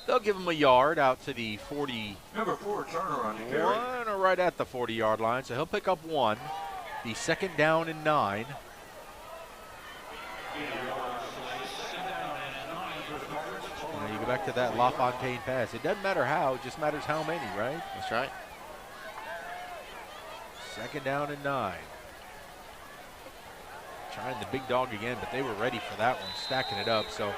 They'll give him a yard out to the 40. Number 4 Turner on the carry. Or right at the 40-yard line, so he'll pick up 1. The 2nd down and 9. You go back to that LaFontaine pass. It doesn't matter how, it just matters how many, right? That's right. 2nd down and 9. Trying the big dog again, but they were ready for that one, stacking it up. So,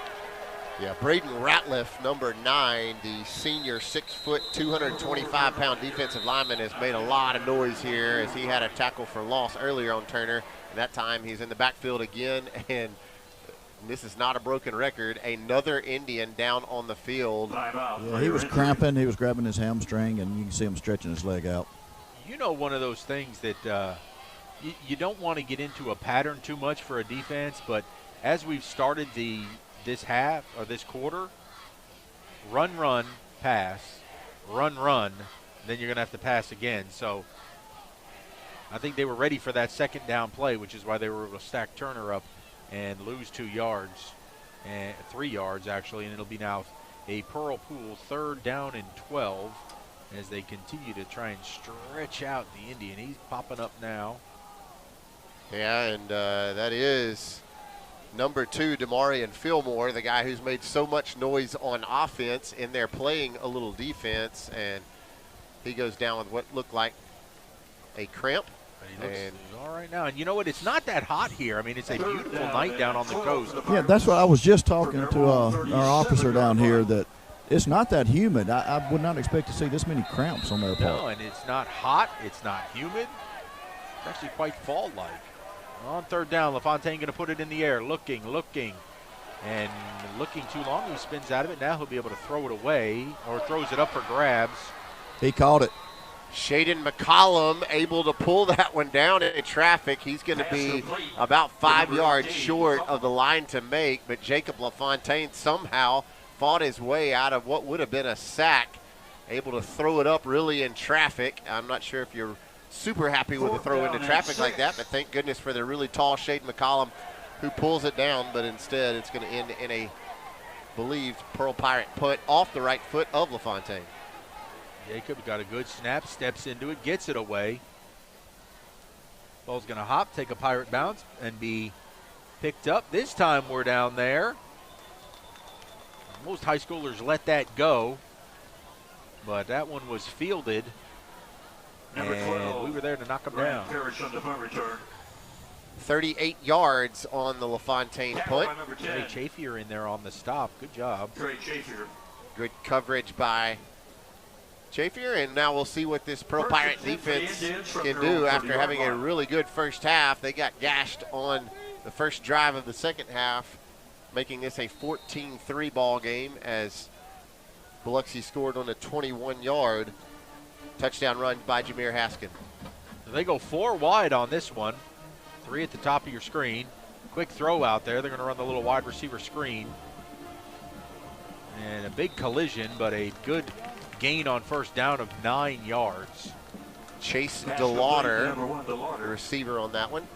yeah, Braden Ratliff, number 9, the senior 6 foot, 225-pound defensive lineman, has made a lot of noise here as he had a tackle for loss earlier on Turner. And that time he's in the backfield again, and this is not a broken record. Another Indian down on the field. Yeah, he was cramping. He was grabbing his hamstring, and you can see him stretching his leg out. You know, one of those things that you don't want to get into a pattern too much for a defense, but as we've started this half or this quarter, run, pass, run, then you're going to have to pass again. So I think they were ready for that 2nd down play, which is why they were able to stack Turner up and lose 2 yards, and 3 yards actually, and it'll be now a Pearl Pool 3rd down and 12 as they continue to try and stretch out the Indian. He's popping up now. Yeah, and that is number 2, Demarion Fillmore, the guy who's made so much noise on offense, and they're playing a little defense, and he goes down with what looked like a cramp. He looks all right now. And you know what? It's not that hot here. I mean, it's a beautiful night down on the coast. Yeah, that's what I was just talking to our officer down here, that it's not that humid. I would not expect to see this many cramps on their part. No, and it's not hot. It's not humid. It's actually quite fall-like. On 3rd down, LaFontaine going to put it in the air, looking, and looking too long. He spins out of it. Now he'll be able to throw it away, or throws it up for grabs. He caught it. Shaden McCollum able to pull that one down in traffic. He's going to be about 5 yards short of the line to make, but Jacob LaFontaine somehow fought his way out of what would have been a sack, able to throw it up really in traffic. I'm not sure if you're super happy with the throw into traffic like that, but thank goodness for the really tall Shaden McCollum who pulls it down, but instead it's going to end in a believed Pearl Pirate punt off the right foot of LaFontaine. Jacob got a good snap, steps into it, gets it away. Ball's going to hop, take a Pirate bounce, and be picked up. This time we're down there. Most high schoolers let that go, but that one was fielded, and we were there to knock them down. 38 yards on the LaFontaine punt. Trey Chafier in there on the stop. Good job. Trey Chafier. Good coverage by Chafier, and now we'll see what this Pearl Pirate defense can do after having a really good first half. They got gashed on the first drive of the second half, making this a 14-3 ball game as Biloxi scored on a 21-yard touchdown run by Jameer Haskin. So they go 4 wide on this one. 3 at the top of your screen. Quick throw out there. They're going to run the little wide receiver screen. And a big collision, but a good gain on first down of 9 yards. Chase DeLauder, the receiver on that one.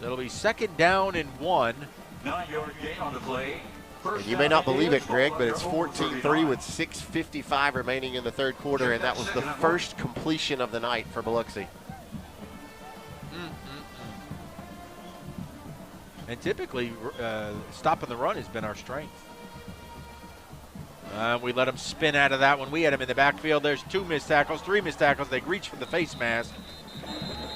That'll be 2nd down and 1. 9-yard gain on the play. And you may not believe it, Greg, but it's 14-3 with 6:55 remaining in the third quarter, and that was the first completion of the night for Biloxi. And typically, stopping the run has been our strength. We let him spin out of that one. We had him in the backfield. There's 2 missed tackles, 3 missed tackles. They reach for the face mask.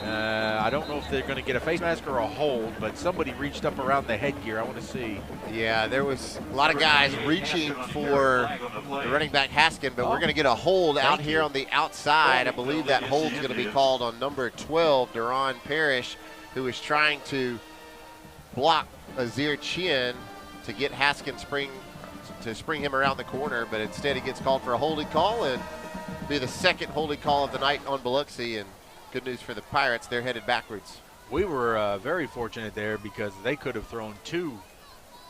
I don't know if they're going to get a face mask or a hold, but somebody reached up around the headgear. I want to see. Yeah, there was a lot of guys reaching for the running back Haskin, but we're going to get a hold out here on the outside. I believe that hold's going to be called on number 12, Deron Parrish, who is trying to block Azir Chin to get Haskin spring him around the corner, but instead he gets called for a holding call, and be the second holding call of the night on Biloxi. And good news for the Pirates, they're headed backwards. We were very fortunate there because they could have thrown 2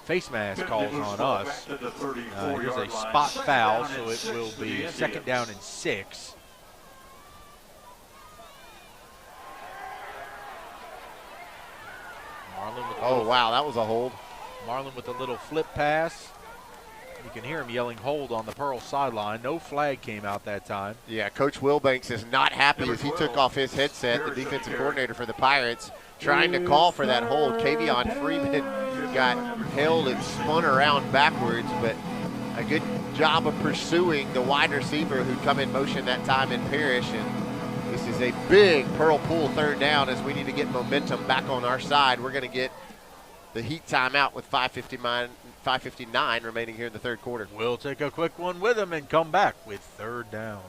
face mask calls on us. Here's a spot foul, so it will be 2nd down and 6. Oh, wow, that was a hold. Marlon with a little flip pass. You can hear him yelling hold on the Pearl sideline. No flag came out that time. Yeah, Coach Wilbanks is not happy as he took off his headset, the defensive coordinator for the Pirates, trying to call for that hold. Kavion Freeman got held and spun around backwards, but a good job of pursuing the wide receiver who come in motion that time in Parrish. And this is a big Pearl Pool 3rd down as we need to get momentum back on our side. We're going to get the heat timeout with 5:59 remaining here in the 3rd quarter. We'll take a quick one with him and come back with 3rd down.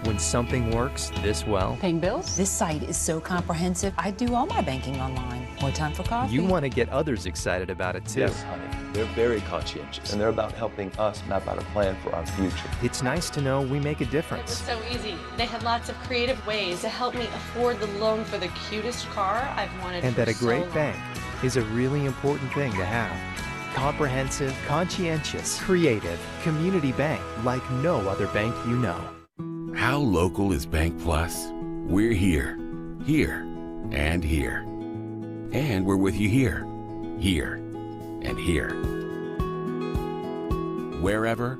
When something works this well, Paying bills? This site is so comprehensive. I do all my banking online. More time for coffee? you want to get others excited about it too. Yes, honey. They're very conscientious, and they're about helping us map out a plan for our future. It's nice to know we make a It was difference. so easy. They had lots of creative ways to help me afford the loan for the cutest car I've wanted And for that a so great long. bank is a really important thing to have. Comprehensive, conscientious, creative, community bank like no other bank you know. How local is Bank Plus? We're here, and here. And we're with you here, and here. Wherever,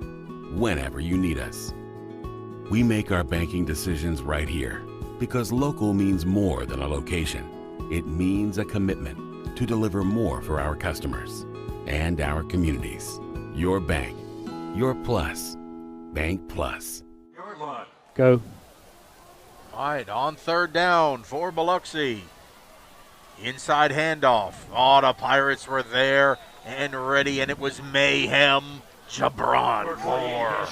whenever you need us. We make our banking decisions right here because local means more than a location. It means a commitment to deliver more for our customers and our communities. Your bank, your plus. Bank Plus. Go. All right, on 3rd down for Biloxi. Inside handoff. Oh, the Pirates were there and ready, and it was mayhem. Jabron Moore.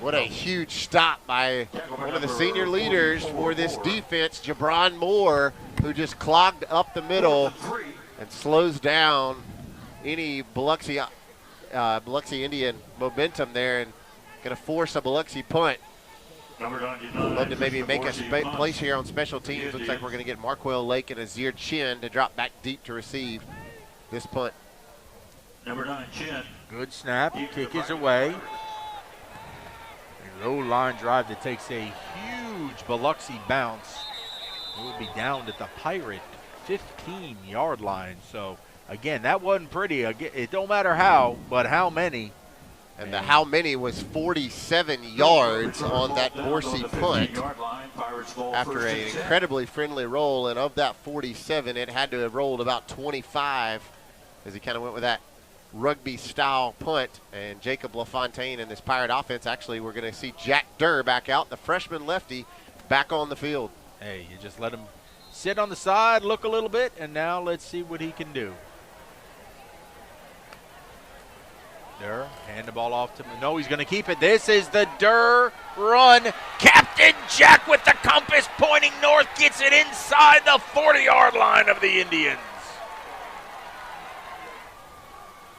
What a huge stop by one of the senior leaders for this defense, Jabron Moore, who just clogged up the middle and slows down any Biloxi Indian momentum there, and going to force a Biloxi punt. Love to maybe make a place here on special teams. Looks like we're going to get Marquell Lake and Azir Chin to drop back deep to receive this punt. Number 9, Chin. Good snap. Kick is away. A low line drive that takes a huge Biloxi bounce. It will be down at the Pirate 15-yard line. So, again, that wasn't pretty. It don't matter how, but how many. And the how many was 47 yards on that Dorsey punt after an incredibly friendly roll. And of that 47, it had to have rolled about 25 as he kind of went with that rugby-style punt. And Jacob LaFontaine and this Pirate offense, actually, we're going to see Jack Durr back out, the freshman lefty, back on the field. Hey, you just let him sit on the side, look a little bit, and now let's see what he can do. Durr, hand the ball off to him. No, he's going to keep it. This is the Durr run. Captain Jack with the compass pointing north gets it inside the 40-yard line of the Indians.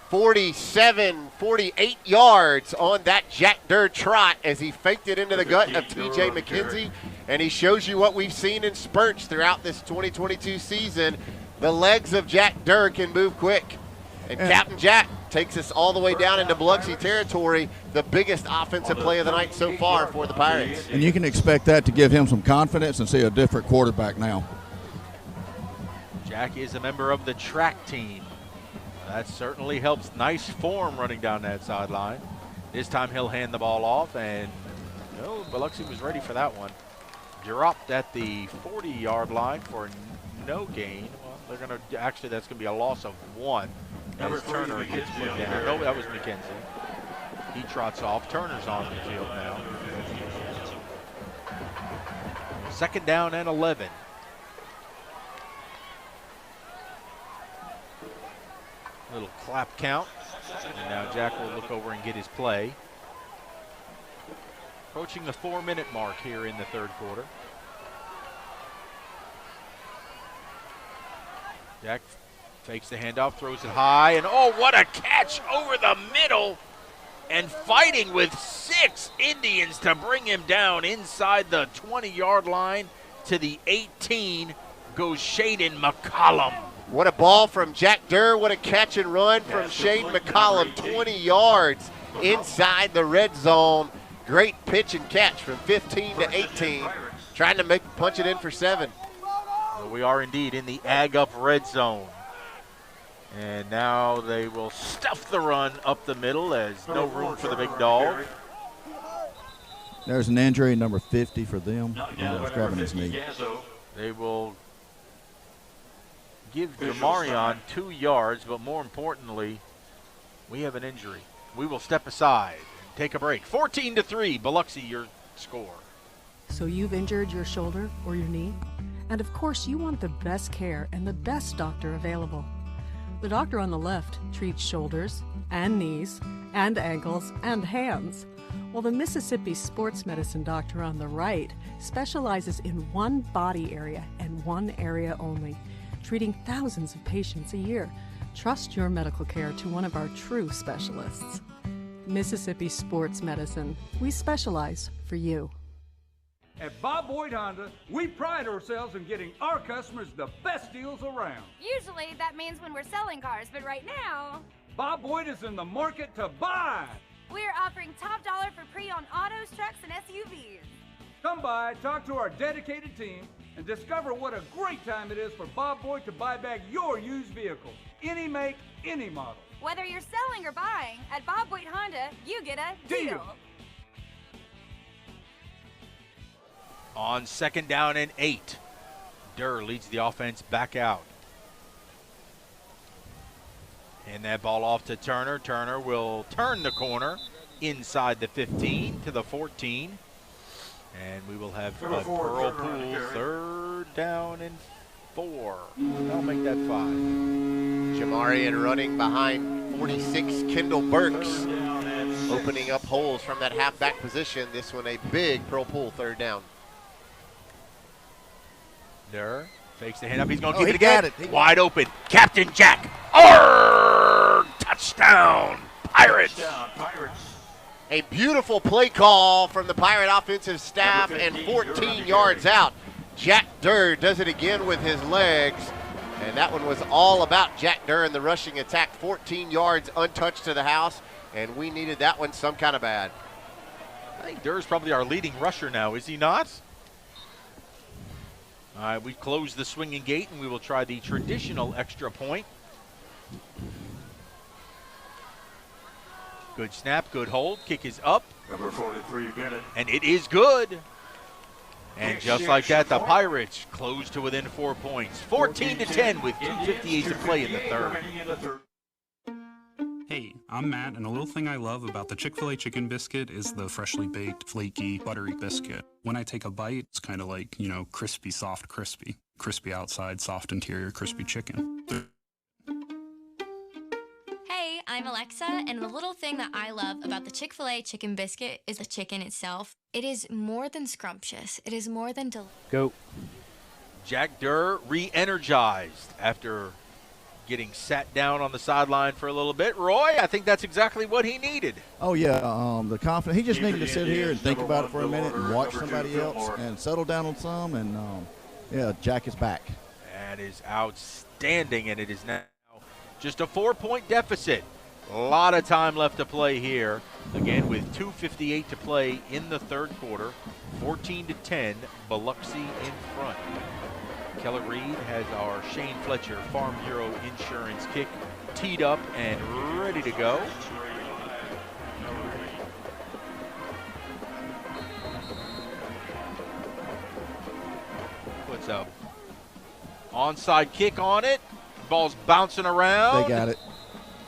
48 yards on that Jack Durr trot as he faked it into the gut of T.J. McKenzie. And he shows you what we've seen in spurts throughout this 2022 season. The legs of Jack Durr can move quick. And Captain Jack takes us all the way down into Biloxi territory, the biggest offensive play of the night so far for the Pirates. And you can expect that to give him some confidence and see a different quarterback now. Jack is a member of the track team. That certainly helps. Nice form running down that sideline. This time he'll hand the ball off, and no, Biloxi was ready for that one. Dropped at the 40-yard line for no gain. Well, they're going to actually, that's going to be a loss of 1. As Turner gets put down. No, that was McKenzie. He trots off. Turner's on the field now. 2nd down and 11. Little clap count. And now Jack will look over and get his play. Approaching the 4-minute mark here in the 3rd quarter. Jack fakes the handoff, throws it high, and oh, what a catch over the middle! And fighting with 6 Indians to bring him down inside the 20-yard line to the 18 goes Shaden McCollum. What a ball from Jack Durr. What a catch and run from Shaden McCollum. 20 yards inside the red zone. Great pitch and catch from 15 to 18. Trying to punch it in for 7. So we are indeed in the Ag Up red zone. And now they will stuff the run up the middle as no room for the big dog. There's an injury, number 50 for them. He's grabbing his knee. They will give Jamarion 2 yards, but more importantly, we have an injury. We will step aside and take a break. 14-3, Biloxi, your score. So you've injured your shoulder or your knee? And of course, you want the best care and the best doctor available. The doctor on the left treats shoulders and knees and ankles and hands, while the Mississippi sports medicine doctor on the right specializes in one body area and one area only, treating thousands of patients a year. Trust your medical care to one of our true specialists. Mississippi Sports Medicine. We specialize for you. At Bob Boyd Honda, we pride ourselves in getting our customers the best deals around. Usually that means when we're selling cars, but right now, Bob Boyd is in the market to buy. We're offering top dollar for pre-owned autos, trucks, and SUVs. Come by, talk to our dedicated team, and discover what a great time it is for Bob Boyd to buy back your used vehicle. Any make, any model. Whether you're selling or buying, at Bob Boyd Honda, you get a deal. On 2nd down and 8, Durr leads the offense back out. And that ball off to Turner. Turner will turn the corner inside the 15 to the 14. And we will have Pearl Pool 3rd down and 4. That'll make that 5. Jamarian running behind 46, Kendall Burks, opening up holes from that halfback position. This one a big Pearl Pool 3rd down. Durr fakes the handoff. He's going to give it got again. it. Wide open. Captain Jack. Touchdown, Pirates. A beautiful play call from the Pirate offensive staff and 14 yards out. Jack Durr does it again with his legs. And that one was all about Jack Durr in the rushing attack. 14 yards untouched to the house. And we needed that one some kind of bad. I think Durr's probably our leading rusher now, is he not? All right, we close the swinging gate, and we will try the traditional extra point. Good snap, good hold. Kick is up. Number 43, Bennett. And it is good. And just like that, the Pirates close to within 4 points. 14-10 with 2:58 to play in the 3rd. Hey, I'm Matt, and a little thing I love about the Chick-fil-A chicken biscuit is the freshly baked, flaky, buttery biscuit. When I take a bite, it's kind of like, crispy, soft, crispy. Crispy outside, soft interior, crispy chicken. Hey, I'm Alexa, and the little thing that I love about the Chick-fil-A chicken biscuit is the chicken itself. It is more than scrumptious. It is more than delicious. Go. Jack Durr re-energized after getting sat down on the sideline for a little bit. Roy, I think that's exactly what he needed. Oh, yeah, the confidence. He just needed to sit here and think about it for a minute and watch somebody else and settle down on some. And, yeah, Jack is back. That is outstanding, and it is now just a 4-point deficit. A lot of time left to play here. Again, with 2:58 to play in the 3rd quarter. 14-10, Biloxi in front. Keller Reed has our Shane Fletcher Farm Bureau Insurance kick teed up and ready to go. Puts a onside kick on it. Ball's bouncing around. They got it.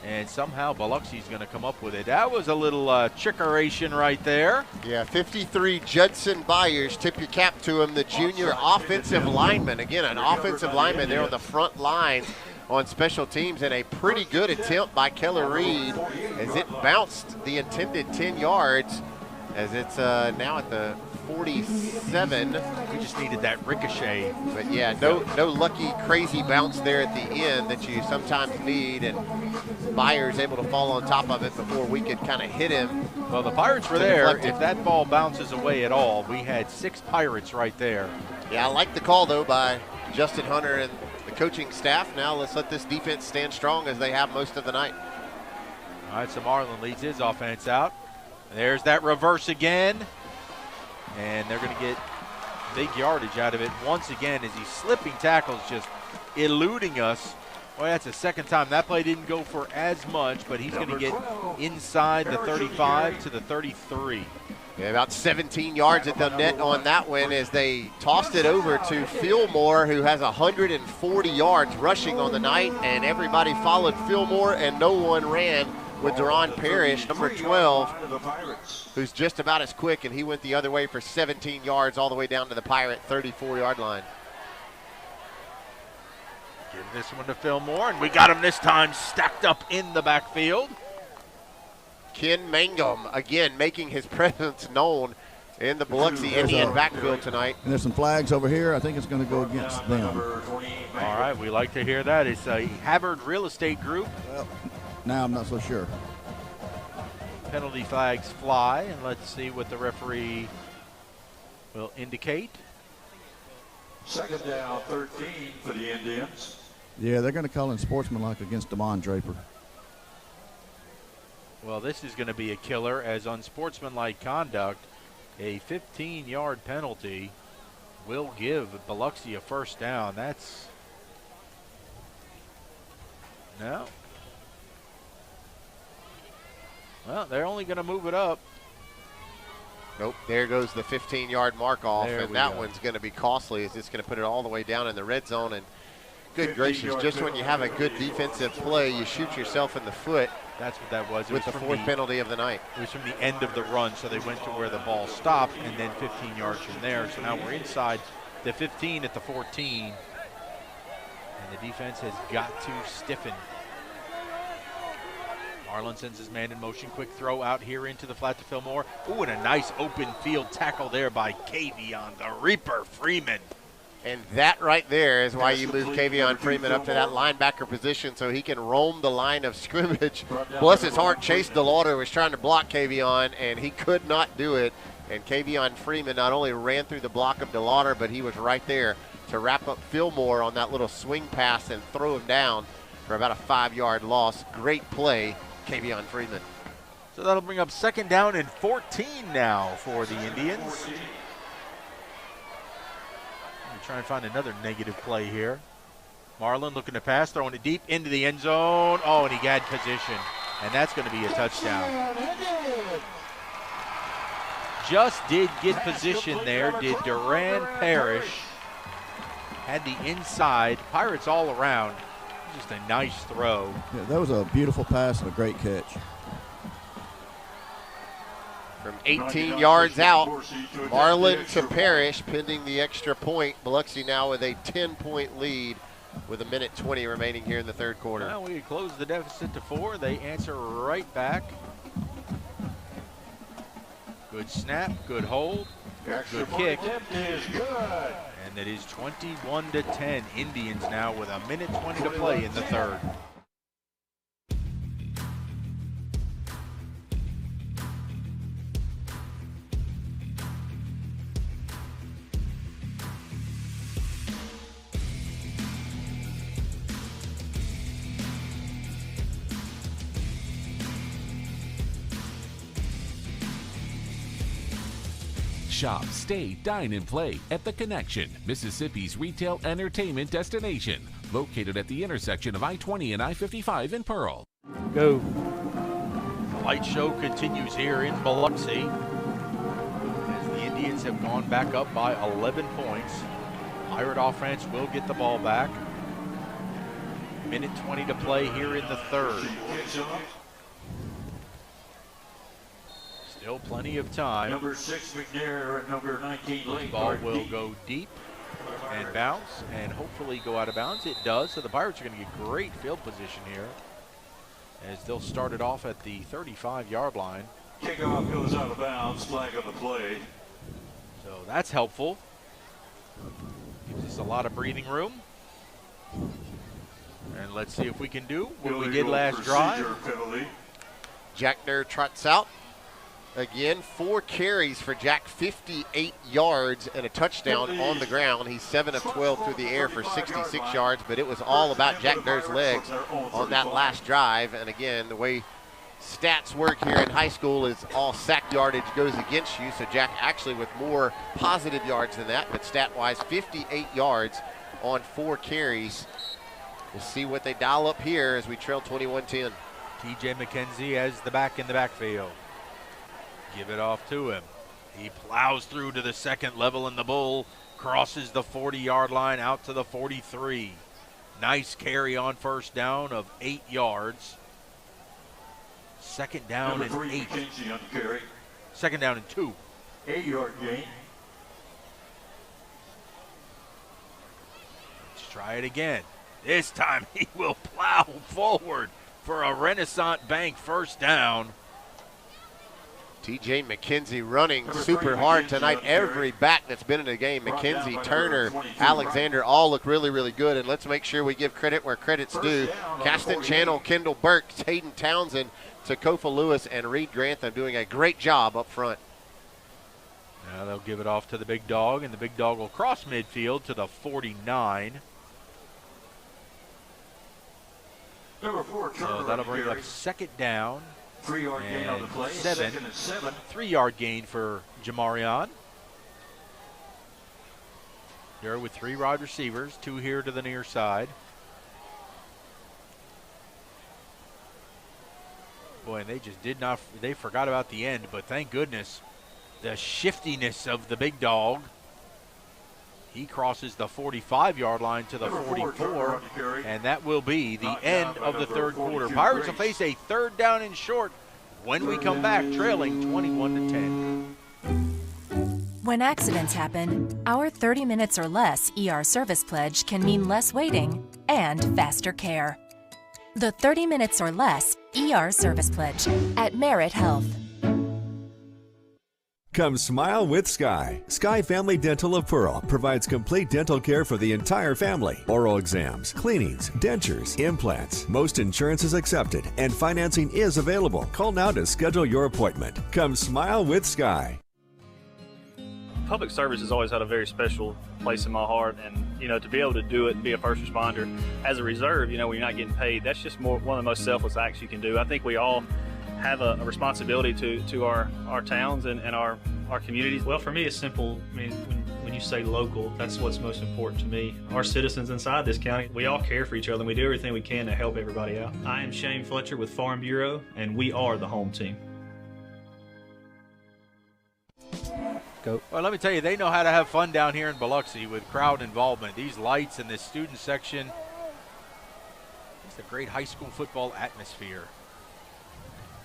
And somehow Biloxi's going to come up with it. That was a little trickeration right there. Yeah, 53 Judson Byers. Tip your cap to him, the junior offensive lineman. Again, an offensive lineman there on the front lines on special teams, and a pretty good attempt by Keller Reed as it bounced the intended 10 yards as it's now at the 47. We just needed that ricochet. But yeah, no lucky crazy bounce there at the end that you sometimes need, and Byers able to fall on top of it before we could kind of hit him. Well, the Pirates were there. If that ball bounces away at all, we had 6 Pirates right there. Yeah, I like the call though by Justin Hunter and the coaching staff. Now let's let this defense stand strong as they have most of the night. All right, so Marlin leads his offense out. There's that reverse again. And they're going to get big yardage out of it once again as he's slipping tackles, just eluding us. Well, that's the second time. That play didn't go for as much, but he's going to get inside the 35 to the 33. Yeah, about 17 yards at the net on that one as they tossed it over to Fillmore, who has 140 yards rushing on the night, and everybody followed Fillmore and no one ran with Deron Parrish, number 12, who's just about as quick, and he went the other way for 17 yards all the way down to the Pirate 34-yard line. Give this one to Fillmore, and we got him this time stacked up in the backfield. Ken Mangum, again, making his presence known in the Biloxi Indian backfield tonight. And there's some flags over here. I think it's going to go against them. All right, we like to hear that. It's a Havard Real Estate Group. Well, now I'm not so sure. Penalty flags fly, and let's see what the referee will indicate. Second down, 13 for the Indians. Yeah, they're going to call in sportsmanlike against Damon Draper. Well, this is going to be a killer as unsportsmanlike conduct. A 15-yard penalty will give Biloxi a first down. That's no. Well, they're only going to move it up. Nope, there goes the 15-yard mark off, and that one's going to be costly as it's going to put it all the way down in the red zone. And good gracious, just when you have a good defensive play, you shoot yourself in the foot. That's what that was. With the fourth penalty of the night. It was from the end of the run, so they went to where the ball stopped, and then 15 yards from there. So now we're inside the 15 at the 14, and the defense has got to stiffen. Marlin sends his man in motion. Quick throw out here into the flat to Fillmore. Ooh, and a nice open field tackle there by Kavion, the Reaper Freeman. And that right there is why you move Kavion Freeman up to that linebacker position so he can roam the line of scrimmage. Bless his heart, Chase DeLauder was trying to block Kavion, and he could not do it. And Kavion Freeman not only ran through the block of DeLauder, but he was right there to wrap up Fillmore on that little swing pass and throw him down for about a 5-yard loss. Great play, Kavion Freeman. So that'll bring up second down and 14 now for the Indians. Trying to find another negative play here. Marlin looking to pass, throwing it deep into the end zone. Oh, and he got position, and that's going to be a touchdown. Just did get position there, did Deron Parrish. Had the inside. Pirates all around. Just a nice throw. Yeah, that was a beautiful pass and a great catch. From 18 yards out, Marlin to Parrish, pending the extra point. Biloxi now with a 10-point lead with 1:20 remaining here in the third quarter. Well, we closed the deficit to 4. They answer right back. Good snap, good hold, good kick. And it is 21-10. Indians now with 1:20 to play in the third. Shop, stay, dine, and play at The Connection, Mississippi's retail entertainment destination, located at the intersection of I-20 and I-55 in Pearl. Go. The light show continues here in Biloxi as the Indians have gone back up by 11 points. Pirate offense will get the ball back. Minute 20 to play here in the third. Still plenty of time. Number 6 McNair and number 19 Lane. Ball will go deep and bounce and hopefully go out of bounds. It does, so the Pirates are going to get great field position here as they'll start it off at the 35-yard line. Kickoff goes out of bounds, flag on the play. So that's helpful. Gives us a lot of breathing room. And let's see if we can do what we did last drive. Penalty. Jack Durr trots out. Again, 4 carries for Jack, 58 yards and a touchdown on the ground. He's 7 of 12 through the air for 66 yards, but it was all about Jack Durr's legs on that last drive. And again, the way stats work here in high school is all sack yardage goes against you, so Jack actually with more positive yards than that, but stat-wise, 58 yards on 4 carries. We'll see what they dial up here as we trail 21-10. TJ McKenzie as the back in the backfield. Give it off to him. He plows through to the second level in the bull, crosses the 40-yard line out to the 43. Nice carry on first down of 8 yards. Second down and 8. Second down and 2. 8-yard gain. Let's try it again. This time he will plow forward for a Renaissance Bank first down. TJ McKenzie running super hard tonight. Every back that's been in the game, McKenzie, Turner, Alexander, all look really, really good. And let's make sure we give credit where credit's due. Caston Channel, Kendall Burke, Hayden Townsend, Takofa Lewis, and Reed Grantham doing a great job up front. Now they'll give it off to the big dog, and the big dog will cross midfield to the 49. Number 4, so that'll bring up second down. 3-yard gain on the play. 7. 3-yard gain for Jamarion. Here with 3 wide receivers, 2 here to the near side. Boy, and they just did not, they forgot about the end, but thank goodness the shiftiness of the big dog. He crosses the 45-yard line to the 44, and that will be the end of the third quarter. Pirates will face a third down and short when we come back, trailing 21-10. When accidents happen, our 30 minutes or less ER service pledge can mean less waiting and faster care. The 30 minutes or less ER service pledge at Merit Health. Come smile with Sky. Sky Family Dental of Pearl provides complete dental care for the entire family. Oral exams, cleanings, dentures, implants. Most insurance is accepted and financing is available. Call now to schedule your appointment. Come smile with Sky. Public service has always had a very special place in my heart, and to be able to do it and be a first responder as a reserve, when you're not getting paid, that's just one of the most selfless acts you can do. I think we all have a responsibility to our towns and our communities. Well, for me, it's simple. I mean, when you say local, that's what's most important to me. Our citizens inside this county, we all care for each other, and we do everything we can to help everybody out. I am Shane Fletcher with Farm Bureau, and we are the home team. Go. Well, let me tell you, they know how to have fun down here in Biloxi with crowd involvement. These lights in this student section, it's a great high school football atmosphere.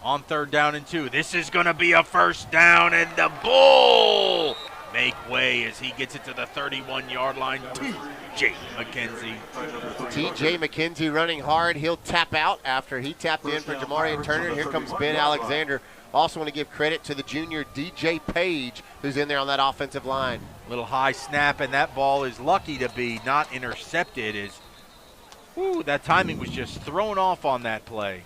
On third down and 2. This is going to be a first down, and the Bull make way as he gets it to the 31-yard line. TJ McKenzie. TJ McKenzie running hard. He'll tap out after he tapped in for Jamarian Turner. Here comes Ben Alexander. Also want to give credit to the junior DJ Page, who's in there on that offensive line. Little high snap, and that ball is lucky to be not intercepted. That timing was just thrown off on that play.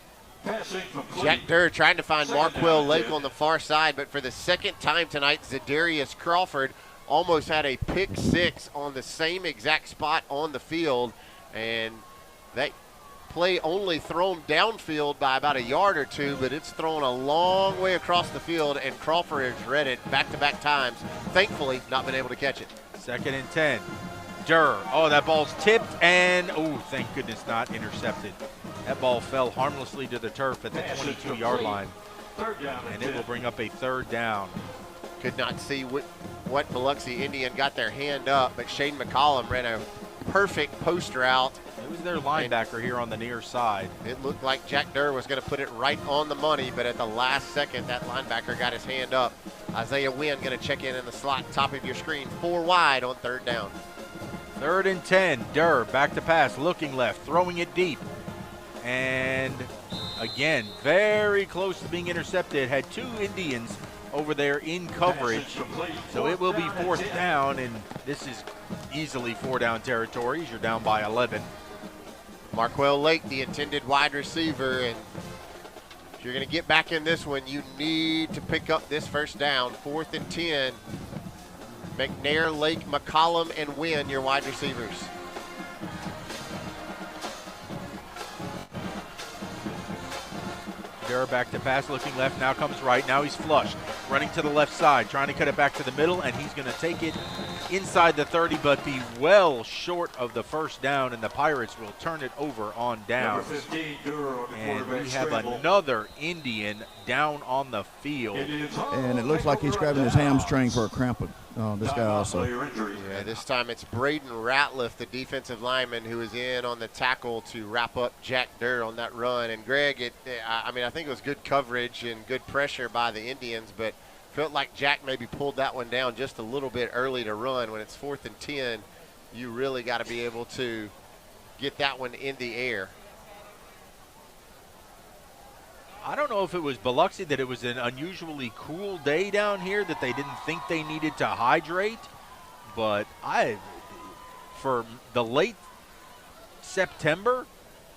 Jack Durr trying to find Marquell Lake on the far side, but for the second time tonight, Zadarius Crawford almost had a pick 6 on the same exact spot on the field, and that play only thrown downfield by about a yard or 2, but it's thrown a long way across the field, and Crawford has read it back-to-back times. Thankfully, not been able to catch it. Second and 10. Durr. Oh, that ball's tipped, and thank goodness not intercepted. That ball fell harmlessly to the turf at the 22-yard line, and it will bring up a third down. Could not see what Biloxi Indian got their hand up, but Shane McCollum ran a perfect post route. It was their linebacker here on the near side. It looked like Jack Durr was going to put it right on the money, but at the last second, that linebacker got his hand up. Isaiah Wynn going to check in the slot, top of your screen, 4 wide on 3rd down. 3rd and 10. Durr back to pass, looking left, throwing it deep. And again, very close to being intercepted. Had 2 Indians over there in coverage. So it will be 4th down, and this is easily 4-down territory. You're down by 11. Marquell Lake, the intended wide receiver, and if you're going to get back in this one, you need to pick up this 1st down. 4th and 10. McNair, Lake, McCollum, and Wynn, your wide receivers. Durr back to pass, looking left, now comes right. Now he's flushed, running to the left side, trying to cut it back to the middle, and he's going to take it inside the 30, but be well short of the 1st down, and the Pirates will turn it over on down. And we have another Indian down on the field. And it looks like he's grabbing his hamstring for a cramp. This guy also. Yeah, this time it's Braden Ratliff, the defensive lineman, who is in on the tackle to wrap up Jack Durr on that run. And Greg, I think it was good coverage and good pressure by the Indians, but felt like Jack maybe pulled that one down just a little bit early to run. When it's 4th and 10, you really got to be able to get that one in the air. I don't know if it was Biloxi that it was an unusually cool day down here that they didn't think they needed to hydrate, but for the late September,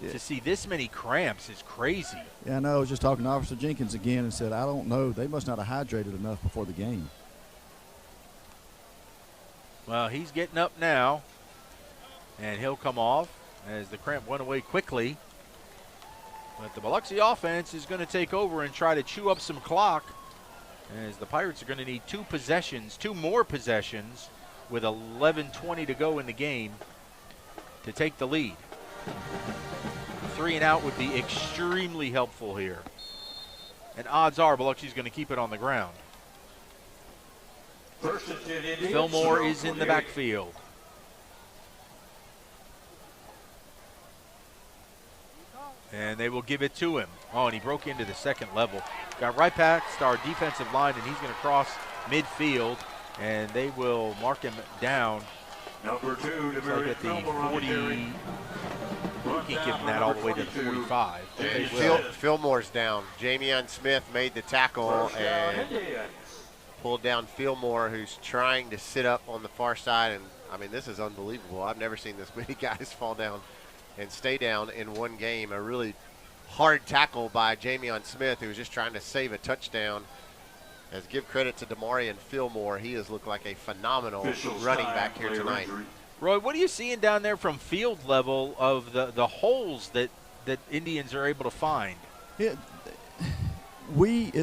to see this many cramps is crazy. Yeah, I know. I was just talking to Officer Jenkins again and said, I don't know. They must not have hydrated enough before the game. Well, he's getting up now, and he'll come off as the cramp went away quickly. But the Biloxi offense is going to take over and try to chew up some clock, as the Pirates are going to need 2 more possessions with 11:20 to go in the game to take the lead. 3 and out would be extremely helpful here. And odds are Biloxi's going to keep it on the ground. Fillmore is in the backfield. And they will give it to him. Oh, and he broke into the 2nd level. Got right past our defensive line, and he's going to cross midfield, and they will mark him down. Number 2, like at the 40. You can't give him that all the way to the 45. Fillmore's down. Jamion Smith made the tackle and pulled down Fillmore, who's trying to sit up on the far side. And, this is unbelievable. I've never seen this many guys fall down and stay down in one game. A really hard tackle by Jamion Smith, who was just trying to save a touchdown. As give credit to Damarian Fillmore, he has looked like a phenomenal running back here tonight. Roy, what are you seeing down there from field level of the holes that Indians are able to find? It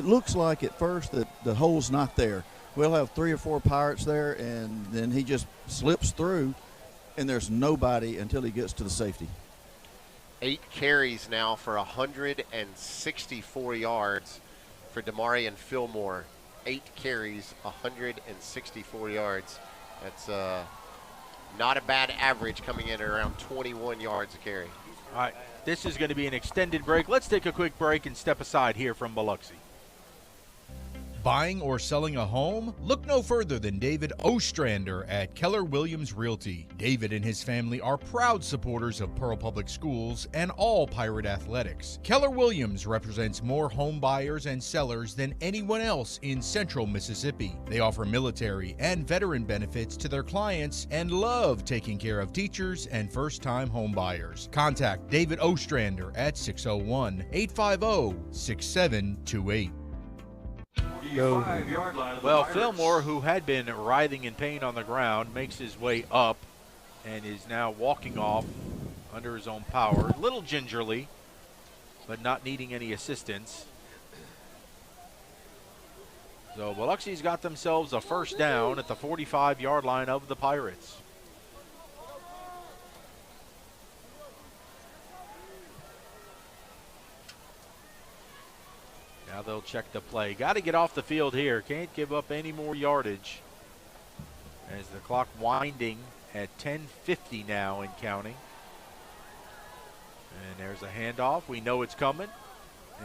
looks like at first that the hole's not there. We'll have 3 or 4 Pirates there, and then he just slips through, and there's nobody until he gets to the safety. 8 carries now for 164 yards for Damarian Fillmore. 8 carries, 164 yards. That's not a bad average, coming in at around 21 yards a carry. All right, this is going to be an extended break. Let's take a quick break and step aside here from Biloxi. Buying or selling a home? Look no further than David Ostrander at Keller Williams Realty. David and his family are proud supporters of Pearl Public Schools and all Pirate athletics. Keller Williams represents more home buyers and sellers than anyone else in central Mississippi. They offer military and veteran benefits to their clients and love taking care of teachers and first-time home buyers. Contact David Ostrander at 601-850-6728. Well, Fillmore, who had been writhing in pain on the ground, makes his way up and is now walking off under his own power, a little gingerly, but not needing any assistance. So Biloxi's got themselves a 1st down at the 45-yard line of the Pirates. Now they'll check the play. Got to get off the field here. Can't give up any more yardage as the clock winding at 10:50 now and counting. And there's a handoff. We know it's coming.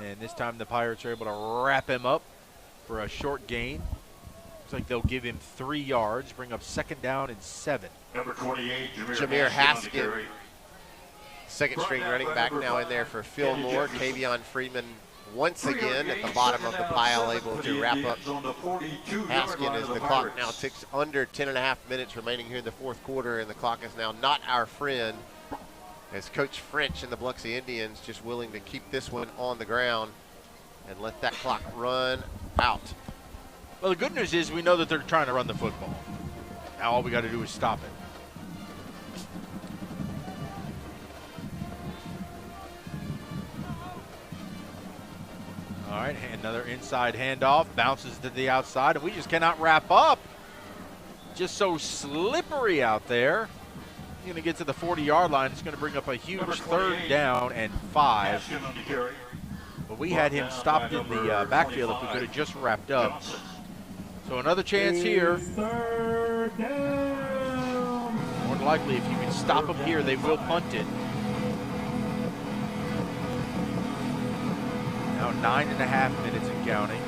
And this time the Pirates are able to wrap him up for a short gain. Looks like they'll give him 3 yards, bring up 2nd down and 7. Number 28, Jameer Haskin, second string running back now in there for Fillmore. Kavion Freeman once again at the bottom of the pile, able to wrap up Haskin as the clock now ticks under 10.5 minutes remaining here in the fourth quarter, and the clock is now not our friend, as Coach French and the Biloxi Indians just willing to keep this one on the ground and let that clock run out. Well, the good news is we know that they're trying to run the football. Now all we got to do is stop it. All right, another inside handoff, bounces to the outside, and we just cannot wrap up. Just so slippery out there. He's going to get to the 40-yard line. It's going to bring up a huge 3rd down and 5. But we had him stopped in the backfield if we could have just wrapped up. So another chance here. More than likely, if you can stop them here, they will punt it. Now 9.5 minutes and counting.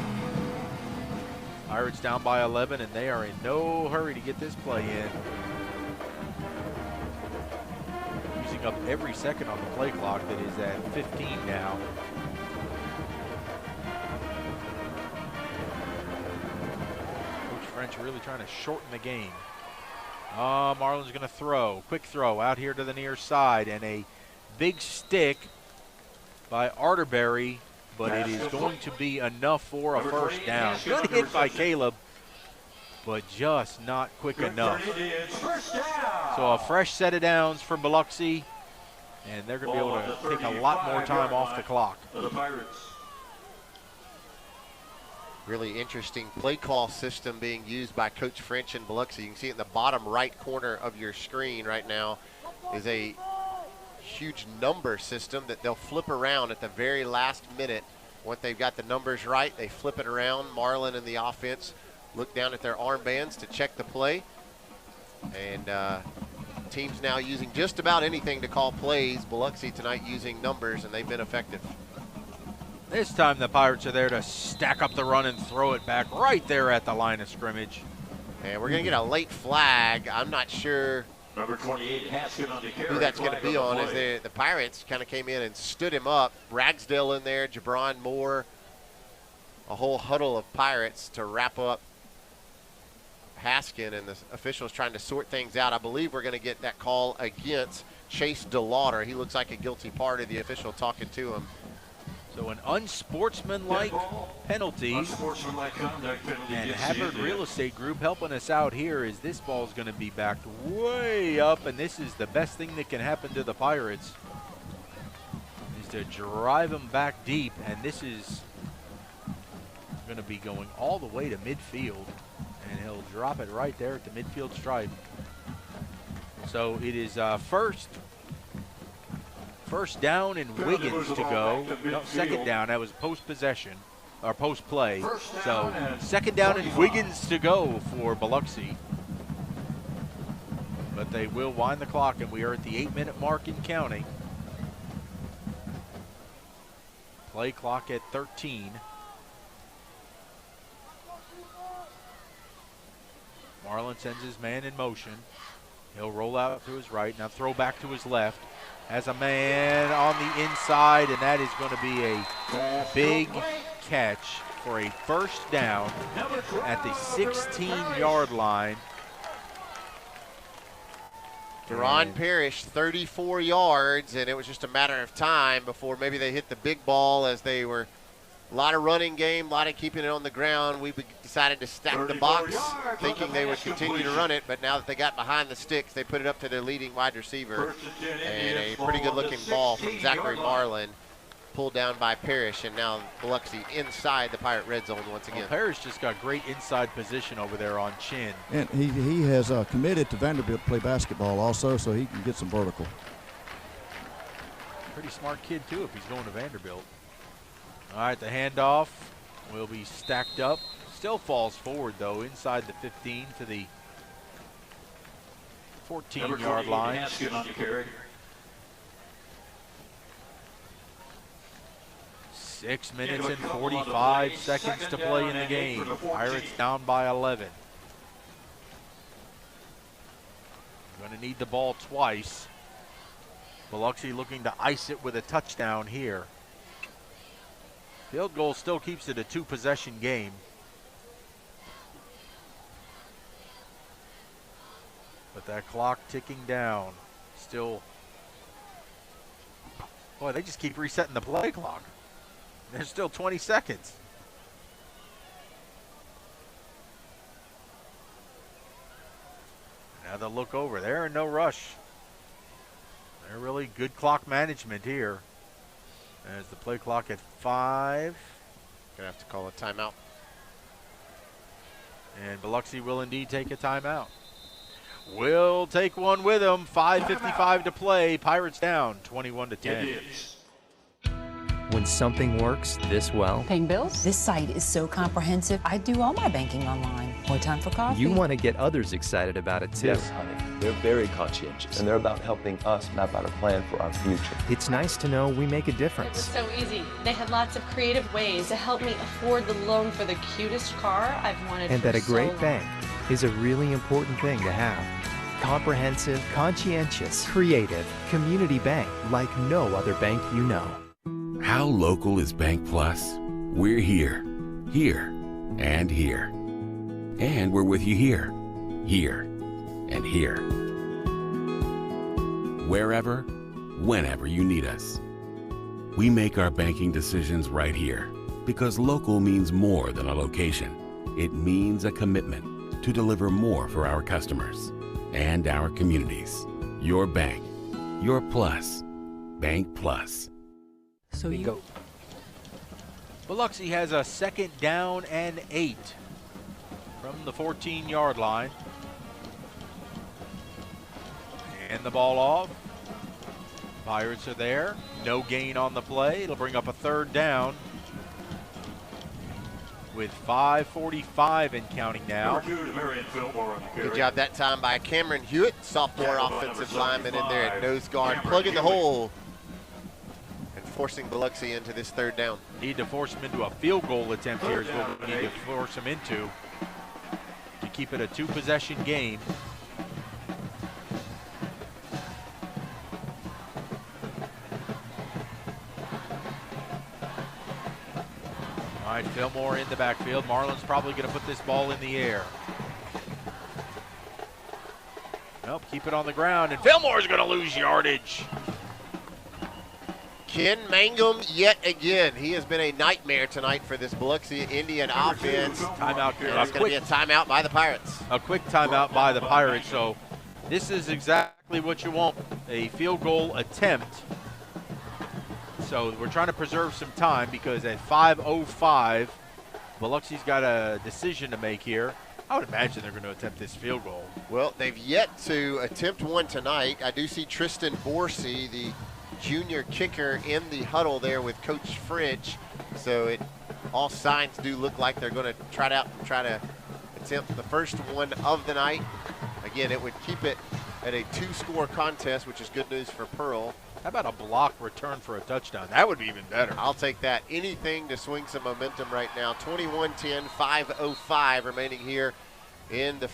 Pirates down by 11, and they are in no hurry to get this play in. Using up every second on the play clock that is at 15 now. Coach French really trying to shorten the game. Marlon's going to throw. Quick throw out here to the near side, and a big stick by Arterberry, but it is going to be enough for a 1st down. Good hit by Caleb, but just not quick enough. So a fresh set of downs for Biloxi, and they're going to be able to take a lot more time off the clock. Really interesting play call system being used by Coach French in Biloxi. You can see it in the bottom right corner of your screen right now is a huge number system that they'll flip around at the very last minute. Once they've got the numbers right, they flip it around. Marlon and the offense look down at their armbands to check the play. And teams now using just about anything to call plays. Biloxi tonight using numbers, and they've been effective. This time the Pirates are there to stack up the run and throw it back right there at the line of scrimmage. And we're going to get a late flag. I'm not sure Number 28, Haskin on the carry. who that's going to be on, as the Pirates kind of came in and stood him up. Ragsdale in there, Jabron Moore, a whole huddle of Pirates to wrap up Haskin, and the officials trying to sort things out. I believe we're going to get that call against Chase DeLauder. He looks like a guilty party, the official talking to him. So an unsportsmanlike penalty. Unsportsmanlike conduct penalty. And Habbard Real Estate Group helping us out here, as this ball is going to be backed way up, and this is the best thing that can happen to the Pirates, is to drive them back deep, and this is going to be going all the way to midfield, and he'll drop it right there at the midfield stripe. So it is first down and Wiggins to go. No, 2nd down. That was post-possession, or post-play. So 2nd down and Wiggins to go for Biloxi. But they will wind the clock, and we are at the 8-minute mark and counting. Play clock at 13. Marlon sends his man in motion. He'll roll out to his right. Now throw back to his left. Has a man on the inside, and that is going to be a big catch for a 1st down at the 16-yard line. Deron Parrish, 34 yards, and it was just a matter of time before maybe they hit the big ball, as they were a lot of running game, a lot of keeping it on the ground. We decided to stack the box, thinking they would continue to run it, but now that they got behind the sticks, they put it up to their leading wide receiver. And a pretty good-looking ball from Zachary Marlin, pulled down by Parrish, and now Biloxi inside the Pirate red zone once again. Well, Parrish just got great inside position over there on Chin. And he has committed to Vanderbilt to play basketball also, so he can get some vertical. Pretty smart kid, too, if he's going to Vanderbilt. All right, the handoff will be stacked up. Still falls forward, though, inside the 15 to the 14-yard line. Haskett on the carry. 6 minutes and 45 seconds to play in the game. Pirates down by 11. Going to need the ball twice. Biloxi looking to ice it with a touchdown here. Field goal still keeps it a 2-possession game. But that clock ticking down. Still. Boy, they just keep resetting the play clock. There's still 20 seconds. Now they'll look over. They're in no rush. They're really good clock management here. As the play clock at 5. Gonna have to call a timeout. And Biloxi will indeed take a timeout. Will take one with them. 5:55 to play. Pirates down 21-10. When something works this well, Paying bills? This site is so comprehensive. I do all my banking online. More time for coffee? you want to get others excited about it too. Yes, honey. They're very conscientious, and they're about helping us map out a plan for our future. It's nice to know we make a It was difference. so easy. They had lots of creative ways to help me afford the loan for the cutest car I've wanted And for that a so great long. bank is a really important thing to have. Comprehensive, conscientious, creative, community bank like no other bank you know. How local is Bank Plus? We're here, and here. And we're with you here, and here. Wherever, whenever you need us. We make our banking decisions right here because local means more than a location. It means a commitment to deliver more for our customers and our communities. Your bank, your plus, Bank Plus. So you go. Biloxi has a 2nd down and 8 from the 14-yard line. And the ball off. Pirates are there. No gain on the play. It'll bring up a 3rd down with 5:45 and counting now. Good job that time by Cameron Hewitt, sophomore offensive lineman in there at nose guard, plugging the hole and forcing Biloxi into this 3rd down. Need to force him into a field goal attempt here is what we need to force him into to keep it a 2-possession game. All right, Fillmore in the backfield. Marlin's probably going to put this ball in the air. Nope, keep it on the ground, and Fillmore's going to lose yardage. Ken Mangum yet again. He has been a nightmare tonight for this Biloxi Indian offense. Timeout. And it's going to be a timeout by the Pirates. A quick timeout by the Pirates. So this is exactly what you want, a field goal attempt. So we're trying to preserve some time because at 5:05, Biloxi's got a decision to make here. I would imagine they're going to attempt this field goal. Well, They've yet to attempt one tonight. I do see Tristan Borsey, the junior kicker, in the huddle there with Coach French. So all signs do look like they're going to try to attempt the first one of the night. Again, it would keep it at a 2-score contest, which is good news for Pearl. How about a block return for a touchdown? That would be even better. I'll take that. Anything to swing some momentum right now. 21-10, 5:05 remaining here in the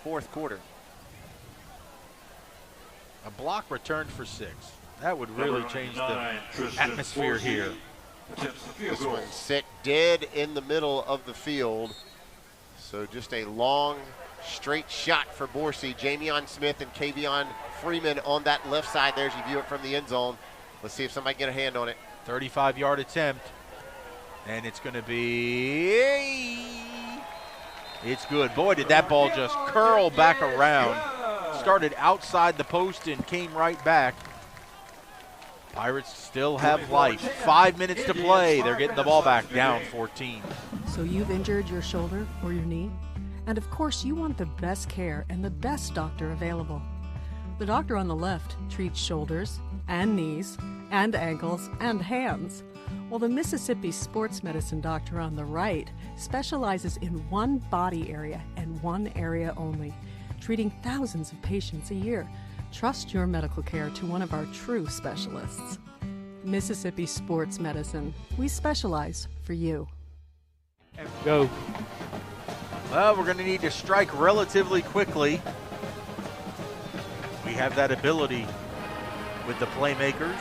fourth quarter. A block returned for 6. That would really change the atmosphere here. This one set dead in the middle of the field. So just a long, straight shot for Borsey. Jamion Smith and Kavion Freeman on that left side there as you view it from the end zone. Let's see if somebody can get a hand on it. 35-yard attempt. And it's going to be... It's good. Boy, did that ball just curl back around. Started outside the post and came right back. Pirates still have life. 5 minutes to play. They're getting the ball back, down 14. So you've injured your shoulder or your knee? And of course, you want the best care and the best doctor available. The doctor on the left treats shoulders and knees and ankles and hands, while the Mississippi sports medicine doctor on the right specializes in one body area and one area only, treating thousands of patients a year. Trust your medical care to one of our true specialists. Mississippi Sports Medicine. We specialize for you. Go. Well, we're going to need to strike relatively quickly. We have that ability with the playmakers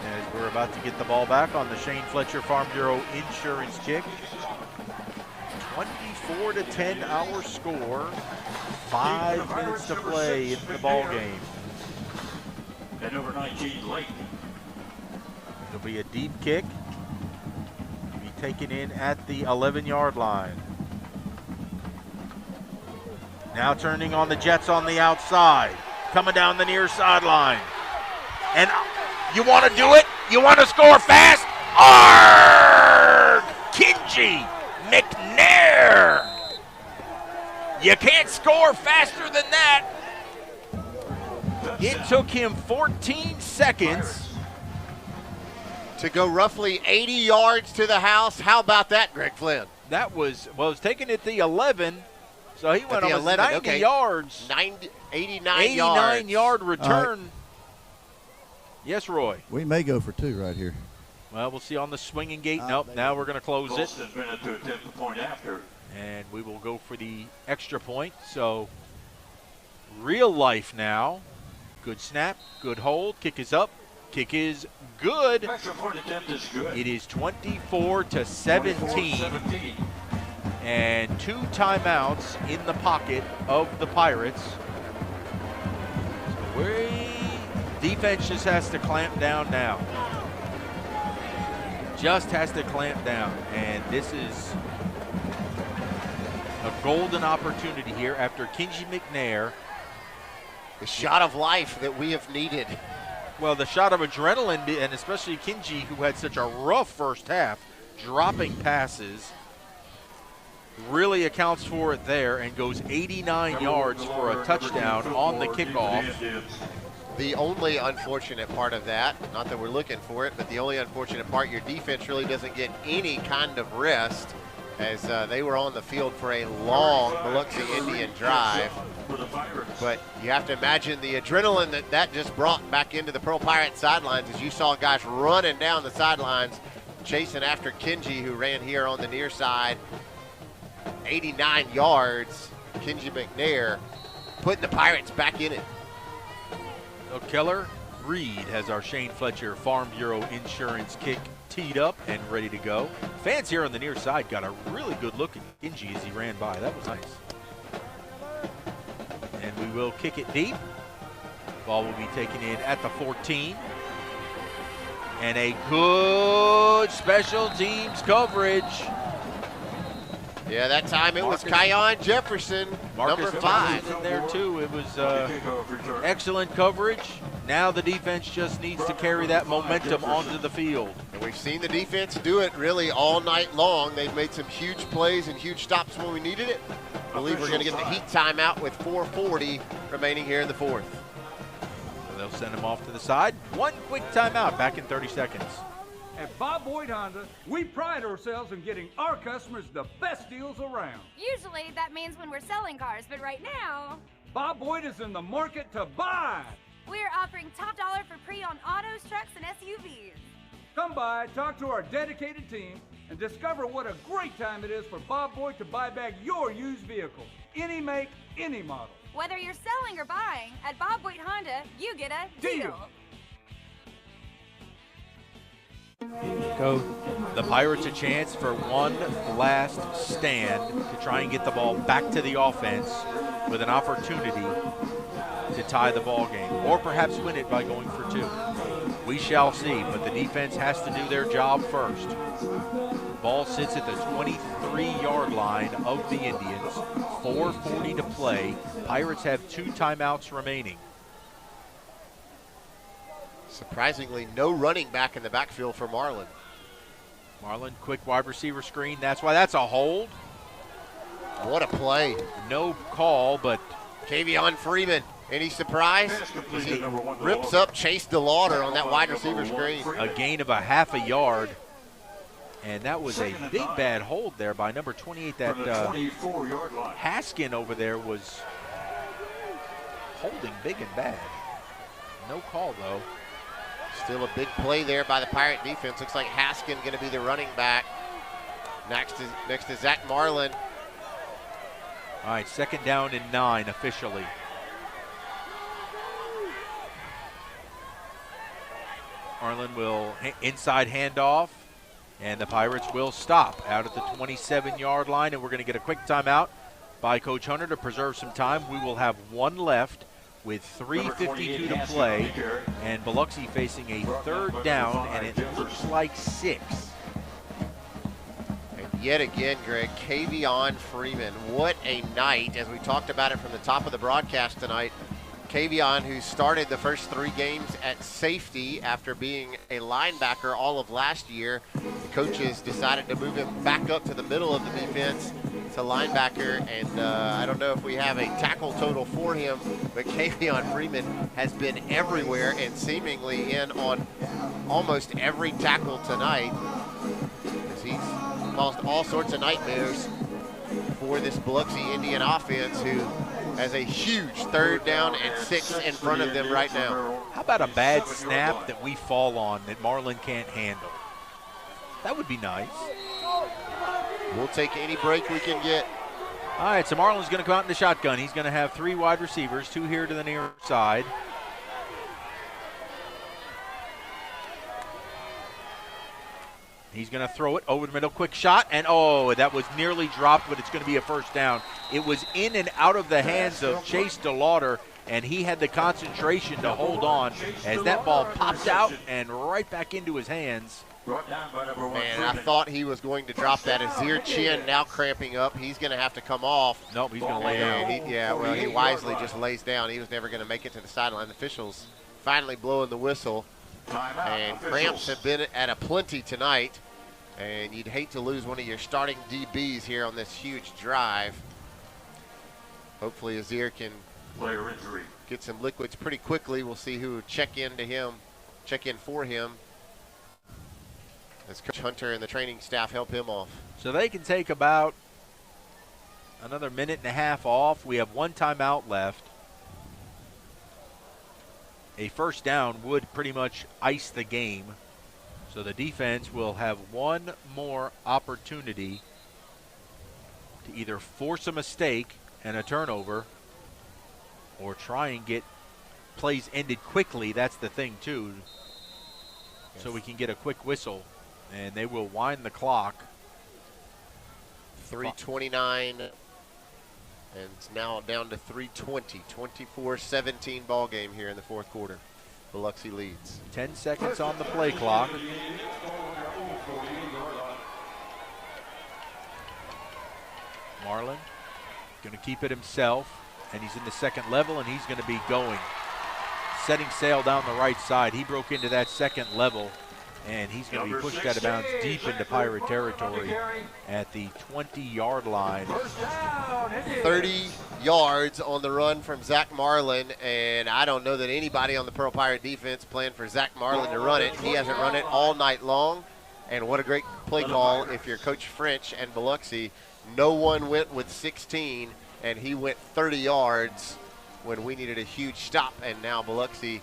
as we're about to get the ball back on the Shane Fletcher Farm Bureau insurance kick. 24-10 our score. 5 minutes to play in the ball game. And number 19, Layton. It'll be a deep kick. To be taken in at the 11-yard line. Now turning on the Jets on the outside. Coming down the near sideline. And you want to do it? You want to score fast? Kinji McNair. You can't score faster than that. It took him 14 seconds to go roughly 80 yards to the house. How about that, Greg Flynn? That was, well, it was taken at the 11, so he went almost 90 yards. 89 yard return. Right. Yes, Roy. We may go for 2 right here. Well, we'll see on the swinging gate. Nope, now we're going to close it. Minute to attempt the point after. And we will go for the extra point. So, real life now. Good snap, good hold. Kick is up. Kick is good. Extra point attempt is good. It is 24-17. And 2 timeouts in the pocket of the Pirates. So defense just has to clamp down now. Just has to clamp down. And this is a golden opportunity here after Kinji McNair. The shot of life that we have needed. Well, the shot of adrenaline, and especially Kinji, who had such a rough first half, dropping passes, really accounts for it there and goes 89 yards for a touchdown on the kickoff. The only unfortunate part of that, not that we're looking for it, but the only unfortunate part, your defense really doesn't get any kind of rest as they were on the field for a long Biloxi Indian drive. But you have to imagine the adrenaline that just brought back into the Pearl Pirates sidelines as you saw guys running down the sidelines, chasing after Kinji, who ran here on the near side. 89 yards, Kinji McNair putting the Pirates back in it. So Keller Reed has our Shane Fletcher Farm Bureau insurance kick teed up and ready to go. Fans here on the near side got a really good look at Kinji as he ran by. That was nice. And we will kick it deep. Ball will be taken in at the 14. And a good special teams coverage. Yeah, that time it was Kion Jefferson, number 5. In there too. It was excellent coverage. Now the defense just needs to carry that momentum onto the field. And we've seen the defense do it really all night long. They've made some huge plays and huge stops when we needed it. I believe we're going to get the Heat timeout with 4:40 remaining here in the 4th. So they'll send him off to the side. One quick timeout, back in 30 seconds. At Bob Boyd Honda, we pride ourselves in getting our customers the best deals around. Usually that means when we're selling cars, but right now, Bob Boyd is in the market to buy. we're offering top dollar for pre-owned autos, trucks, and SUVs. Come by, talk to our dedicated team, and discover what a great time it is for Bob Boyd to buy back your used vehicle. Any make, any model. Whether you're selling or buying, at Bob Boyd Honda, you get a deal. Go. The Pirates a chance for one last stand to try and get the ball back to the offense with an opportunity to tie the ball game or perhaps win it by going for 2. We shall see, but the defense has to do their job first. Ball sits at the 23-yard line of the Indians. 4:40 to play. Pirates have 2 timeouts remaining. Surprisingly, no running back in the backfield for Marlin. Marlin, quick wide receiver screen. That's why that's a hold. What a play. No call, but Kavion Freeman. Any surprise? He rips up Chase DeLauder on that wide receiver screen. A gain of a half a yard. And that was a big bad hold there by number 28. That Haskin over there was holding big and bad. No call, though. Still a big play there by the Pirate defense. Looks like Haskin going to be the running back. Next to Zach Marlin. All right, 2nd down and 9 officially. Marlin will inside handoff, and the Pirates will stop out at the 27-yard line, and we're going to get a quick timeout by Coach Hunter to preserve some time. We will have one left with 3:52 to play, and Biloxi facing a 3rd down, and it looks like 6. And yet again, Greg, Kavion Freeman, what a night, as we talked about it from the top of the broadcast tonight. Kavion, who started the first 3 games at safety after being a linebacker all of last year. The coaches decided to move him back up to the middle of the defense to linebacker, and I don't know if we have a tackle total for him, but Kavion Freeman has been everywhere and seemingly in on almost every tackle tonight, as he's caused all sorts of nightmares for this Biloxi Indian offense, who has a huge 3rd down and 6 in front of them right now. How about a bad snap that we fall on that Marlin can't handle? That would be nice. We'll take any break we can get. All right, so Marlin's going to come out in the shotgun. He's going to have 3 wide receivers, 2 here to the near side. He's going to throw it over the middle, quick shot, and oh, that was nearly dropped, but it's going to be a 1st down. It was in and out of the hands of Chase DeLauder, and he had the concentration to hold on as that ball popped out and right back into his hands. Man, I thought he was going to drop that. Azir Chin now cramping up. He's going to have to come off. Nope, he's going to lay down. He wisely just lays down. He was never going to make it to the sideline. The officials finally blowing the whistle. And cramps have been at a plenty tonight. And you'd hate to lose one of your starting DBs here on this huge drive. Hopefully Azir can get some liquids pretty quickly. We'll see who check in for him, as Coach Hunter and the training staff help him off. So they can take about another 1.5 minutes off. We have 1 timeout left. A 1st down would pretty much ice the game. So the defense will have 1 more opportunity to either force a mistake and a turnover or try and get plays ended quickly. That's the thing, too. Yes. So we can get a quick whistle, and they will wind the clock. 3:29, and it's now down to 3:20. 24-17 ball game here in the 4th quarter. Biloxi leads. 10 seconds on the play clock. Marlin going to keep it himself, and he's in the 2nd level, and he's going to be going. Setting sail down the right side. He broke into that 2nd level, and he's going to be pushed out of bounds deep into Pirate territory at the 20-yard line. 30 yards on the run from Zach Marlin, and I don't know that anybody on the Pearl Pirate defense planned for Zach Marlin to run it. He hasn't run it all night long, and what a great play call if you're Coach French and Biloxi. No one went with 16, and he went 30 yards when we needed a huge stop, and now Biloxi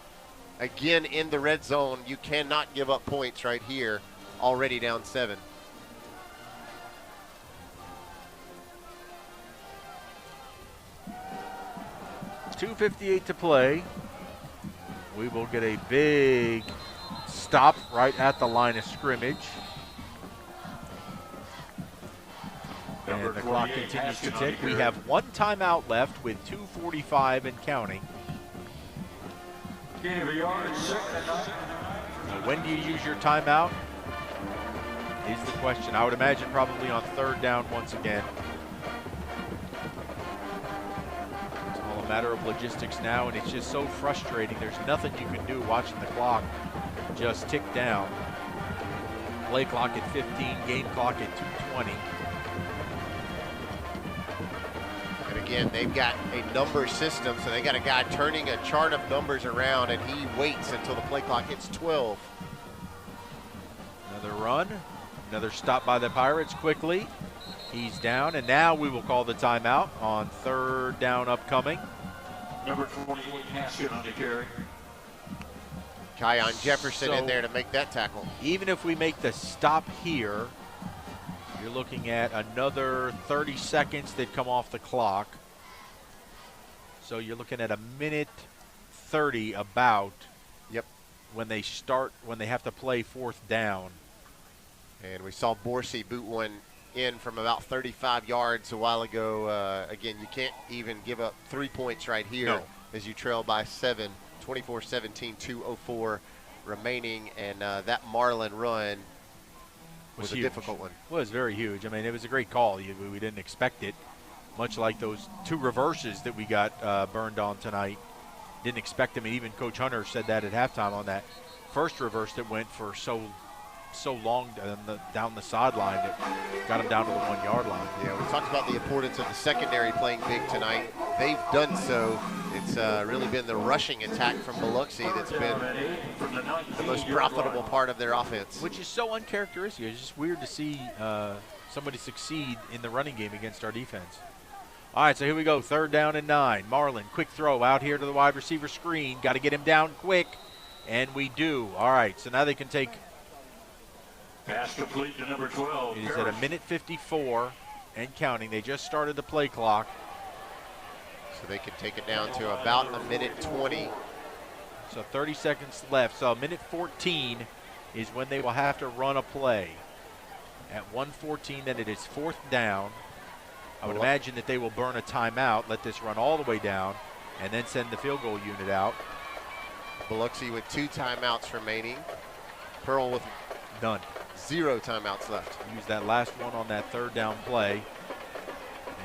again in the red zone. You cannot give up points right here, already down 7. .258 to play. We will get a big stop right at the line of scrimmage. And the clock continues to tick. We have 1 timeout left with 2:45 and counting. When do you use your timeout is the question. I would imagine probably on 3rd down once again. It's all a matter of logistics now, and it's just so frustrating. There's nothing you can do watching the clock just tick down. Play clock at 15, game clock at 2:20. And again, they've got a number system, so they got a guy turning a chart of numbers around, and he waits until the play clock hits 12. Another run, another stop by the Pirates quickly. He's down, and now we will call the timeout on 3rd down upcoming. Number 28, Haskett on the carry. Kion Jefferson in there to make that tackle. Even if we make the stop here, you're looking at another 30 seconds that come off the clock. So you're looking at a minute 30 about. Yep. When they have to play fourth down. And we saw Borsey boot one in from about 35 yards a while ago. Again, you can't even give up 3 points right here as you trail by 7. 24-17, 2:04 remaining, and that Marlin run was a difficult one. Well, it was very huge. I mean, it was a great call. We didn't expect it, much like those 2 reverses that we got burned on tonight. Didn't expect them, and even Coach Hunter said that at halftime on that first reverse that went for so long down the sideline that got him down to the 1 yard line. Yeah, we talked about the importance of the secondary playing big tonight. They've done so. It's really been the rushing attack from Biloxi that's been the most profitable part of their offense. Which is so uncharacteristic. It's just weird to see somebody succeed in the running game against our defense. All right, so here we go, 3rd down and 9. Marlin, quick throw out here to the wide receiver screen. Got to get him down quick, and we do. All right, so now they can take. Pass complete to number 12. It is at a minute 54 and counting. They just started the play clock. So they can take it down to about a minute 20. So 30 seconds left. So a minute 14 is when they will have to run a play. At 1:14, then it is 4th down. I would imagine that they will burn a timeout, let this run all the way down, and then send the field goal unit out. Biloxi with 2 timeouts remaining. Pearl with none. 0 timeouts left. Use that last one on that 3rd down play.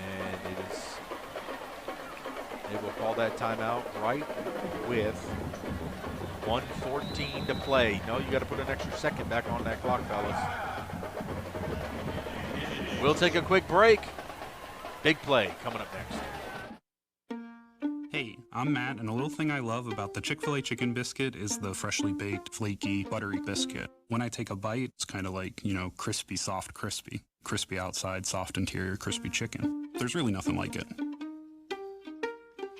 And they will call that timeout right with 1:14 to play. No, you got to put an extra second back on that clock, fellas. We'll take a quick break. Big play coming up next. Hey, I'm Matt, and a little thing I love about the Chick-fil-A chicken biscuit is the freshly baked, flaky, buttery biscuit. When I take a bite, it's kind of like, crispy, soft, crispy. Crispy outside, soft interior, crispy chicken. There's really nothing like it.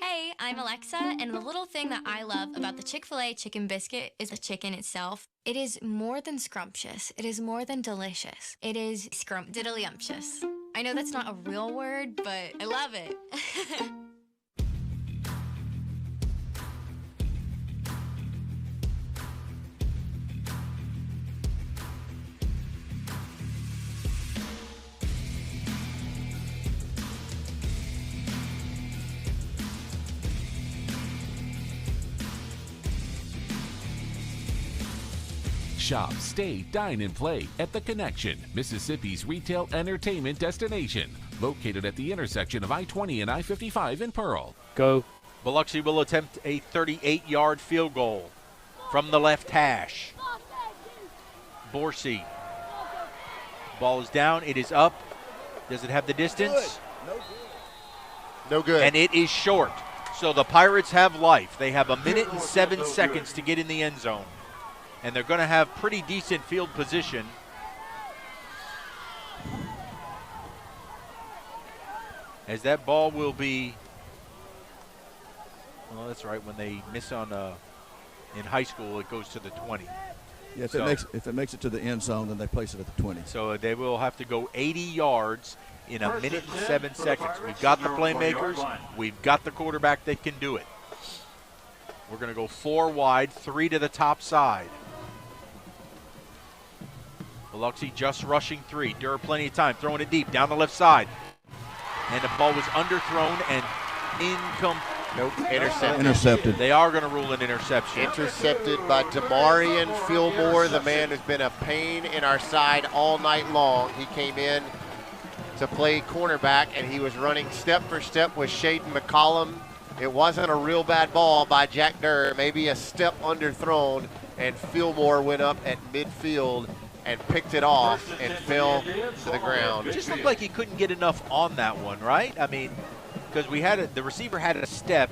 Hey, I'm Alexa, and the little thing that I love about the Chick-fil-A chicken biscuit is the chicken itself. It is more than scrumptious. It is more than delicious. It is scrumptiddlyumptious. I know that's not a real word, but I love it. Shop, stay, dine, and play at The Connection, Mississippi's retail entertainment destination, located at the intersection of I-20 and I-55 in Pearl. Go. Biloxi will attempt a 38-yard field goal from the left hash. Borsey. Ball is down. It is up. Does it have the distance? No good. And it is short. So the Pirates have life. They have a minute and 7 seconds to get in the end zone. And they're going to have pretty decent field position. As that ball will be, well, that's right, when they miss on in high school, it goes to the 20. Yeah, if it makes it to the end zone, then they place it at the 20. So they will have to go 80 yards in a minute and 7 seconds. We've got the playmakers. We've got the quarterback that can do it. We're going to go 4 wide, 3 to the top side. Biloxi just rushing 3. Durr plenty of time, throwing it deep down the left side. And the ball was underthrown and intercepted. They are going to rule an interception. Intercepted by Damarian Fillmore, the man who's been a pain in our side all night long. He came in to play cornerback, and he was running step for step with Shaden McCollum. It wasn't a real bad ball by Jack Durr, maybe a step underthrown, and Fillmore went up at midfield and picked it off and fell to the ground. It just looked like he couldn't get enough on that one, right? I mean, because the receiver had a step.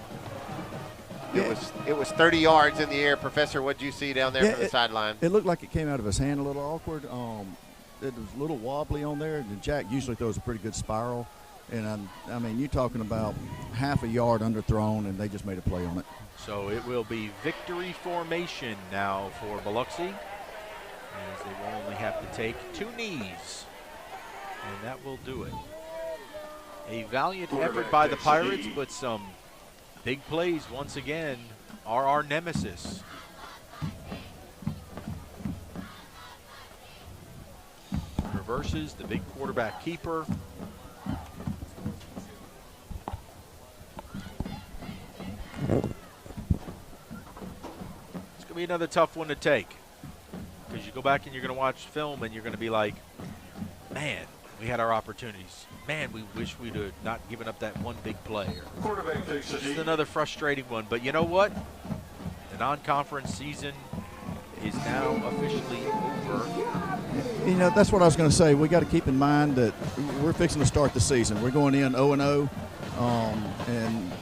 It was 30 yards in the air. Professor, what did you see down there from the sideline? It looked like it came out of his hand a little awkward. It was a little wobbly on there, and Jack usually throws a pretty good spiral. And I mean, you're talking about half a yard underthrown, and they just made a play on it. So it will be victory formation now for Biloxi, as they will only have to take 2 knees, and that will do it. A valiant effort by the Pirates, but some big plays once again are our nemesis. Reverses the big quarterback keeper. It's going to be another tough one to take, because you go back and you're going to watch film and you're going to be like, man, we had our opportunities. Man, we wish we'd have not given up that one big play. This is another frustrating one, but you know what? The non-conference season is now officially over. You know, that's what I was going to say. We got to keep in mind that we're fixing to start the season. We're going in 0-0, and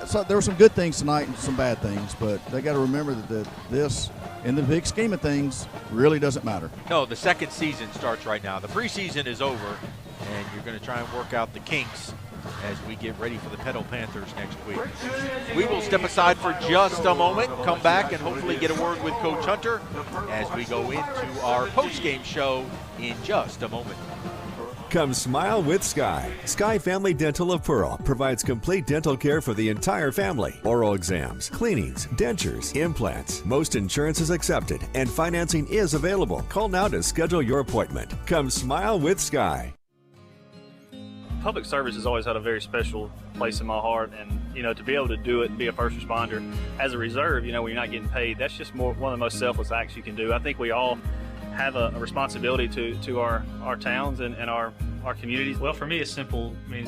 so there were some good things tonight and some bad things, but they got to remember that this, in the big scheme of things, really doesn't matter. No, the second season starts right now. The preseason is over, and you're going to try and work out the kinks as we get ready for the Pedal Panthers next week. We will step aside for just a moment, come back, and hopefully get a word with Coach Hunter as we go into our post-game show in just a moment. Come smile with Sky. Sky Family Dental of Pearl provides complete dental care for the entire family. Oral exams, cleanings, dentures, implants. Most insurance is accepted and financing is available. Call now to schedule your appointment. Come smile with Sky. Public service has always had a very special place in my heart, and to be able to do it and be a first responder as a reserve, when you're not getting paid, that's just one of the most selfless acts you can do. I think we all have a responsibility to our towns and our communities. Well, for me, it's simple. I mean,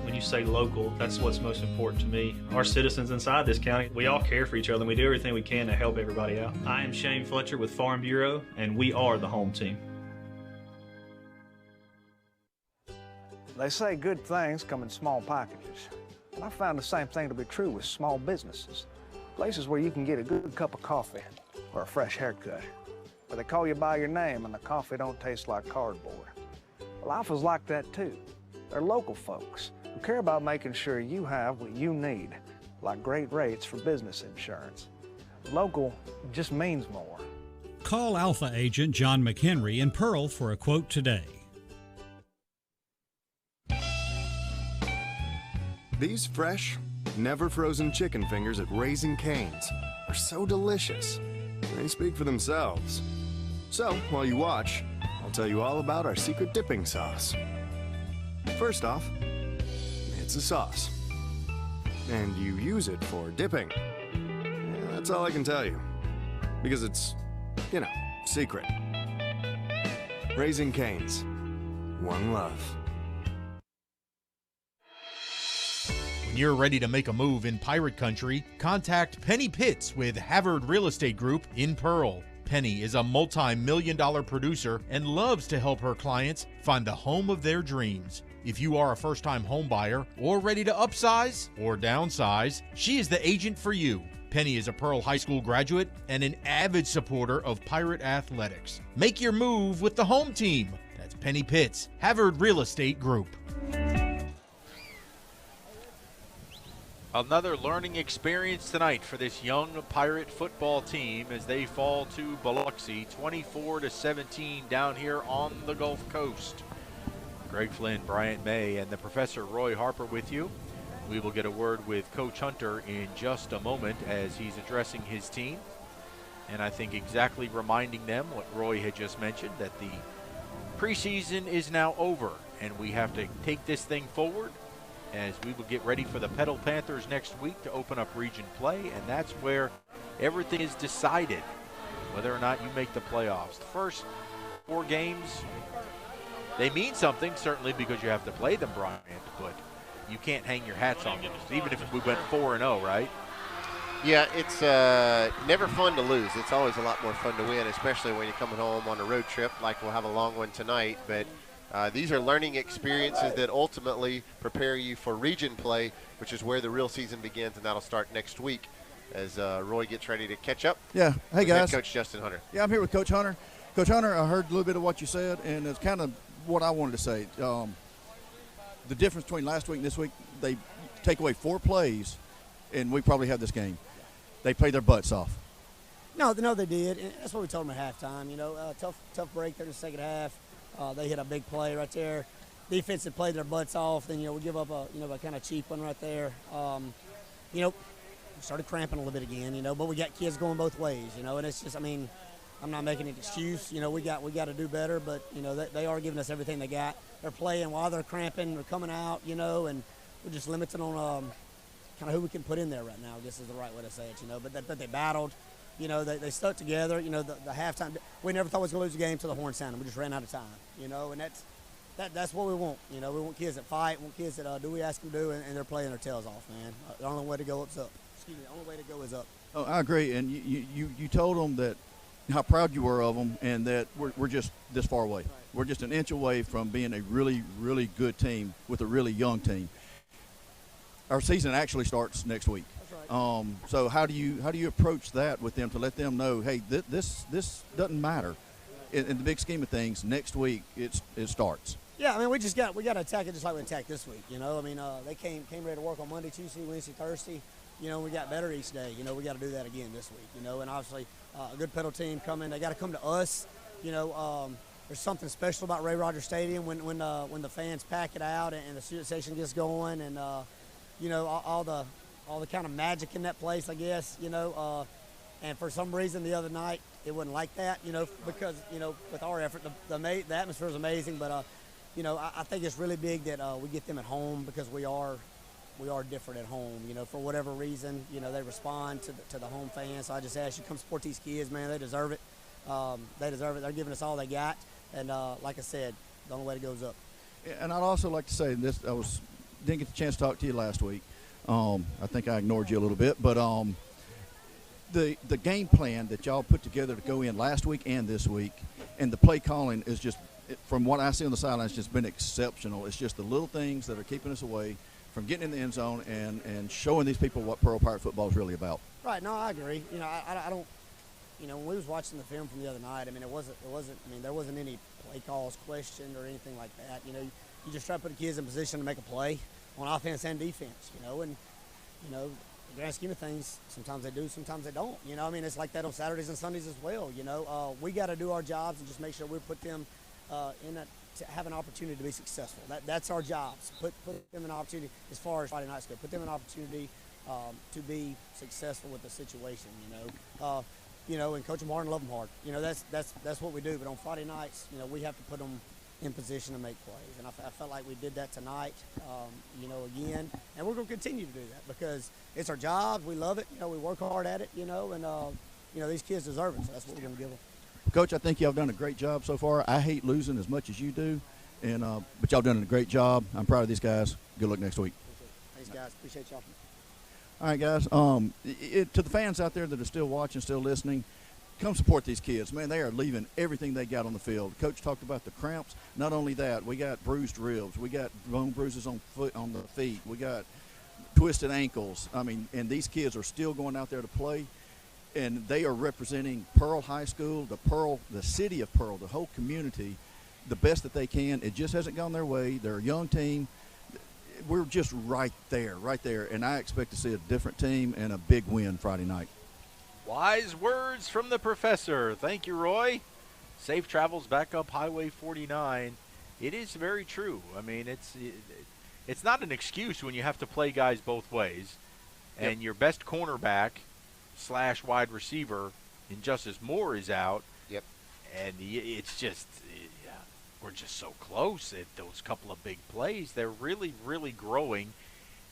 when you say local, that's what's most important to me. Our citizens inside this county, we all care for each other, and we do everything we can to help everybody out. I am Shane Fletcher with Farm Bureau, and we are the home team. They say good things come in small packages. And I found the same thing to be true with small businesses. Places where you can get a good cup of coffee or a fresh haircut. Where they call you by your name and the coffee don't taste like cardboard. Well, Alpha's like that too. They're local folks who care about making sure you have what you need, like great rates for business insurance. Local just means more. Call Alpha agent John McHenry in Pearl for a quote today. These fresh, never frozen chicken fingers at Raising Cane's are so delicious. They speak for themselves. So, while you watch, I'll tell you all about our secret dipping sauce. First off, it's a sauce. And you use it for dipping. Yeah, that's all I can tell you. Because it's, secret. Raising Cane's. One love. When you're ready to make a move in Pirate Country, contact Penny Pitts with Havard Real Estate Group in Pearl. Penny is a multi-million-dollar producer and loves to help her clients find the home of their dreams. If you are a first-time home buyer or ready to upsize or downsize, she is the agent for you. Penny is a Pearl High School graduate and an avid supporter of Pirate athletics. Make your move with the home team. That's Penny Pitts, Havard Real Estate Group. Another learning experience tonight for this young Pirate football team as they fall to Biloxi 24-17 down here on the Gulf Coast. Greg Flynn, Bryant May, and the Professor Roy Harper with you. We will get a word with Coach Hunter in just a moment as he's addressing his team. And I think exactly reminding them what Roy had just mentioned, that the preseason is now over and we have to take this thing forward as we will get ready for the Pedal Panthers next week to open up region play, and that's where everything is decided, whether or not you make the playoffs. The first 4 games, they mean something, certainly because you have to play them, Bryant, but you can't hang your hats on them, even if we went 4-0, right? Yeah, it's never fun to lose. It's always a lot more fun to win, especially when you're coming home on a road trip like we'll have a long one tonight, but these are learning experiences that ultimately prepare you for region play, which is where the real season begins, and that'll start next week as Roy gets ready to catch up. Yeah, hey guys. Coach Justin Hunter. Yeah, I'm here with Coach Hunter. Coach Hunter, I heard a little bit of what you said, and it's kind of what I wanted to say. the difference between last week and this week, they take away 4 plays, and we probably have this game. They played their butts off. No, they did. And that's what we told them at halftime. Tough break there in the second half. They hit a big play right there. Defense had played their butts off. Then we give up a kind of cheap one right there. We started cramping a little bit again. But we got kids going both ways. And it's just, I'm not making an excuse. We got to do better. But they are giving us everything they got. They're playing while they're cramping. They're coming out. And we're just limited on kind of who we can put in there right now. I guess is the right way to say it. But they battled. They stuck together. The halftime. We never thought we was going to lose the game till the horn sounded. We just ran out of time. And that's what we want. We want kids that fight. We want kids that do what we ask them to do, and they're playing their tails off, man. The only way to go is up. Excuse me. The only way to go is up. Oh, I agree. And you told them that how proud you were of them, and that we're just this far away. Right. We're just an inch away from being a really, really good team with a really young team. Our season actually starts next week. That's right. So how do you approach that with them to let them know, hey, this doesn't matter in the big scheme of things. Next week it starts. Yeah, we got to attack it just like we attacked this week. They came ready to work on Monday, Tuesday, Wednesday, Thursday. We got better each day. We got to do that again this week. And obviously a good pedal team coming. They got to come to us. There's something special about Ray Rogers Stadium when the fans pack it out and the student section gets going and all the kind of magic in that place, I guess. And for some reason the other night it wasn't like that. Because with our effort the atmosphere is amazing, but I think it's really big that we get them at home because we are different at home. For whatever reason, they respond to the home fans. So I just ask you, come support these kids, man. They deserve it. They deserve it. They're giving us all they got. And like I said, the only way to go is up. And I'd also like to say this: didn't get the chance to talk to you last week. I think I ignored you a little bit, but the game plan that y'all put together to go in last week and this week, and the play calling is just, from what I see on the sidelines, just been exceptional. It's just the little things that are keeping us away from getting in the end zone and showing these people what Pearl Pirate football is really about. Right. No, I agree. I don't. When we was watching the film from the other night, there wasn't any play calls questioned or anything like that. You just try to put the kids in position to make a play on offense and defense. And the grand scheme of things, sometimes they do, sometimes they don't. It's like that on Saturdays and Sundays as well. We got to do our jobs and just make sure we put them to have an opportunity to be successful. That's our jobs. Put them in an opportunity as far as Friday nights go. Put them in an opportunity to be successful with the situation. And coach them hard and love them hard. That's what we do. But on Friday nights, we have to put them in position to make plays. And I felt like we did that tonight, again. And we're going to continue to do that because it's our job. We love it. We work hard at it, and these kids deserve it. So that's what we're going to give them. Coach, I think y'all done a great job so far. I hate losing as much as you do, but y'all done a great job. I'm proud of these guys. Good luck next week. Thanks, guys. Appreciate y'all. All right, guys. To the fans out there that are still watching, still listening, come support these kids. Man, they are leaving everything they got on the field. Coach talked about the cramps. Not only that, we got bruised ribs. We got bone bruises on the feet. We got twisted ankles. And these kids are still going out there to play. And they are representing Pearl High School, the city of Pearl, the whole community, the best that they can. It just hasn't gone their way. They're a young team. We're just right there. And I expect to see a different team and a big win Friday night. Wise words from the professor. Thank you, Roy. Safe travels back up Highway 49. It is very true. It's not an excuse when you have to play guys both ways. And your best cornerback / wide receiver in Justice Moore is out. Yep. And it's just, we're just so close at those couple of big plays. They're really, really growing.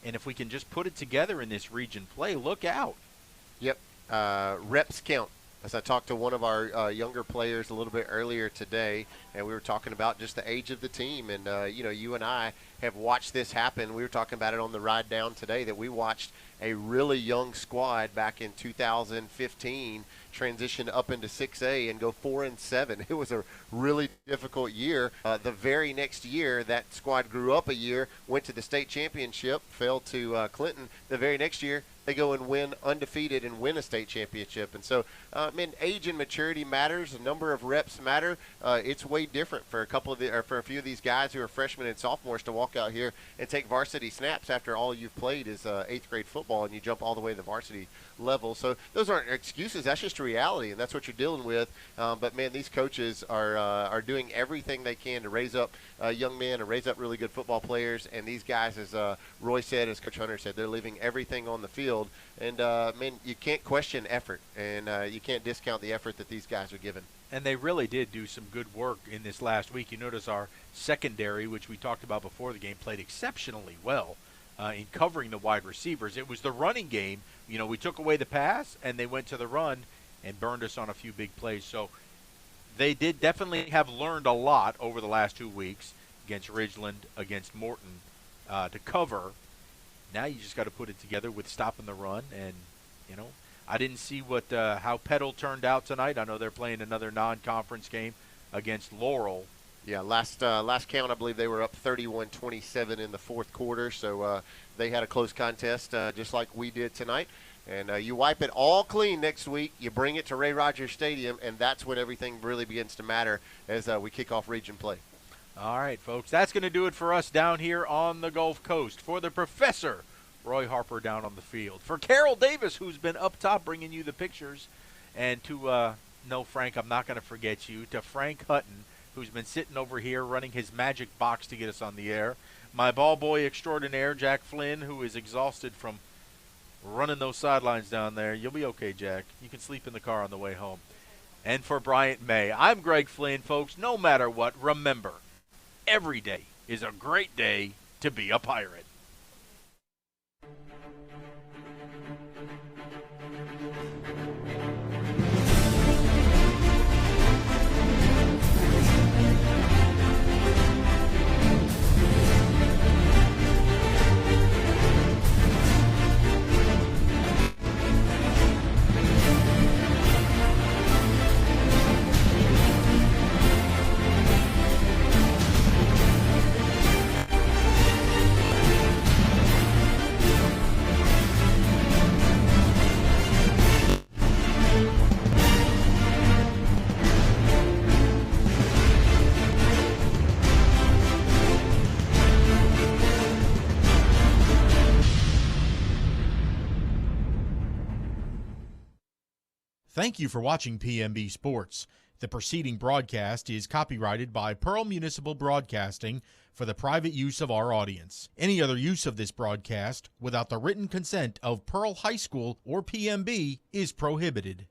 And if we can just put it together in this region play, look out. Yep. Reps count. As I talked to one of our younger players a little bit earlier today, and we were talking about just the age of the team. And, you and I have watched this happen. We were talking about it on the ride down today, that we watched a really young squad back in 2015 transition up into 6A and go 4-7. It was a really difficult year. The very next year, that squad grew up a year, went to the state championship, fell to Clinton. The very next year, they go and win undefeated and win a state championship. And so, age and maturity matters. A number of reps matter. It's way different for for a few of these guys who are freshmen and sophomores to walk out here and take varsity snaps after all you've played is eighth grade football, and you jump all the way to the varsity level. So those aren't excuses. That's just reality, and that's what you're dealing with. But man, these coaches are doing everything they can to raise up young men and raise up really good football players. And these guys, as Roy said, as Coach Hunter said, they're leaving everything on the field. And, you can't question effort, and you can't discount the effort that these guys are giving. And they really did do some good work in this last week. You notice our secondary, which we talked about before the game, played exceptionally well in covering the wide receivers. It was the running game. We took away the pass, and they went to the run and burned us on a few big plays. So they did definitely have learned a lot over the last 2 weeks against Ridgeland, against Morton, to cover. Now you just got to put it together with stopping the run. And, I didn't see how Petal turned out tonight. I know they're playing another non-conference game against Laurel. Yeah, last count, I believe they were up 31-27 in the fourth quarter. So they had a close contest just like we did tonight. And you wipe it all clean next week. You bring it to Ray Rogers Stadium, and that's when everything really begins to matter as we kick off region play. All right, folks, that's going to do it for us down here on the Gulf Coast. For the professor, Roy Harper down on the field. For Carol Davis, who's been up top bringing you the pictures. And to, no, Frank, I'm not going to forget you. To Frank Hutton, who's been sitting over here running his magic box to get us on the air. My ball boy extraordinaire, Jack Flynn, who is exhausted from running those sidelines down there. You'll be okay, Jack. You can sleep in the car on the way home. And for Bryant May, I'm Greg Flynn, folks. No matter what, remember, every day is a great day to be a Pirate. Thank you for watching PMB Sports. The preceding broadcast is copyrighted by Pearl Municipal Broadcasting for the private use of our audience. Any other use of this broadcast without the written consent of Pearl High School or PMB is prohibited.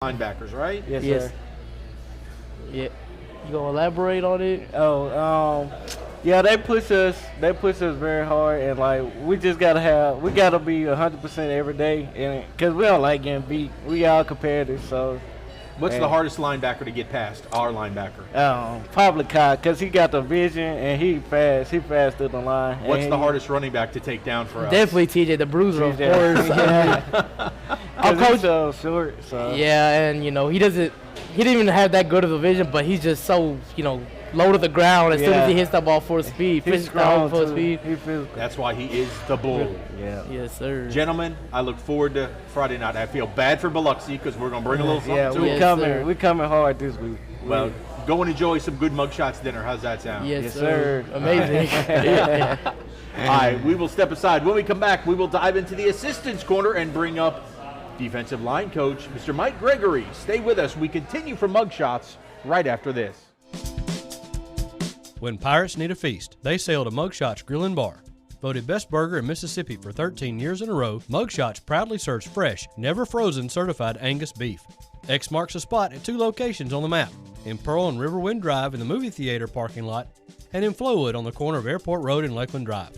linebackers, right? Yes, Yes. sir. Yeah. You gonna elaborate on it? Yeah, they push us very hard, and like we gotta be 100% every day, and because we don't like getting beat. We all competitive, so. What's the hardest linebacker to get past? Our linebacker. Probably Kai, because he got the vision and he fast through the line. What's the hardest running back to take down for us? Definitely TJ the Bruiser, of course. Our coach so short. So. Yeah, and he didn't even have that good of a vision, but he's just so low to the ground as soon as he hits that ball full speed. He's strong full speed. That's why he is the bull. Yeah. Yes, sir. Gentlemen, I look forward to Friday night. I feel bad for Biloxi because we're going to bring a little something to it. We're coming hard this week. Well, go and enjoy some good Mugshots dinner. How's that sound? Yes, sir. Amazing. All right, we will step aside. When we come back, we will dive into the assistants corner and bring up defensive line coach, Mr. Mike Gregory. Stay with us. We continue for Mugshots right after this. When Pirates need a feast, they sail to Mugshots Grill and Bar. Voted best burger in Mississippi for 13 years in a row, Mugshots proudly serves fresh, never frozen certified Angus beef. X marks a spot at 2 locations on the map, in Pearl on Riverwind Drive in the movie theater parking lot, and in Flowood on the corner of Airport Road and Lakeland Drive.